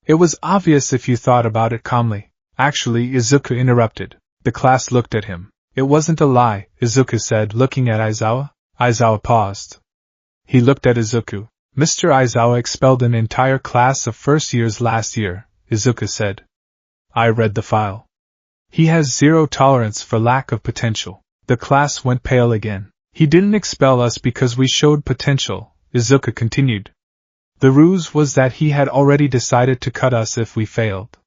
It was obvious if you thought about it calmly. Actually, Izuku interrupted. The class looked at him. It wasn't a lie, Izuku said, looking at Aizawa. Aizawa paused. He looked at Izuku. Mr. Aizawa expelled an entire class of first years last year, Izuku said. I read the file. He has zero tolerance for lack of potential. The class went pale again. He didn't expel us because we showed potential, Izuku continued. The ruse was that he had already decided to cut us if we failed.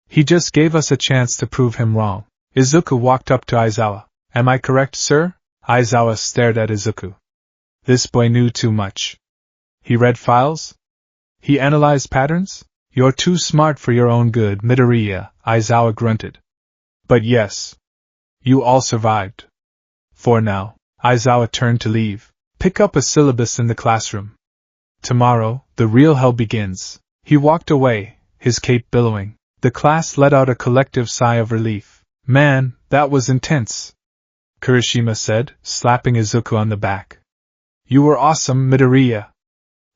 He just gave us a chance to prove him wrong. Izuku walked up to Aizawa. Am I correct, sir? Aizawa stared at Izuku. This boy knew too much. He read files? He analyzed patterns? You're too smart for your own good, Midoriya, Aizawa grunted. But yes. You all survived. For now. Aizawa turned to leave. Pick up a syllabus in the classroom. Tomorrow, the real hell begins. He walked away, his cape billowing. The class let out a collective sigh of relief. Man, that was intense. Kirishima said, slapping Izuku on the back. You were awesome, Midoriya.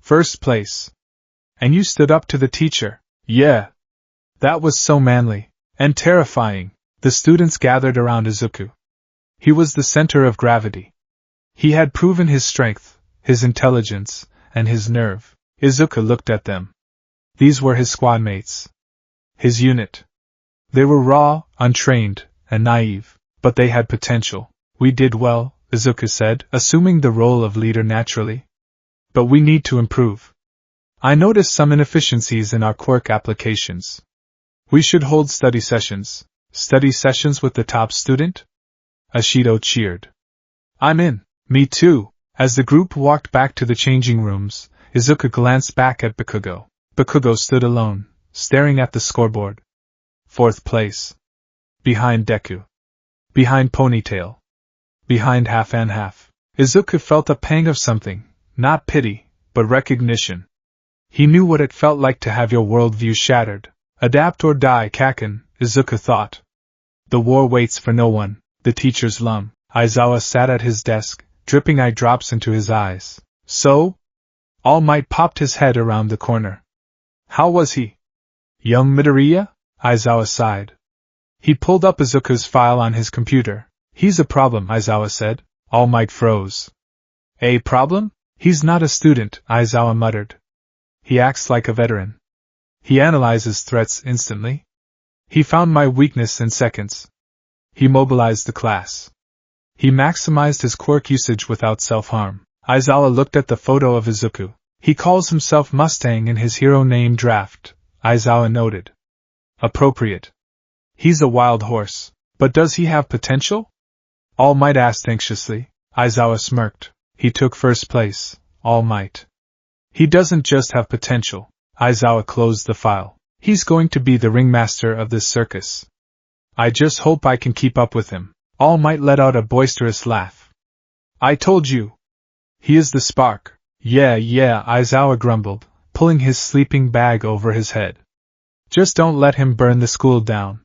First place. And you stood up to the teacher. Yeah. That was so manly. And terrifying. The students gathered around Izuku. He was the center of gravity. He had proven his strength, his intelligence, and his nerve. Izuku looked at them. These were his squad mates. His unit. They were raw, untrained, and naive, but they had potential. We did well, Izuku said, assuming the role of leader naturally. But we need to improve. I noticed some inefficiencies in our quirk applications. We should hold study sessions. Study sessions with the top student? Ashido cheered. I'm in. Me too. As the group walked back to the changing rooms, Izuku glanced back at Bakugo. Bakugo stood alone, staring at the scoreboard. Fourth place. Behind Deku. Behind Ponytail. Behind Half and Half. Izuku felt a pang of something, not pity, but recognition. He knew what it felt like to have your worldview shattered. Adapt or die, Kaken, Izuku thought. The war waits for no one, the teacher's lum. Aizawa sat at his desk, dripping eye drops into his eyes. So? All Might popped his head around the corner. How was he? Young Midoriya? Aizawa sighed. He pulled up Izuku's file on his computer. He's a problem, Aizawa said. All Might froze. A problem? He's not a student, Aizawa muttered. He acts like a veteran. He analyzes threats instantly. He found my weakness in seconds. He mobilized the class. He maximized his quirk usage without self-harm. Aizawa looked at the photo of Izuku. He calls himself Mustang in his hero name draft, Aizawa noted. Appropriate. He's a wild horse. But does he have potential? All Might asked anxiously. Aizawa smirked. He took first place, All Might. He doesn't just have potential. Aizawa closed the file. He's going to be the ringmaster of this circus. I just hope I can keep up with him. All Might let out a boisterous laugh. I told you. He is the spark. Yeah, Aizawa grumbled, pulling his sleeping bag over his head. Just don't let him burn the school down.